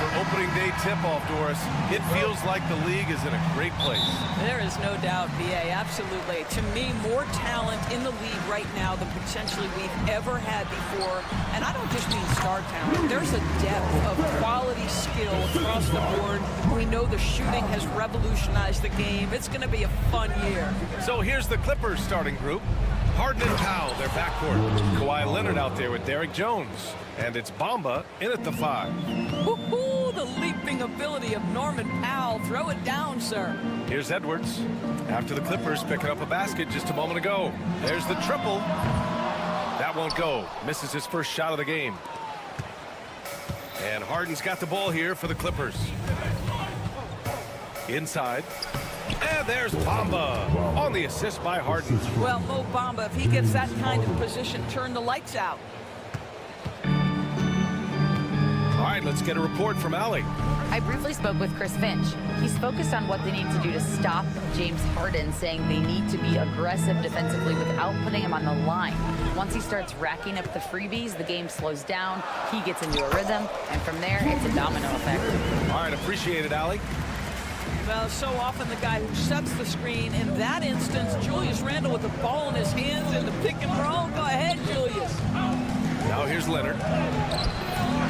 For opening day tip-off, Doris, it feels like the league is in a great place. There is no doubt, BA, absolutely. To me, more talent in the league right now than potentially we've ever had before. And I don't just mean star talent. There's a depth of quality skill across the board. We know the shooting has revolutionized the game. It's going to be a fun year. So here's the Clippers starting group. Harden and Powell, their backcourt. Kawhi Leonard out there with Derrick Jones. And it's Bamba in at the 5. Woo-hoo, the leaping ability of Norman Powell. Throw it down, sir. Here's Edwards. After the Clippers picking up a basket just a moment ago. There's the triple. That won't go. Misses his first shot of the game. And Harden's got the ball here for the Clippers. Inside. And there's Bamba on the assist by Harden. Well, Mo Bamba, if he gets that kind of position, turn the lights out. All right, let's get a report from Allie. I briefly spoke with Chris Finch. He's focused on what they need to do to stop James Harden, saying they need to be aggressive defensively without putting him on the line. Once he starts racking up the freebies, the game slows down, he gets into a rhythm, and from there, it's a domino effect. All right, appreciate it, Allie. Well, so often the guy who sets the screen. In that instance, Julius Randle with the ball in his hands in the pick and roll. Go ahead, Julius. Now here's Leonard.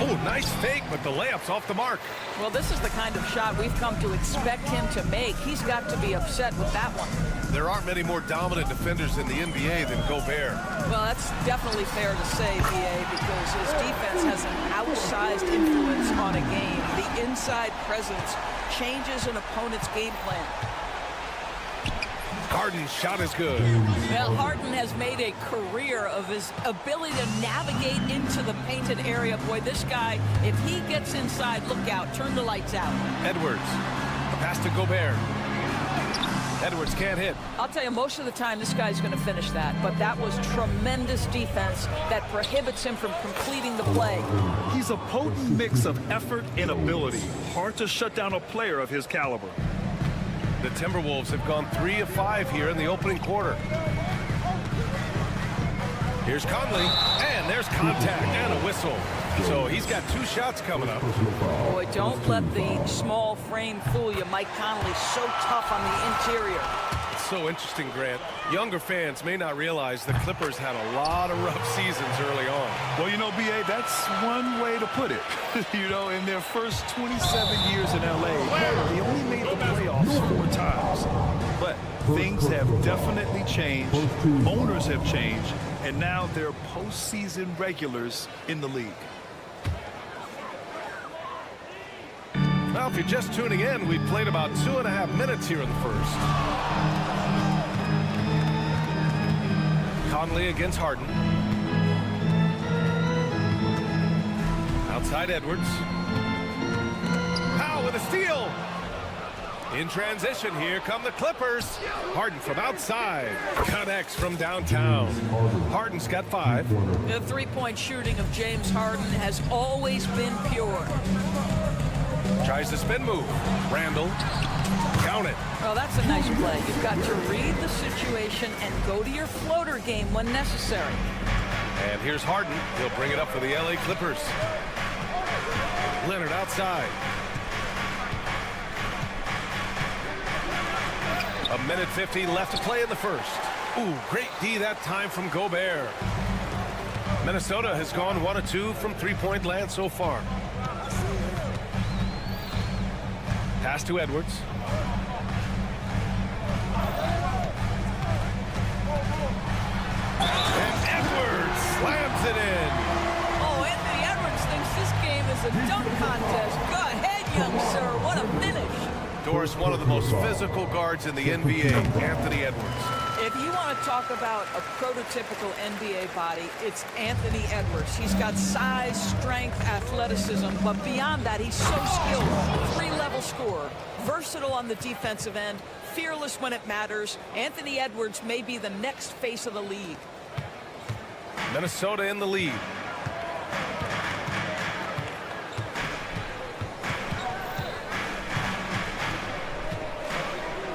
Oh, nice fake, but the layup's off the mark. Well, this is the kind of shot we've come to expect him to make. He's got to be upset with that one. There aren't many more dominant defenders in the NBA than Gobert. Well, that's definitely fair to say, BA, because his defense has an outsized influence on a game. The inside presence changes an opponent's game plan. Harden's shot is good. Well, Harden has made a career of his ability to navigate into the painted area. Boy, this guy, if he gets inside, look out, turn the lights out. Edwards, a pass to Gobert. Edwards can't hit. I'll tell you, most of the time this guy's going to finish that, but that was tremendous defense that prohibits him from completing the play. He's a potent mix of effort and ability. Hard to shut down a player of his caliber. The Timberwolves have gone 3 of 5 here in the opening quarter. Here's Conley, and there's contact and a whistle. So he's got 2 shots coming up. Boy, don't let the small frame fool you. Mike Conley's so tough on the interior. It's so interesting, Grant. Younger fans may not realize the Clippers had a lot of rough seasons early on. Well, you know, BA, that's one way to put it. You know, in their first 27 years in LA, they only made the playoffs 4 times. But things have definitely changed. Owners have changed. And now they're postseason regulars in the league. Well, if you're just tuning in, we've played about 2.5 minutes here in the first. Conley against Harden. Outside Edwards. Powell with a steal. In transition, here come the Clippers. Harden from outside. Connects from downtown. Harden's got 5. The three-point shooting of James Harden has always been pure. Tries the spin move. Randle. Count it. Well, that's a nice play. You've got to read the situation and go to your floater game when necessary. And here's Harden. He'll bring it up for the LA Clippers. Leonard outside. A minute 50 left to play in the first. Ooh, great D that time from Gobert. Minnesota has gone 1 of 2 from three-point land so far. Pass to Edwards. And Edwards slams it in. Oh, Anthony Edwards thinks this game is is a dunk contest. Go ahead, young sir. What a finish. Doris, one of the most physical guards in the NBA, Anthony Edwards. If you want to talk about a prototypical NBA body, it's Anthony Edwards. He's got size, strength, athleticism, but beyond that, he's so skilled. Three-level scorer, versatile on the defensive end, fearless when it matters. Anthony Edwards may be the next face of the league. Minnesota in the lead.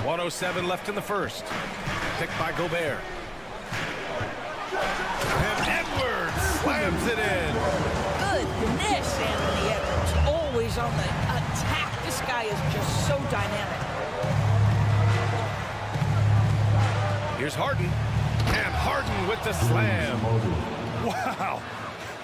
.107 left in the first. Picked by Gobert. And Edwards slams it in. Goodness, Anthony Edwards, always on the attack. This guy is just so dynamic. Here's Harden. And Harden with the slam. Wow.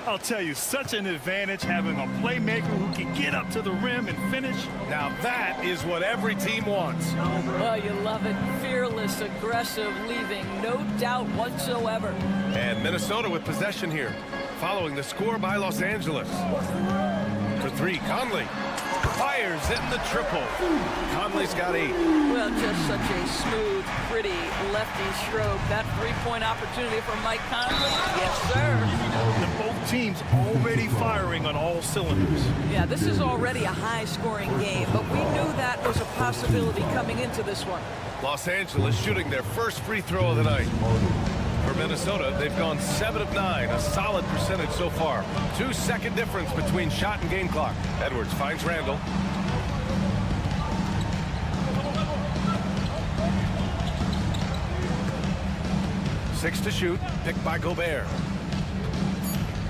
I'll tell you, such an advantage having a playmaker who can get up to the rim and finish. Now that is what every team wants. Well, you love it. Fearless, aggressive, leaving no doubt whatsoever. And Minnesota with possession here, following the score by Los Angeles. For three, Conley fires in the triple. Conley's got 8. Well, just such a smooth, pretty lefty stroke. That three-point opportunity for Mike Conley. Yes, sir. Both teams already firing on all cylinders. Yeah, this is already a high-scoring game, but we knew that was a possibility coming into this one. Los Angeles shooting their first free throw of the night. For Minnesota, they've gone 7 of 9, a solid percentage so far. 2-second difference between shot and game clock. Edwards finds Randall. Six to shoot, picked by Gobert.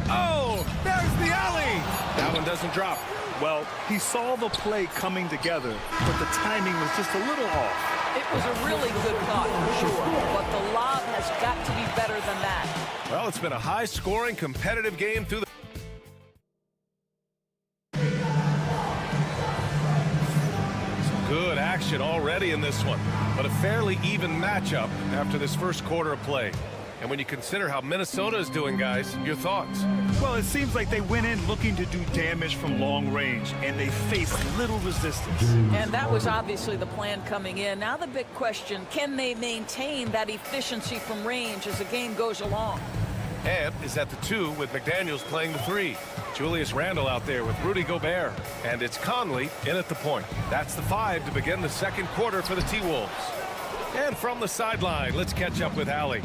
Oh, there's the alley. That one doesn't drop. Well, he saw the play coming together, but the timing was just a little off. It was a really good thought, for sure, but the lob has got to be better than that. Well, it's been a high-scoring, competitive game through the... Some good action already in this one, but a fairly even matchup after this first quarter of play. And when you consider how Minnesota is doing, guys, your thoughts? Well, it seems like they went in looking to do damage from long range, and they faced little resistance. And that was obviously the plan coming in. Now the big question, can they maintain that efficiency from range as the game goes along? Ed is at the 2 with McDaniels playing the 3. Julius Randle out there with Rudy Gobert. And it's Conley in at the point. That's the 5 to begin the second quarter for the T-Wolves. And from the sideline, let's catch up with Allie.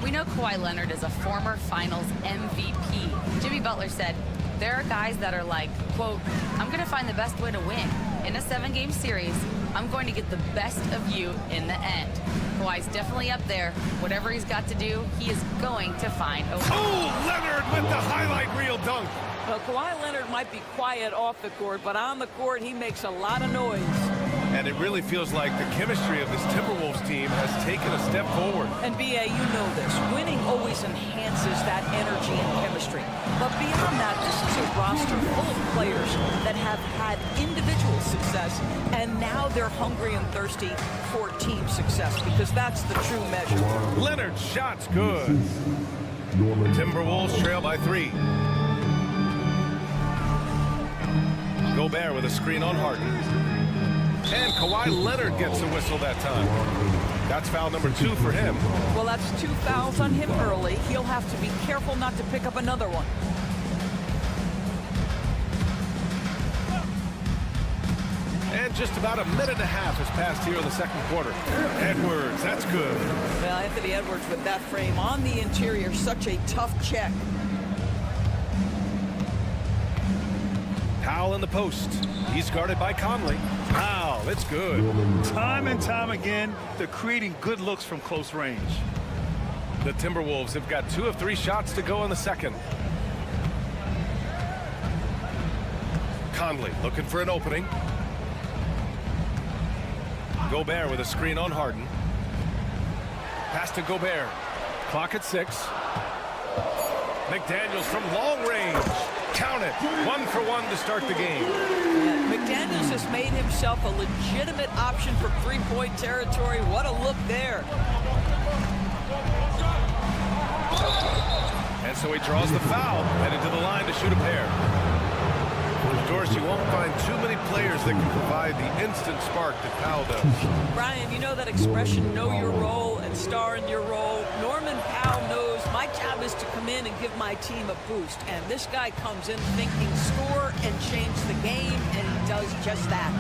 We know Kawhi Leonard is a former Finals MVP. Jimmy Butler said, there are guys that are like, quote, I'm going to find the best way to win. In a 7-game series, I'm going to get the best of you in the end. Kawhi's definitely up there. Whatever he's got to do, he is going to find a way. Oh, Leonard with the highlight reel dunk. Well, Kawhi Leonard might be quiet off the court, but on the court, he makes a lot of noise. And it really feels like the chemistry of this Timberwolves team has taken a step forward. And B.A., you know this. Winning always enhances that energy and chemistry. But beyond that, this is a roster full of players that have had individual success, and now they're hungry and thirsty for team success, because that's the true measure. Leonard's shot's good. Timberwolves trail by 3. Gobert with a screen on Harden. And Kawhi Leonard gets a whistle that time. That's foul number 2 for him. Well, that's 2 fouls on him early. He'll have to be careful not to pick up another one. And just about a minute and a half has passed here in the second quarter. Edwards, that's good. Well, Anthony Edwards with that frame on the interior, such a tough check. Powell in the post. He's guarded by Conley. Powell, it's good. Time and time again, they're creating good looks from close range. The Timberwolves have got 2 of 3 shots to go in the second. Conley looking for an opening. Gobert with a screen on Harden. Pass to Gobert. Clock at 6. McDaniels from long range. Count it. 1 for 1 to start the game. Yeah, McDaniels has made himself a legitimate option for three-point territory. What a look there. And so he draws the foul, headed to the line to shoot a pair. Doris, you won't find too many players that can provide the instant spark that Powell does. Brian, you know that expression, know your role and star in your role. Norman Powell knows my job is to come in and give my team a boost. And this guy comes in thinking score and change the game, and he does just that.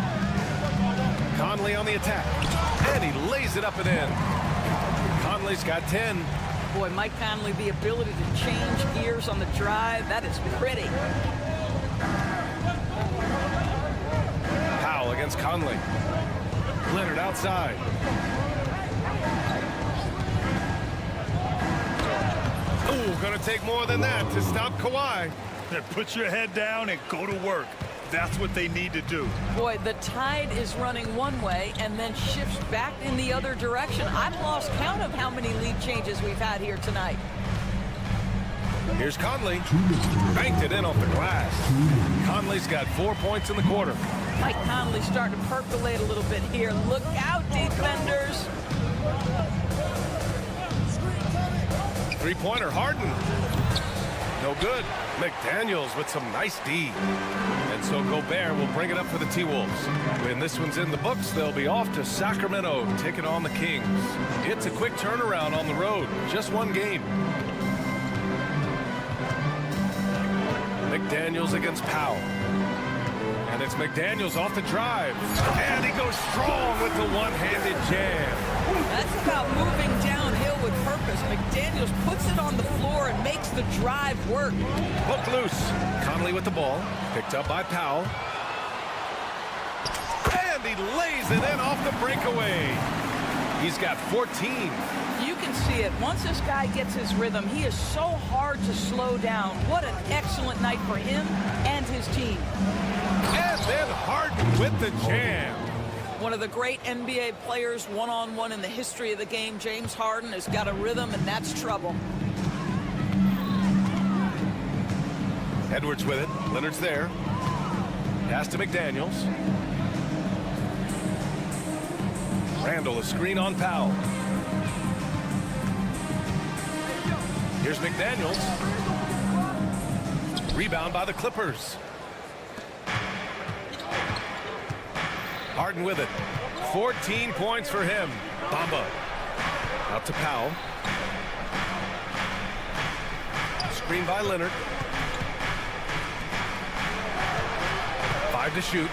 Conley on the attack, and he lays it up and in. Conley's got 10. Boy, Mike Conley, the ability to change gears on the drive, that is pretty. Powell against Conley. Leonard outside. Ooh, gonna take more than that to stop Kawhi. Put your head down and go to work. That's what they need to do. Boy, the tide is running one way and then shifts back in the other direction. I've lost count of how many lead changes we've had here tonight. Here's Conley. Banked it in off the glass. Conley's got 4 points in the quarter. Mike Conley starting to percolate a little bit here. Look out, defenders. Three-pointer, Harden. No good. McDaniels with some nice D. And so Gobert will bring it up for the T-Wolves. When this one's in the books, they'll be off to Sacramento, taking on the Kings. It's a quick turnaround on the road. Just one game. McDaniels against Powell. And it's McDaniels off the drive. And he goes strong with the one-handed jam. That's about moving downhill with purpose. McDaniels puts it on the floor and makes the drive work. Hook loose. Conley with the ball. Picked up by Powell. And he lays it in off the breakaway. He's got 14. You can see it. Once this guy gets his rhythm, he is so hard to slow down. What an excellent night for him and his team. And then Harden with the jam. One of the great NBA players one-on-one in the history of the game, James Harden, has got a rhythm, and that's trouble. Edwards with it. Leonard's there. Pass to McDaniels. Randall, a screen on Powell. Here's McDaniels. Rebound by the Clippers. Harden with it. 14 points for him. Bamba. Out to Powell. Screen by Leonard. 5 to shoot.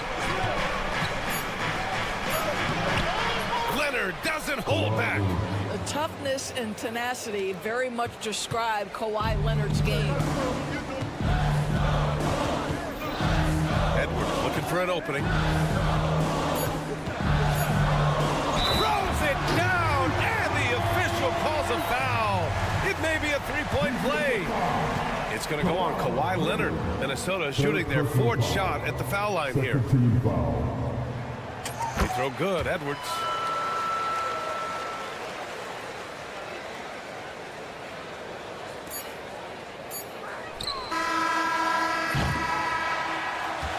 Leonard doesn't hold back. The toughness and tenacity very much describe Kawhi Leonard's game. Edwards looking for an opening. Throws it down, and the official calls a foul. It may be a three-point play. It's going to go on Kawhi Leonard. Minnesota shooting their fourth shot at the foul line here. They throw good, Edwards.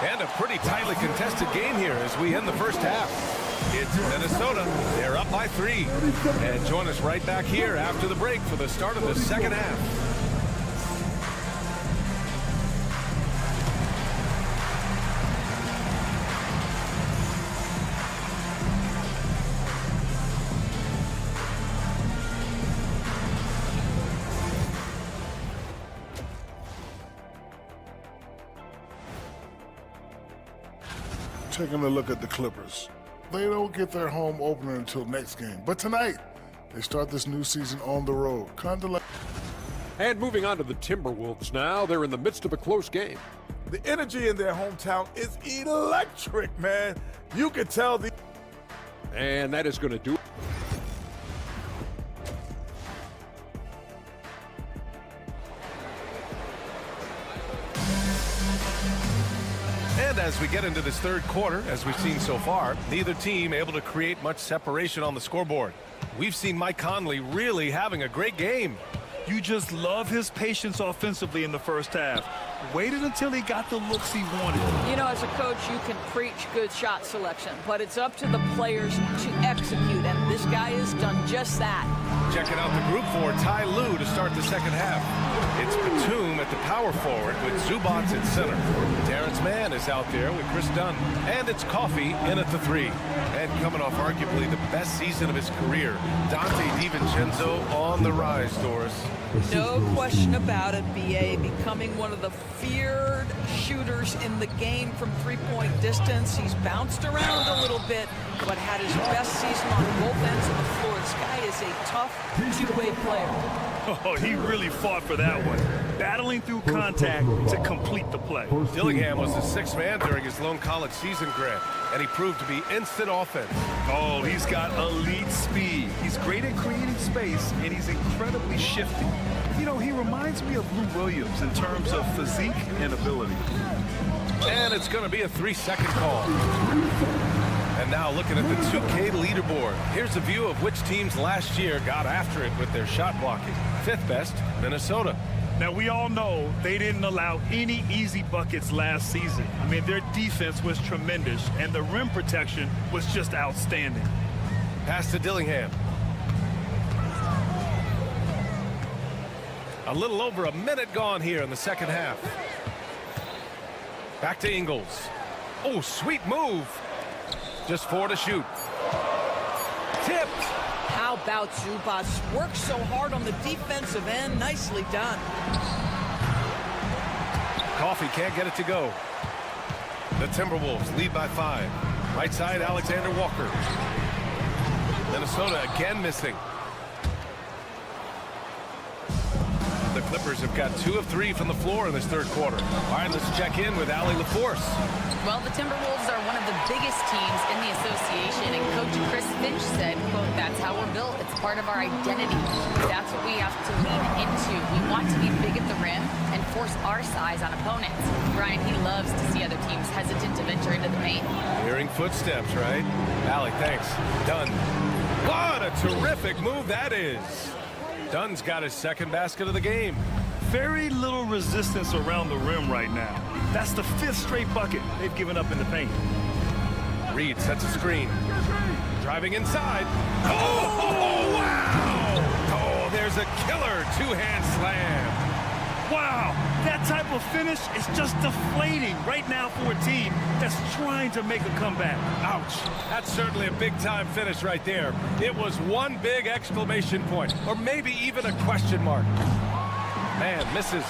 And a pretty tightly contested game here as we end the first half. It's Minnesota. They're up by 3. And join us right back here after the break for the start of the second half. Taking a look at the Clippers. They don't get their home opener until next game. But tonight, they start this new season on the road. And moving on to the Timberwolves now. They're in the midst of a close game. The energy in their hometown is electric, man. You can tell the... And that is going to do it. And as we get into this third quarter, as we've seen so far, neither team able to create much separation on the scoreboard. We've seen Mike Conley really having a great game. You just love his patience offensively in the first half. Waited until he got the looks he wanted. You know, as a coach, you can preach good shot selection, but it's up to the players to execute, and this guy has done just that. Checking out the group for Ty Lue to start the second half. It's Batum at the power forward with Zubats at center. Terrence Mann is out there with Chris Dunn. And it's Coffey in at the 3. And coming off arguably the best season of his career, Dante DiVincenzo on the rise, Doris. No question about it, B.A. becoming one of the feared shooters in the game from three-point distance. He's bounced around a little bit, but had his best season on both ends of the floor. This guy is a tough two-way player. Oh, he really fought for that one. Battling through contact to complete the play. Dillingham was the sixth man during his lone college season, Grant, and he proved to be instant offense. Oh, he's got elite speed. He's great at creating space, and he's incredibly shifty. You know, he reminds me of Lou Williams in terms of physique and ability. And it's going to be a 3-second call. And now looking at the 2K leaderboard, here's a view of which teams last year got after it with their shot blocking. 5th best, Minnesota. Now, we all know they didn't allow any easy buckets last season. I mean, their defense was tremendous, and the rim protection was just outstanding. Pass to Dillingham. A little over a minute gone here in the second half. Back to Ingles. Oh, sweet move. Just 4 to shoot. Tipped. How about Zubats? Worked so hard on the defensive end. Nicely done. Coffey can't get it to go. The Timberwolves lead by 5. Right side, Alexander Walker. Minnesota again missing. The Clippers have got 2 of 3 from the floor in this third quarter. All right, let's check in with Allie LaForce. Well, the Timberwolves are one of the biggest teams in the association, and Coach Chris Finch said, quote, "That's how we're built. It's part of our identity. That's what we have to lean into. We want to be big at the rim and force our size on opponents." Brian, he loves to see other teams hesitant to venture into the paint. Hearing footsteps, right? Allie, thanks. Dunn. What a terrific move that is. Dunn's got his second basket of the game. Very little resistance around the rim right now. That's the 5th straight bucket they've given up in the paint. Reed sets a screen. Driving inside. Oh, wow! Oh, there's a killer two-hand slam. Wow, that type of finish is just deflating right now for a team that's trying to make a comeback. Ouch. That's certainly a big-time finish right there. It was one big exclamation point, or maybe even a question mark. Man, misses.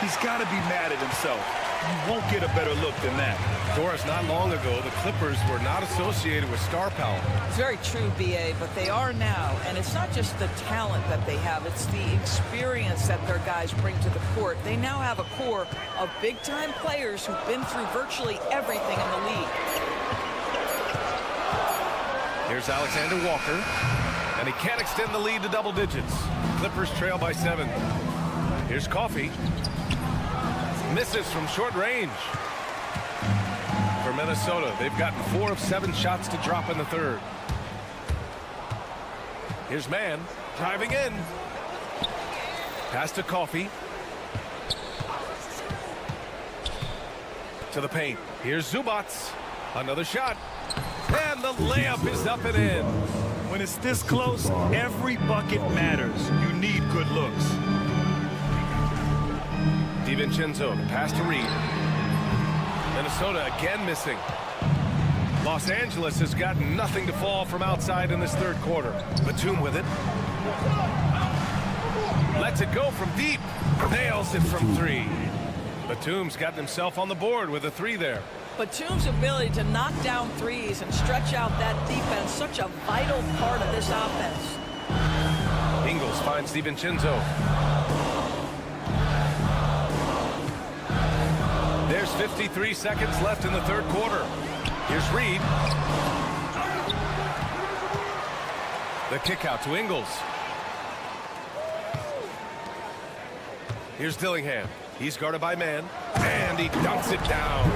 He's got to be mad at himself. You won't get a better look than that. Doris, not long ago, the Clippers were not associated with star power. It's very true, B.A., but they are now. And it's not just the talent that they have. It's the experience that their guys bring to the court. They now have a core of big-time players who've been through virtually everything in the league. Here's Alexander Walker, and he can't extend the lead to double digits. Clippers trail by 7. Here's Coffey. Misses from short range. For Minnesota, they've gotten 4 of 7 shots to drop in the third. Here's Mann driving in. Pass to Coffey. To the paint. Here's Zubats. Another shot. And the layup is up and in. When it's this close, every bucket matters. You need good looks. DiVincenzo, the pass to Reed. Minnesota again missing. Los Angeles has got nothing to fall from outside in this third quarter. Batum with it. Lets it go from deep. Nails it from 3. Batum's got himself on the board with a 3 there. Batum's ability to knock down threes and stretch out that defense, such a vital part of this offense. Ingles finds DiVincenzo. There's 53 seconds left in the third quarter. Here's Reed. The kick out to Ingles. Here's Dillingham. He's guarded by Mann, and he dunks it down.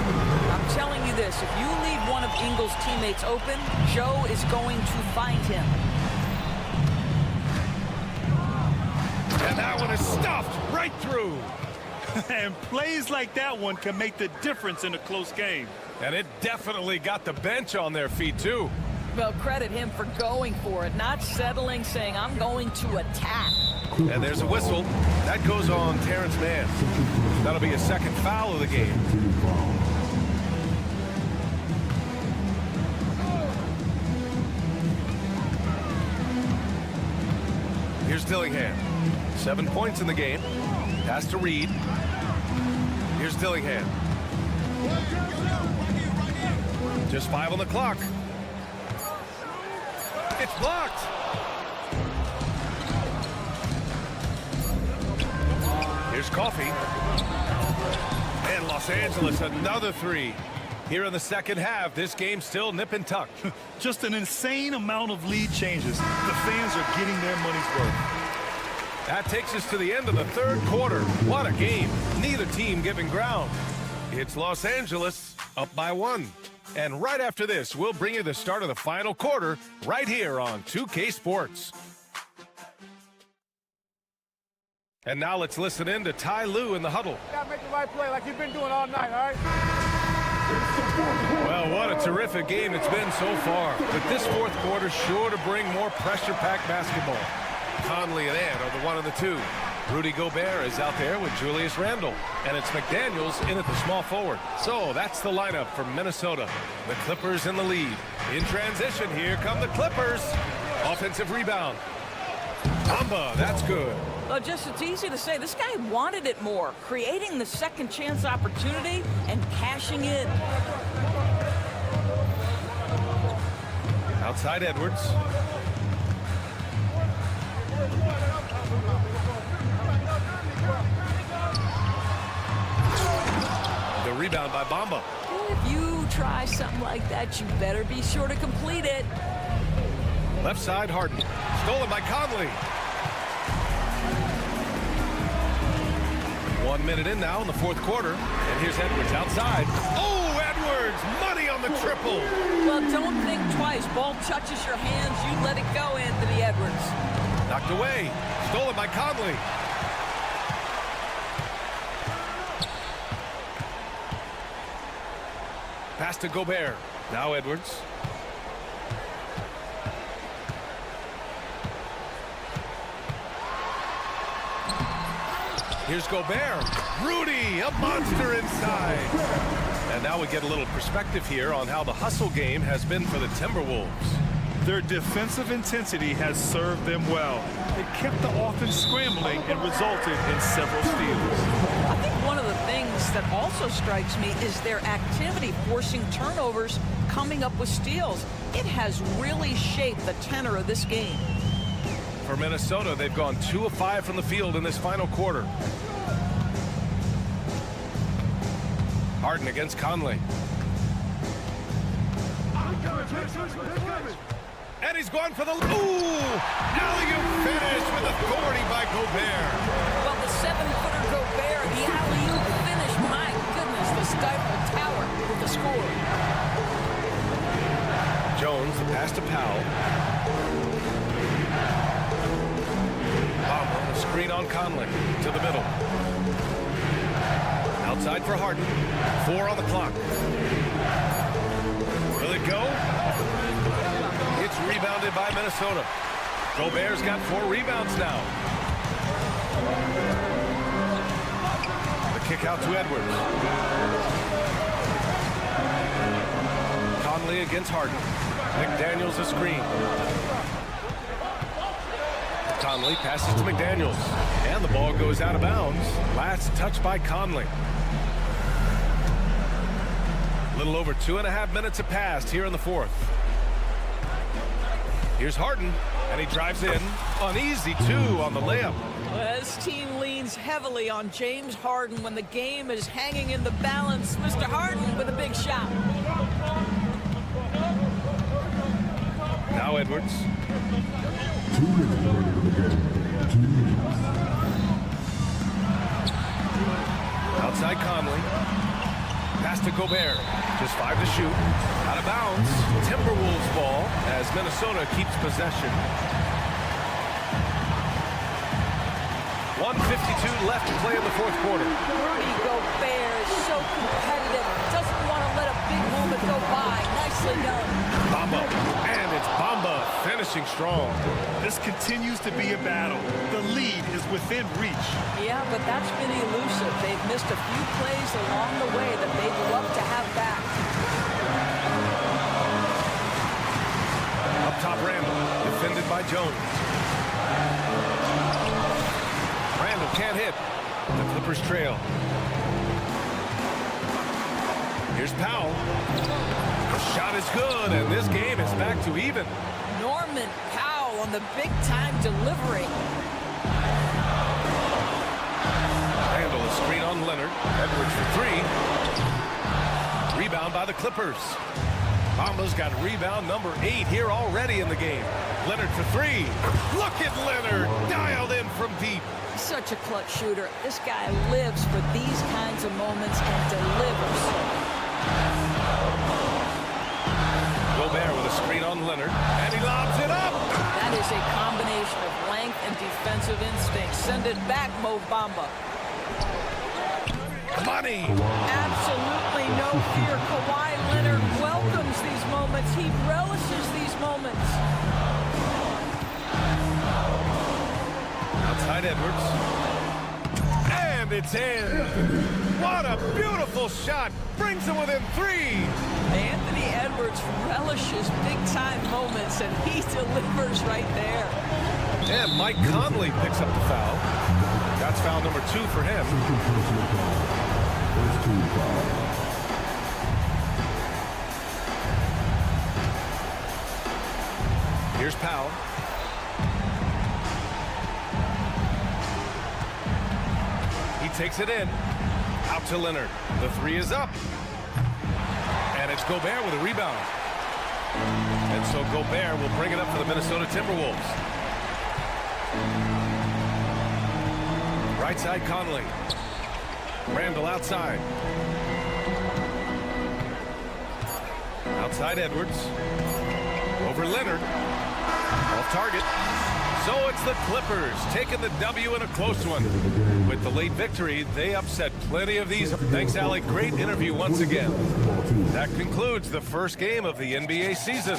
I'm telling you this, if you leave one of Ingles' teammates open, Joe is going to find him. And that one is stuffed right through. And plays like that one can make the difference in a close game. And it definitely got the bench on their feet, too. Well, credit him for going for it, not settling, saying, I'm going to attack. And there's a whistle. That goes on Terrence Mann. That'll be a second foul of the game. Here's Dillingham. 7 points in the game. Pass to Reed. Here's Dillingham. Just 5 on the clock. It's blocked. Here's Coffey. And Los Angeles, another 3. Here in the second half, this game still nip and tuck. Just an insane amount of lead changes. The fans are getting their money's worth. That takes us to the end of the third quarter. What a game. Neither team giving ground. It's Los Angeles up by 1. And right after this, we'll bring you the start of the final quarter right here on 2K Sports. And now let's listen in to Ty Lue in the huddle. You gotta make the right play like you've been doing all night, all right? Well, what a terrific game it's been so far. But this fourth quarter sure to bring more pressure-packed basketball. Conley and Ant are the 1 and the 2. Rudy Gobert is out there with Julius Randle. And it's McDaniels in at the small forward. So that's the lineup for Minnesota. The Clippers in the lead. In transition, here come the Clippers. Offensive rebound. Bamba, that's good. Well, just it's easy to say. This guy wanted it more, creating the second chance opportunity and cashing in. Outside Edwards. The rebound by Bamba. If you try something like that, you better be sure to complete it. Left side, Harden. Stolen by Conley. 1 minute in now in the fourth quarter. And here's Edwards outside. Oh, Edwards! Money on the triple. Well, don't think twice. Ball touches your hands. You let it go, Anthony Edwards. Knocked away. Stolen by Conley. Pass to Gobert. Now Edwards. Here's Gobert. Rudy, a monster inside. And now we get a little perspective here on how the hustle game has been for the Timberwolves. Their defensive intensity has served them well. It kept the offense scrambling and resulted in several steals. I think one of the things that also strikes me is their activity forcing turnovers, coming up with steals. It has really shaped the tenor of this game. For Minnesota, they've gone 2 of 5 from the field in this final quarter. Harden against Conley. And he's going for the... Ooh! Alley-oop finish with authority by Gobert. Well, the 7-footer Gobert, the alley-oop finish. My goodness, the Stifle Tower with the score. Jones, the pass to Powell. Bamba, the screen on Conley. To the middle. Outside for Harden. 4 on the clock. Will it go? It's rebounded by Minnesota. Gobert's got 4 rebounds now. The kick out to Edwards. Conley against Harden. McDaniels a screen. Conley passes to McDaniels. And the ball goes out of bounds. Last touch by Conley. A little over 2.5 minutes have passed here in the fourth. Here's Harden, and he drives in. An easy 2 on the layup. Well, this team leans heavily on James Harden when the game is hanging in the balance. Mr. Harden with a big shot. Now Edwards. Outside Conley. Pass to Gobert. Just 5 to shoot. Out of bounds. Timberwolves ball as Minnesota keeps possession. 1:52 left to play in the fourth quarter. Rudy Gobert is so competitive. Doesn't want to let a big moment go by. Nicely done. Bamba. And it's Bamba finishing strong. This continues to be a battle. The lead is within reach. Yeah, but that's been elusive. They've missed a few plays along the way that they'd love to have back. Up top, Randall. Defended by Jones. Randall can't hit. The Clippers trail. Here's Powell. The shot is good, and this game is back to even. Norman Powell on the big-time delivery. Randall, a screen on Leonard. Edwards for three. Rebound by the Clippers. Bamba's got rebound number 8 here already in the game. Leonard for three. Look at Leonard, dialed in from deep. Such a clutch shooter. This guy lives for these kinds of moments and delivers. Gobert with a screen on Leonard, and he lobs it up. That is a combination of length and defensive instinct. Send it back, Mo Bamba. Money. Absolutely no fear. Kawhi Leonard welcomes these moments. He relishes these moments. Outside Edwards. And it's in. What a beautiful shot. Brings him within 3. Anthony Edwards relishes big-time moments, and he delivers right there. And Mike Conley picks up the foul. That's foul number 2 for him. Here's Powell. He takes it in. Out to Leonard. The 3 is up. And it's Gobert with a rebound. And so Gobert will bring it up for the Minnesota Timberwolves. Right side Conley. Randall outside. Outside Edwards. Over Leonard. Off target. So it's the Clippers taking the W in a close one. With the late victory, they upset plenty of these. Thanks, Alec. Great interview once again. That concludes the first game of the NBA season.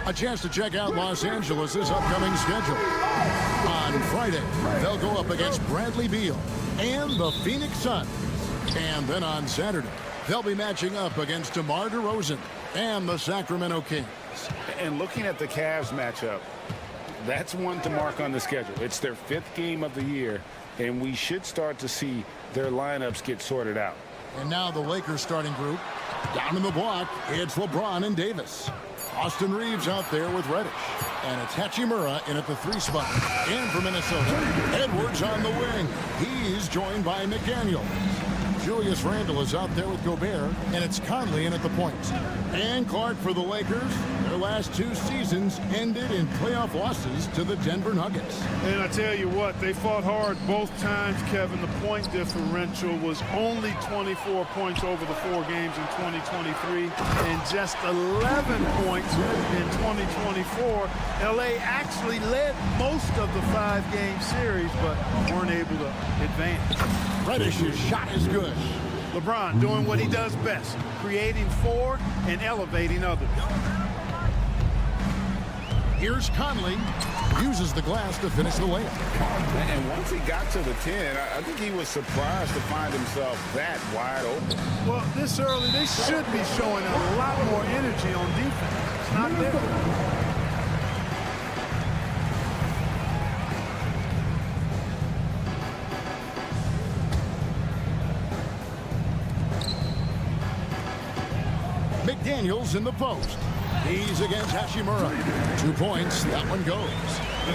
A chance to check out Los Angeles' upcoming schedule. On Friday, they'll go up against Bradley Beal and the Phoenix Suns. And then on Saturday, they'll be matching up against DeMar DeRozan and the Sacramento Kings. And looking at the Cavs matchup, that's one to mark on the schedule. It's their 5th game of the year, and we should start to see their lineups get sorted out. And now the Lakers starting group. Down in the block, it's LeBron and Davis. Austin Reeves out there with Reddish. And it's Hachimura in at the 3 spot. And for Minnesota, Edwards on the wing. He's joined by McDaniel. Julius Randle is out there with Gobert. And it's Conley in at the point. And Clark for the Lakers. Their last 2 seasons ended in playoff losses to the Denver Nuggets. And I tell you what, they fought hard both times, Kevin. The point differential was only 24 points over the 4 games in 2023 and just 11 points in 2024. LA actually led most of the 5-game series, but weren't able to advance. Reddish's shot is good. LeBron doing what he does best, creating for and elevating others. Here's Conley. Uses the glass to finish the layup. And once he got to the 10, I think he was surprised to find himself that wide open. Well, this early, they should be showing a lot more energy on defense. It's not there. McDaniels in the post. He's against Hachimura. 2 points. That one goes.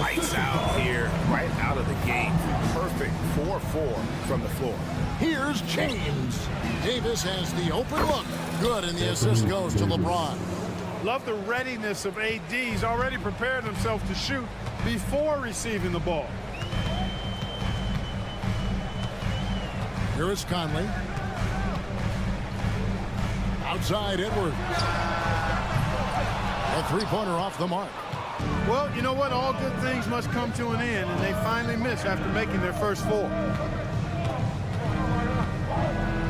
Lights out here, right out of the gate. Perfect 4-4 from the floor. Here's James. Davis has the open look. Good, and the assist goes to LeBron. Love the readiness of AD. He's already prepared himself to shoot before receiving the ball. Here is Conley. Outside Edwards. A 3-pointer off the mark. Well, you know what? All good things must come to an end, and they finally miss after making their first 4.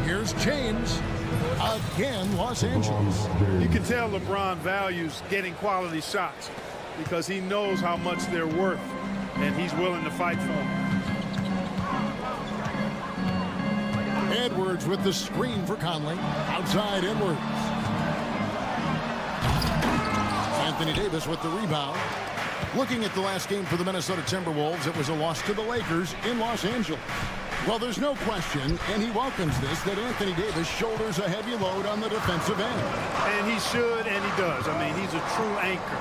Here's James. Again, Los Angeles. You can tell LeBron values getting quality shots because he knows how much they're worth, and he's willing to fight for them. Edwards with the screen for Conley. Outside Edwards. Anthony Davis with the rebound. Looking at the last game for the Minnesota Timberwolves, it was a loss to the Lakers in Los Angeles. Well, there's no question, and he welcomes this, that Anthony Davis shoulders a heavy load on the defensive end. And he should, and he does. I mean, he's a true anchor.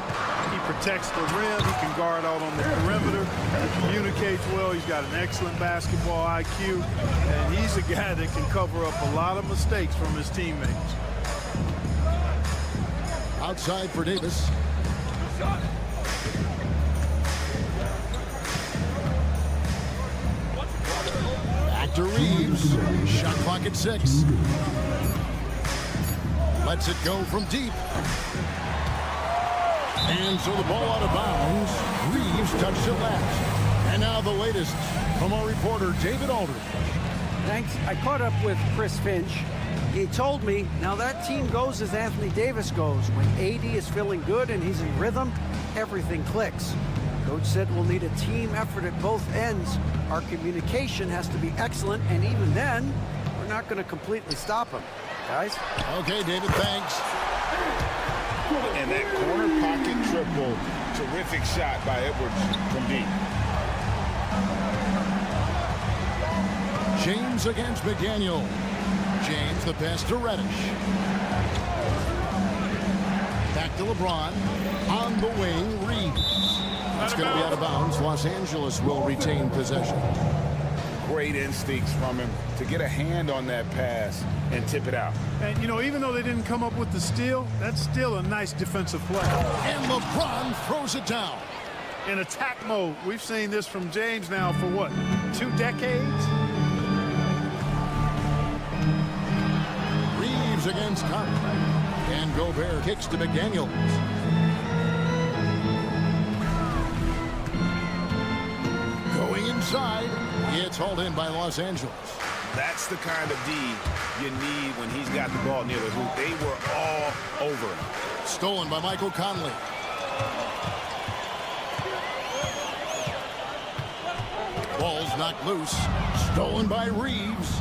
He protects the rim. He can guard out on the perimeter. He communicates well. He's got an excellent basketball IQ. And he's a guy that can cover up a lot of mistakes from his teammates. Outside for Davis. Back to Reeves. Shot clock at 6. Lets it go from deep. And so the ball out of bounds. Reeves touched it last. And now the latest from our reporter, David Aldridge. Thanks. I caught up with Chris Finch. He told me, now that team goes as Anthony Davis goes. When AD is feeling good and he's in rhythm, everything clicks. Coach said we'll need a team effort at both ends. Our communication has to be excellent, and even then, we're not going to completely stop him. Guys? Okay, David, thanks. And that corner pocket triple, terrific shot by Edwards from deep. James against McDaniel. James, the pass to Reddish. Back to LeBron. On the wing, Reeves. Now going to be out of bounds. Los Angeles will retain possession. Great instincts from him to get a hand on that pass and tip it out. And, you know, even though they didn't come up with the steal, that's still a nice defensive play. And LeBron throws it down. In attack mode. We've seen this from James now for what, 2 decades? Reeves against Conley. And Gobert kicks to McDaniels. Going inside. It's hauled in by Los Angeles. That's the kind of D you need when he's got the ball near the hoop. They were all over him. Stolen by Michael Conley. Ball's knocked loose. Stolen by Reeves.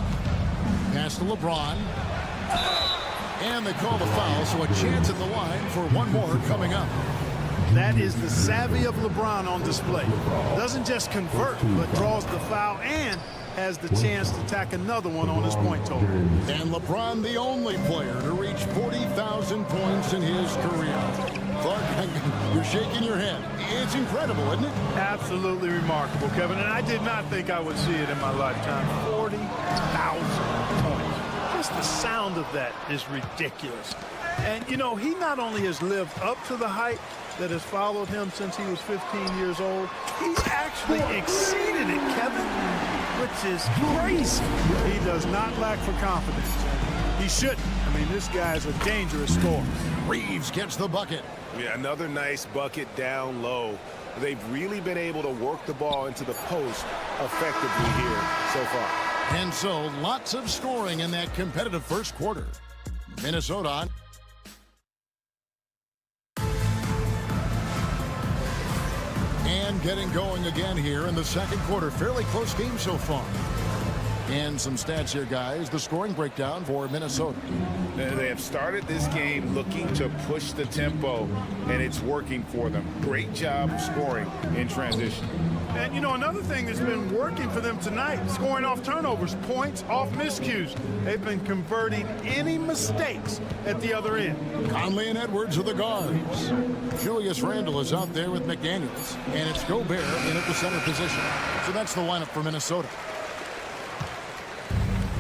Pass to LeBron. And they call the foul, so a chance at the line for one more coming up. That is the savvy of LeBron on display. Doesn't just convert, but draws the foul and has the chance to tack another one on his point total. And LeBron, the only player to reach 40,000 points in his career. Clark, you're shaking your head. It's incredible, isn't it? Absolutely remarkable, Kevin. And I did not think I would see it in my lifetime. 40,000 points. Just the sound of that is ridiculous. And, you know, he not only has lived up to the hype that has followed him since he was 15 years old, he's actually exceeded it, Kevin, which is crazy. He does not lack for confidence. He shouldn't. I mean, this guy's a dangerous scorer. Reeves gets the bucket. Yeah, another nice bucket down low. They've really been able to work the ball into the post effectively here so far. And so, lots of scoring in that competitive first quarter. Minnesota. And getting going again here in the second quarter. Fairly close game so far. And some stats here, guys. The scoring breakdown for Minnesota. They have started this game looking to push the tempo, and it's working for them. Great job of scoring in transition. And, you know, another thing that's been working for them tonight, scoring off turnovers, points off miscues. They've been converting any mistakes at the other end. Conley and Edwards are the guards. Julius Randle is out there with McDaniels. And it's Gobert in at the center position. So that's the lineup for Minnesota.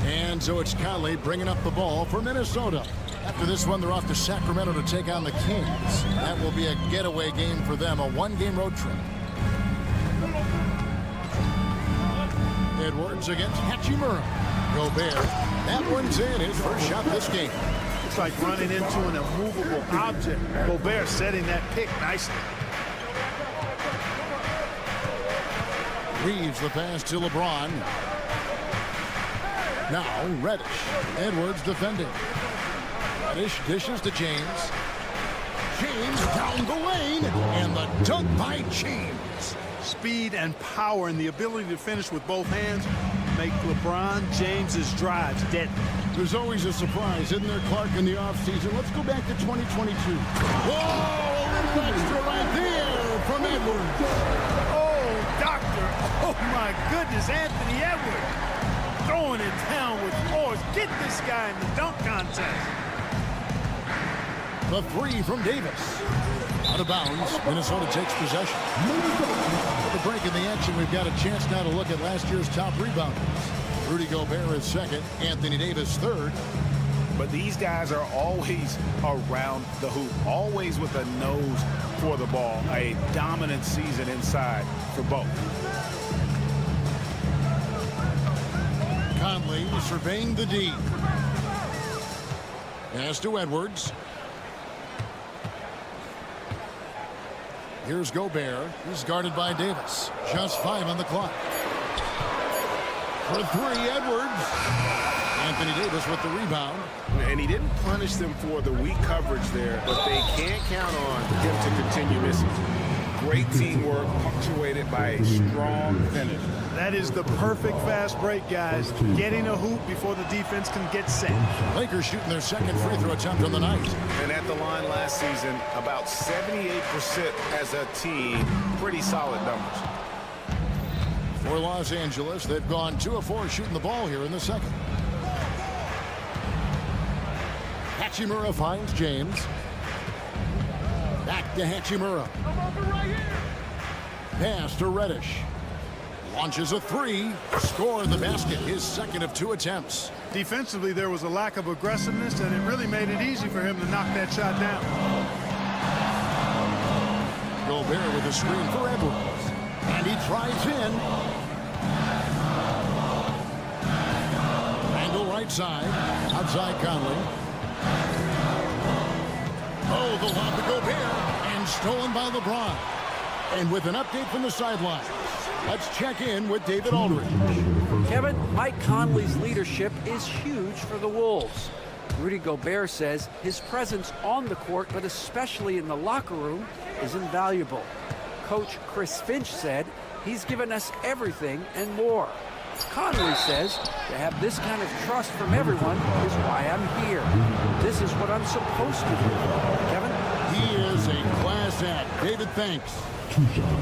And so it's Conley bringing up the ball for Minnesota. After this one, they're off to Sacramento to take on the Kings. That will be a getaway game for them, a one-game road trip. Edwards against Hachimura. Gobert. That one's in, his first shot this game. It's like running into an immovable object. Gobert setting that pick nicely. Reeves the pass to LeBron. Now Reddish. Edwards defending. Reddish dishes to James. James down the lane. And the dunk by James. Speed and power and the ability to finish with both hands make LeBron James's drives deadly. There's always a surprise, isn't there, Clark, in the offseason? Let's go back to 2022. Whoa, a little extra right there from Edwards. Oh, doctor. Oh, my goodness, Anthony Edwards. Throwing it down with force. Get this guy in the dunk contest. The three from Davis. Out of bounds. Minnesota takes possession. With the break in the action, we've got a chance now to look at last year's top rebounders. Rudy Gobert is second. Anthony Davis third. But these guys are always around the hoop, always with a nose for the ball. A dominant season inside for both. Conley surveying the D. Pass to Edwards. Here's Gobert. He's guarded by Davis. Just 5 on the clock. For 3, Edwards. Anthony Davis with the rebound. And he didn't punish them for the weak coverage there, but they can't count on him to continue missing. Great teamwork punctuated by a strong finish. That is the perfect fast break, guys. Getting a hoop before the defense can get set. Lakers shooting their second free throw attempt on the night. And at the line last season, about 78% as a team. Pretty solid numbers. For Los Angeles, they've gone 2 of 4 shooting the ball here in the second. Hachimura finds James. Back to Hachimura. pass to Reddish. Launches a three. Score in the basket. His second of 2 attempts. Defensively, there was a lack of aggressiveness, and it really made it easy for him to knock that shot down. Gobert with a screen for Edwards. And he tries in. Angle right side. Outside Conley. Oh, the lob to Gobert. And stolen by LeBron. And with an update from the sideline, let's check in with David Aldridge. Kevin, Mike Conley's leadership is huge for the Wolves. Rudy Gobert says his presence on the court, but especially in the locker room, is invaluable. Coach Chris Finch said he's given us everything and more. Conley says to have this kind of trust from everyone is why I'm here. This is what I'm supposed to do. Kevin? He is a class act. David, thanks.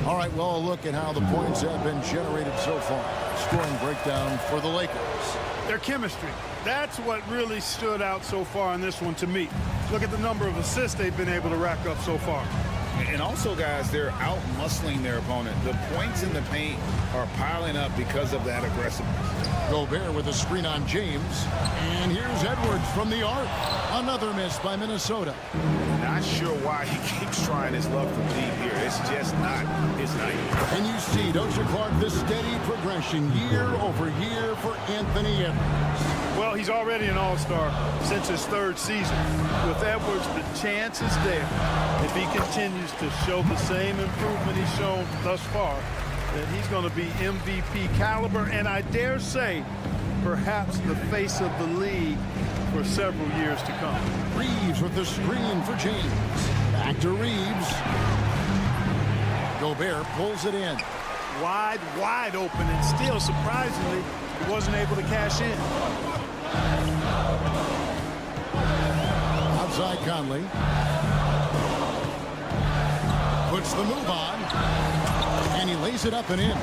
All right, well, a look at how the points have been generated so far. Scoring breakdown for the Lakers. Their chemistry. That's what really stood out so far in this one to me. Look at the number of assists they've been able to rack up so far. And also, guys, they're out-muscling their opponent. The points in the paint are piling up because of that aggressiveness. Gobert with a screen on James. And here's Edwards from the arc. Another miss by Minnesota. Not sure why he keeps trying his luck from deep here. It's just not his night. And you see, don't you, Clark, the steady progression year over year for Anthony Edwards. Well, he's already an all-star since his 3rd season. With Edwards, the chance is there, if he continues to show the same improvement he's shown thus far, that he's going to be MVP caliber, and I dare say, perhaps the face of the league for several years to come. Reeves with the screen for James. Back to Reeves. Gobert pulls it in. Wide open, and still, surprisingly, he wasn't able to cash in. Outside Conley. Puts the move on. And he lays it up and in.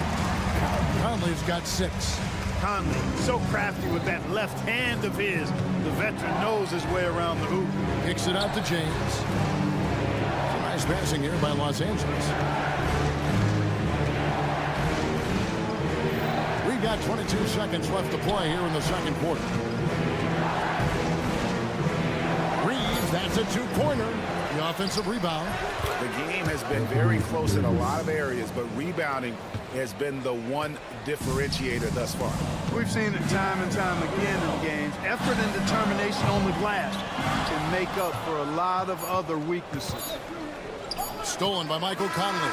Conley's got 6. Conley, so crafty with that left hand of his. The veteran knows his way around the hoop. Kicks it out to James. Nice passing here by Los Angeles. We've got 22 seconds left to play here in the second quarter. Reeves, that's a 2-pointer. The offensive rebound. The game has been very close in a lot of areas, but rebounding has been the one differentiator thus far. We've seen it time and time again in games. Effort and determination on the glass can make up for a lot of other weaknesses. Stolen by Michael Conley.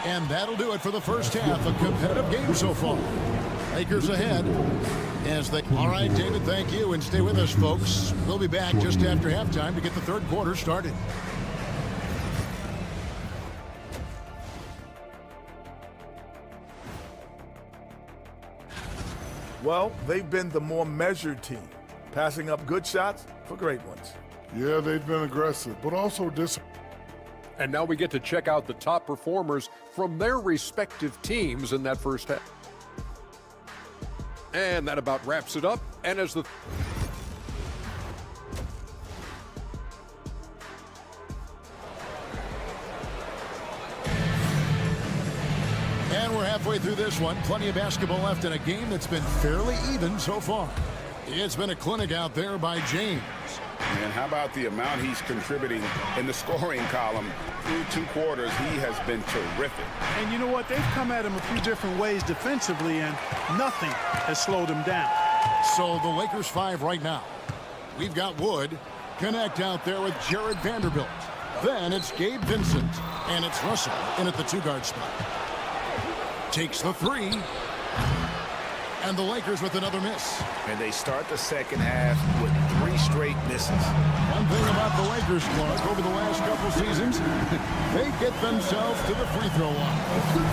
And that'll do it for the first half. A competitive game so far. Lakers ahead. All right, David, thank you. And stay with us, folks. We'll be back just after halftime to get the third quarter started. Well, they've been the more measured team, passing up good shots for great ones. Yeah, they've been aggressive, but also disciplined. And now we get to check out the top performers from their respective teams in that first half. And that about wraps it up. And as the And we're halfway through this one. Plenty of basketball left in a game that's been fairly even so far. It's been a clinic out there by James. And how about the amount he's contributing in the scoring column through 2 quarters? He has been terrific. And you know what? They've come at him a few different ways defensively, and nothing has slowed him down. So the Lakers 5 right now. We've got Wood. Connect out there with Jared Vanderbilt. Then it's Gabe Vincent. And it's Russell in at the 2-guard spot. Takes the 3. And the Lakers with another miss. And they start the second half with 3 straight misses. One thing about the Lakers, Clark, over the last couple seasons, they get themselves to the free throw line.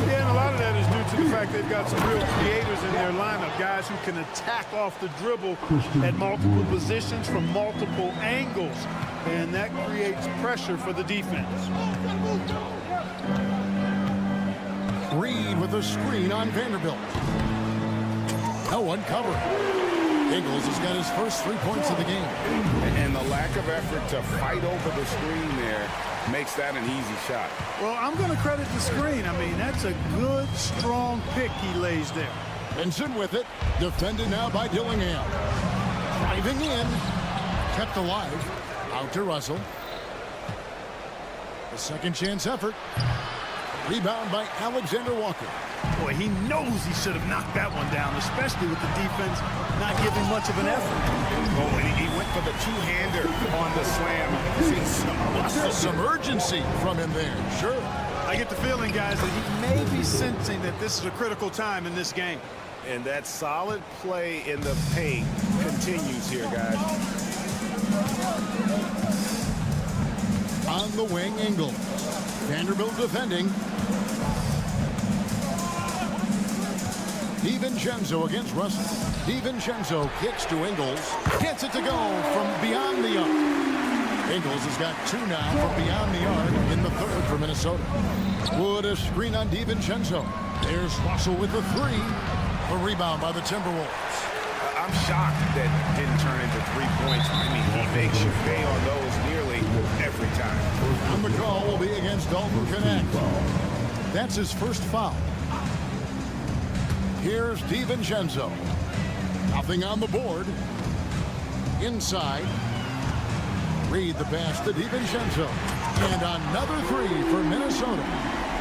Yeah, and a lot of that is due to the fact they've got some real creators in their lineup, guys who can attack off the dribble at multiple positions from multiple angles, and that creates pressure for the defense. Reed with a screen on Vanderbilt. No one covered. Ingles has got his first 3 points of the game. And the lack of effort to fight over the screen there makes that an easy shot. Well, I'm going to credit the screen. I mean, that's a good, strong pick he lays there. Benson with it. Defended now by Dillingham. Driving in. Kept alive. Out to Russell. A second chance effort. Rebound by Alexander Walker. Boy, he knows he should have knocked that one down, especially with the defense not giving much of an effort. Oh, and he went for the two-hander on the slam. See some muscle. Some urgency from him there, sure. I get the feeling, guys, that he may be sensing that this is a critical time in this game. And that solid play in the paint continues here, guys. On the wing, Ingles. Vanderbilt defending. DiVincenzo against Russell. DiVincenzo kicks to Ingles. Gets it to go from beyond the arc. Ingles has got 2 now from beyond the arc in the third for Minnesota. Wood a screen on DiVincenzo. There's Russell with the 3. A rebound by the Timberwolves. I'm shocked that didn't turn into 3 points. I mean, he makes you pay on those nearly every time. And the call will be against Dalton Connect. That's his first foul. Here's DiVincenzo. Nothing on the board. Inside. Reed the pass to DiVincenzo. And another 3 for Minnesota.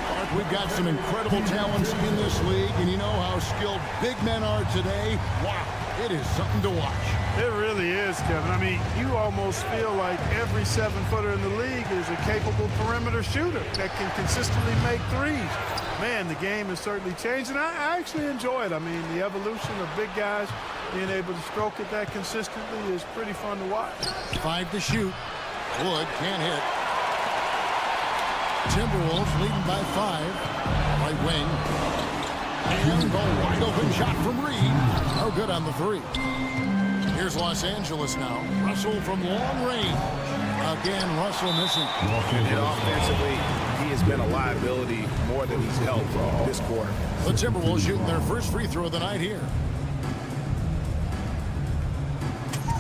Clark, we've got some incredible talents in this league, and you know how skilled big men are today. Wow, it is something to watch. It really is, Kevin. I mean, you almost feel like every 7-footer in the league is a capable perimeter shooter that can consistently make threes. Man, the game has certainly changed, and I actually enjoy it. I mean, the evolution of big guys being able to stroke it that consistently is pretty fun to watch. 5 to shoot. Wood can't hit. Timberwolves leading by 5. Right wing. And the wide open shot from Reed. No good on the 3. Here's Los Angeles now. Russell from long range. Again, Russell missing. And offensively, he has been a liability more than he's helped this quarter. The Timberwolves shooting their first free throw of the night here.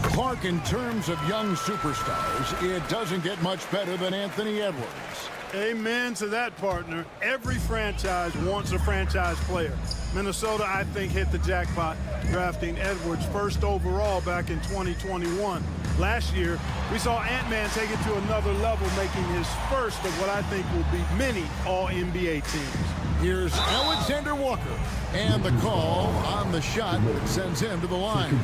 Clark, in terms of young superstars, it doesn't get much better than Anthony Edwards. Amen to that, partner. Every franchise wants a franchise player. Minnesota, I think, hit the jackpot drafting Edwards first overall back in 2021. Last year, we saw Ant-Man take it to another level, making his first of what I think will be many All-NBA teams. Here's Alexander Walker, and the call on the shot that sends him to the line.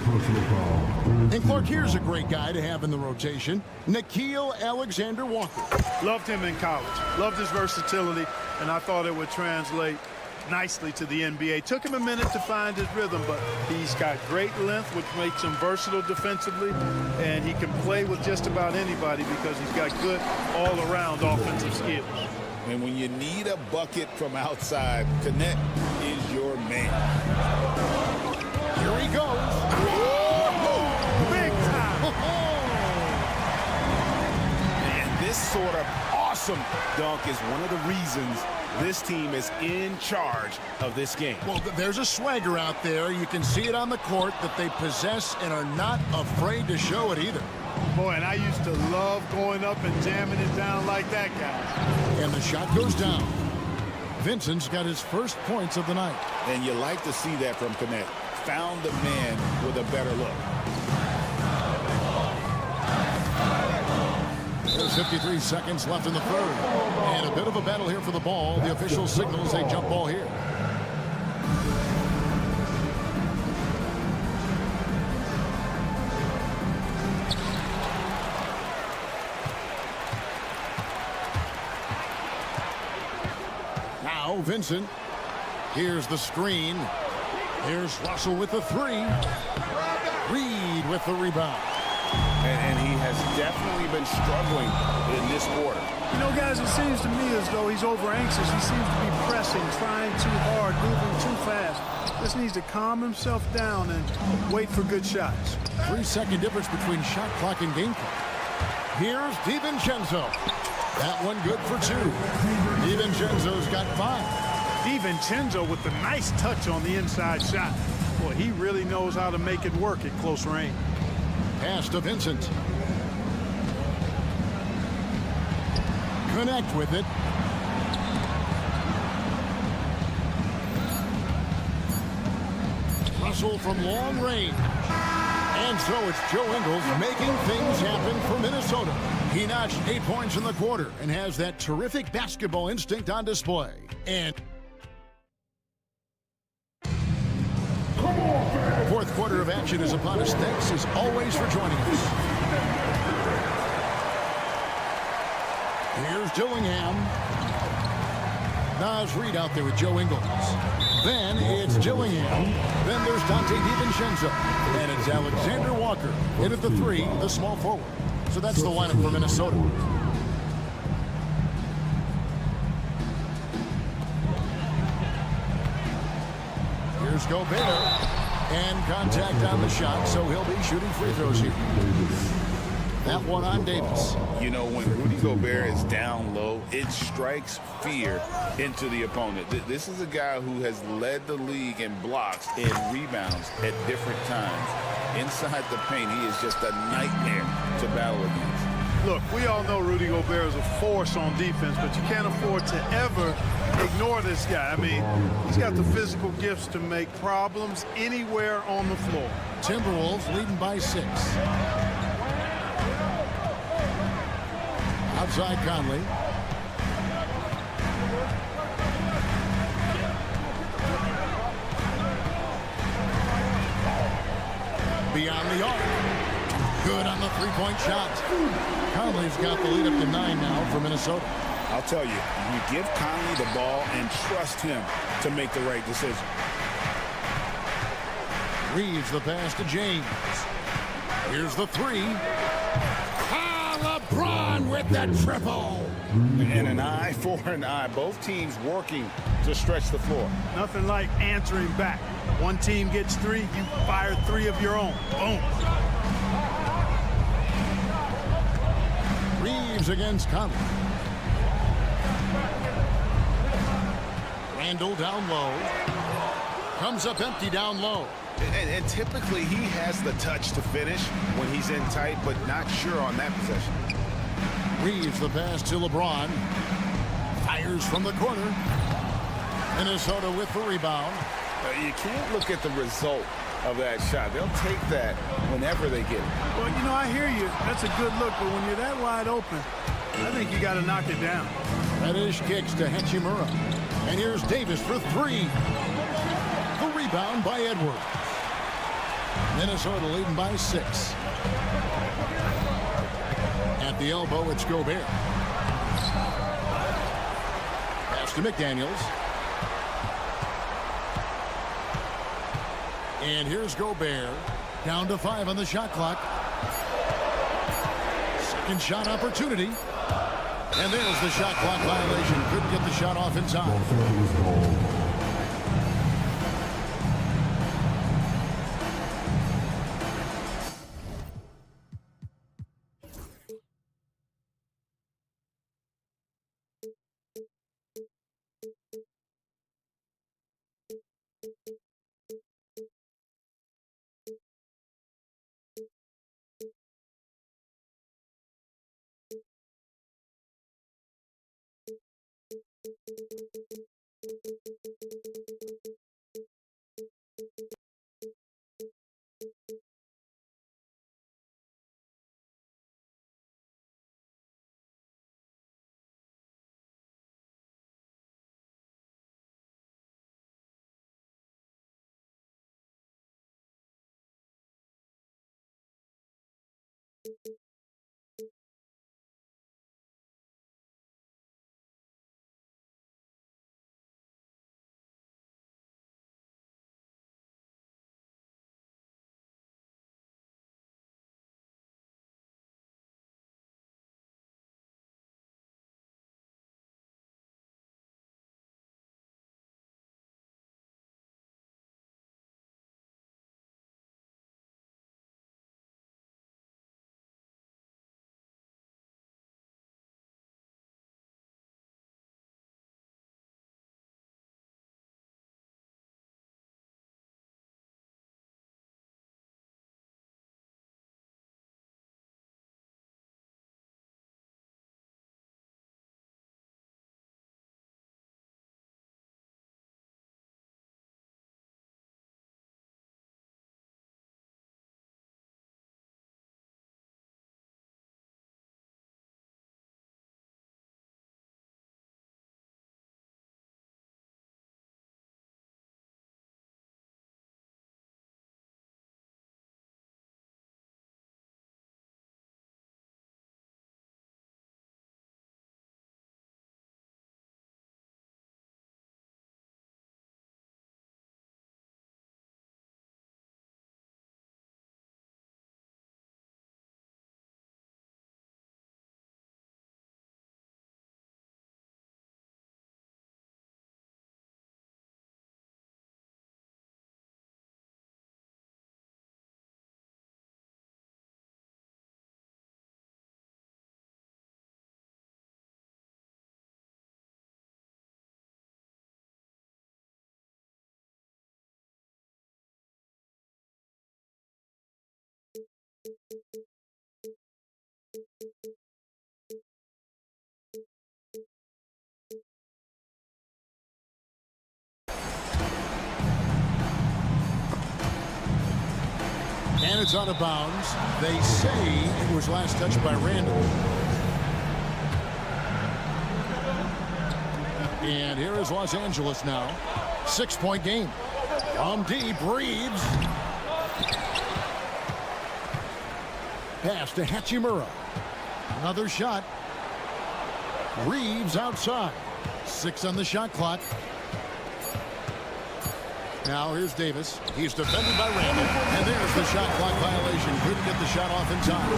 And Clark, here's a great guy to have in the rotation, Nickeil Alexander Walker. Loved him in college, loved his versatility, and I thought it would translate nicely to the NBA. Took him a minute to find his rhythm, but he's got great length, which makes him versatile defensively, and he can play with just about anybody because he's got good all-around offensive skills. And when you need a bucket from outside, Connect is your man. Here he goes. Big time. And this sort of awesome dunk is one of the reasons this team is in charge of this game. Well, there's a swagger out there. You can see it on the court that they possess and are not afraid to show it either. Boy, and I used to love going up and jamming it down like that, guy. And the shot goes down. Vincent's got his first points of the night. And you like to see that from Connect. Found the man with a better look. There's 53 seconds left in the third. And a bit of a battle here for the ball. The official signals a jump ball here. Now Vincent. Here's the screen. Here's Russell with the 3. Reed with the rebound. And he has definitely been struggling in this quarter. You know, guys, it seems to me as though he's over anxious. He seems to be pressing, trying too hard, moving too fast. Just needs to calm himself down and wait for good shots. 3-second difference between shot clock and game clock. Here's DiVincenzo. That one good for 2. DiVincenzo's got 5. DiVincenzo with the nice touch on the inside shot. Boy, he really knows how to make it work at close range. Pass to Vincent. Connect with it. Russell from long range. And so it's Joe Ingles making things happen for Minnesota. He notched 8 points in the quarter and has that terrific basketball instinct on display. And fourth quarter of action is upon us. Thanks as always for joining us. Here's Dillingham. Nas Reed out there with Joe Ingles. Then it's Dillingham. Then there's Dante DiVincenzo. And it's Alexander Walker. In at the 3, the small forward. So that's the lineup for Minnesota. Here's Gobert. And contact on the shot, so he'll be shooting free throws here. That one on Davis. You know, when Rudy Gobert is down low, it strikes fear into the opponent. This is a guy who has led the league in blocks and rebounds at different times. Inside the paint, he is just a nightmare to battle against. Look, we all know Rudy Gobert is a force on defense, but you can't afford to ever ignore this guy. I mean, he's got the physical gifts to make problems anywhere on the floor. Timberwolves leading by 6. Outside Conley. Beyond the arc. Good on the three-point shot. Conley's got the lead up to 9 now for Minnesota. I'll tell you, you give Conley the ball and trust him to make the right decision. Reeves the pass to James. Here's the 3. LeBron with the triple. And an eye for an eye. Both teams working to stretch the floor. Nothing like answering back. One team gets 3, you fire 3 of your own. Boom. Reeves against Conley. Randall down low. Comes up empty down low. And typically he has the touch to finish when he's in tight, but not sure on that possession. Reeves the pass to LeBron. Fires from the corner. Minnesota with the rebound. You can't look at the result of that shot. They'll take that whenever they get it. Well, you know, I hear you. That's a good look, but when you're that wide open, I think you got to knock it down. Reddish kicks to Hachimura. And here's Davis for 3. The rebound by Edwards. Minnesota leading by 6. At the elbow, it's Gobert. Pass to McDaniels. And here's Gobert. Down to 5 on the shot clock. Second shot opportunity. And there's the shot clock violation. Couldn't get the shot off in time. And it's out of bounds. They say it was last touched by Randall. And here is Los Angeles now. 6-point game. On deep, Reeves. Pass to Hachimura. Another shot. Reeves outside. 6 on the shot clock. Now here's Davis. He's defended by Randall. And there's the shot clock violation. Couldn't get the shot off in time.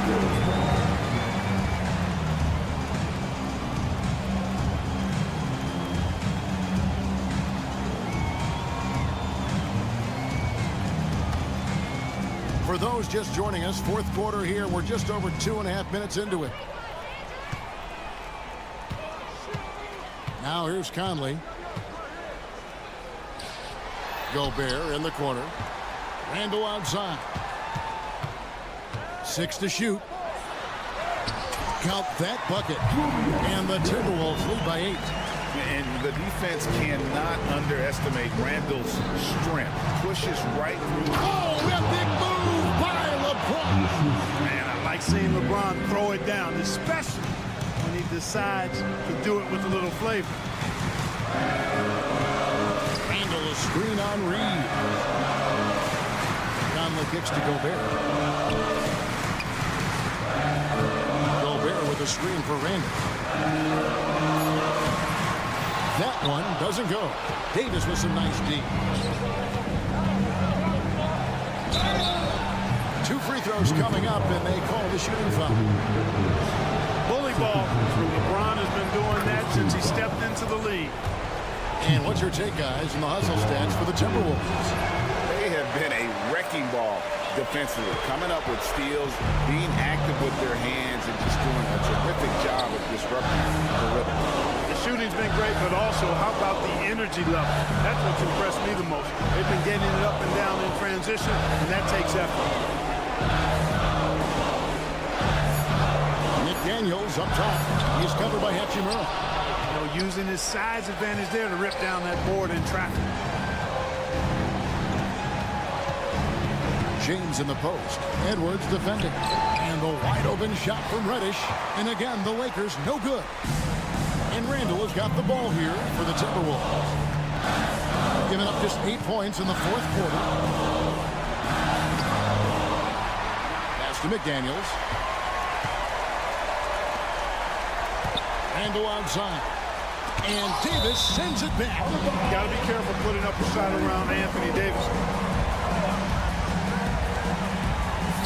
For those just joining us, fourth quarter here. We're just over 2.5 minutes into it. Now here's Conley. Gobert in the corner. Randall outside. 6 to shoot. Count that bucket. And the Timberwolves lead by 8. And the defense cannot underestimate Randall's strength. Pushes right through. Oh, that big move by LeBron. Man, I like seeing LeBron throw it down, especially when he decides to do it with a little flavor. Randall, a screen on Reed. Conley kicks to Gobert. Gobert with a screen for Randall. That one doesn't go. Davis with some nice D. 2 free throws coming up, and they call the shooting foul. Bully ball. LeBron has been doing that since he stepped into the league. And what's your take, guys, in the hustle stats for the Timberwolves? They have been a wrecking ball defensively, coming up with steals, being active with their hands, and just doing a terrific job of disrupting the rhythm. The shooting's been great, but also, how about the energy level? That's what's impressed me the most. They've been getting it up and down in transition, and that takes effort. Daniels up top. He's covered by Hachimura. Using his size advantage there to rip down that board in traffic. James in the post. Edwards defending. And the wide open shot from Reddish. And again, the Lakers no good. And Randall has got the ball here for the Timberwolves. Giving up just 8 points in the fourth quarter. Pass to McDaniels. Randall outside. And Davis sends it back. Got to be careful putting up a shot around Anthony Davis.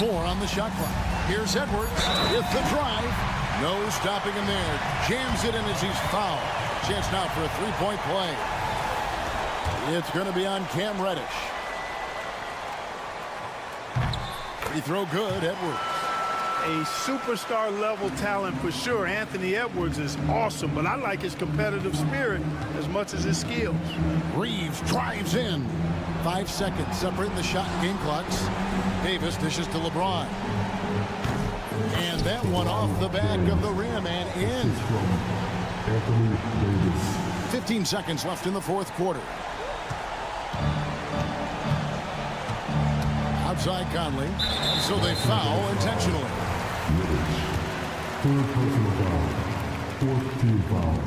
4 on the shot clock. Here's Edwards with the drive. No stopping him there. Jams it in as he's fouled. Chance now for a 3-point play. It's going to be on Cam Reddish. Free throw good, Edwards. A superstar level talent for sure. Anthony Edwards is awesome, but I like his competitive spirit as much as his skills. Reeves drives in. 5 seconds separating the shot and game clocks. Davis dishes to LeBron. And that one off the back of the rim and in. 15 seconds left in the fourth quarter. Outside Conley. So they foul intentionally. Third personal foul. Fourth team foul.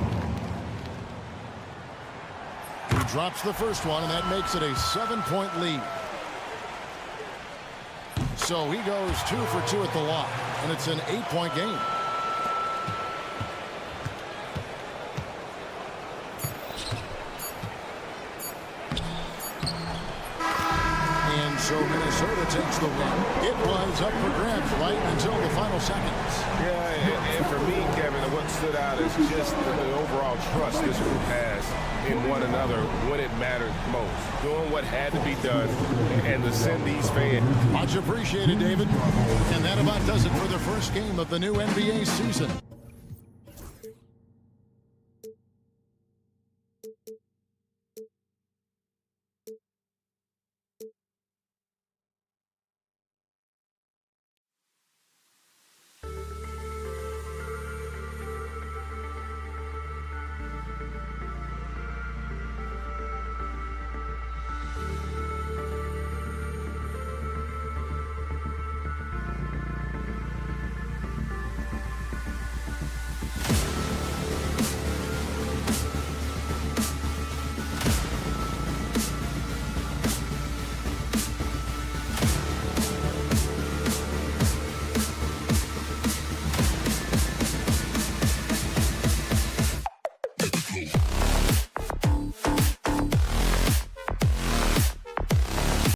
He drops the first one, and that makes it a 7-point lead. So he goes 2 for 2 at the line, and it's an 8-point game. And so Minnesota takes the win. It was up for grabs right until the final seconds. Yeah, and for me, Kevin, what stood out is just the overall trust this group has in one another when it mattered most. Doing what had to be done and to send these fans. Much appreciated, David. And that about does it for the first game of the new NBA season.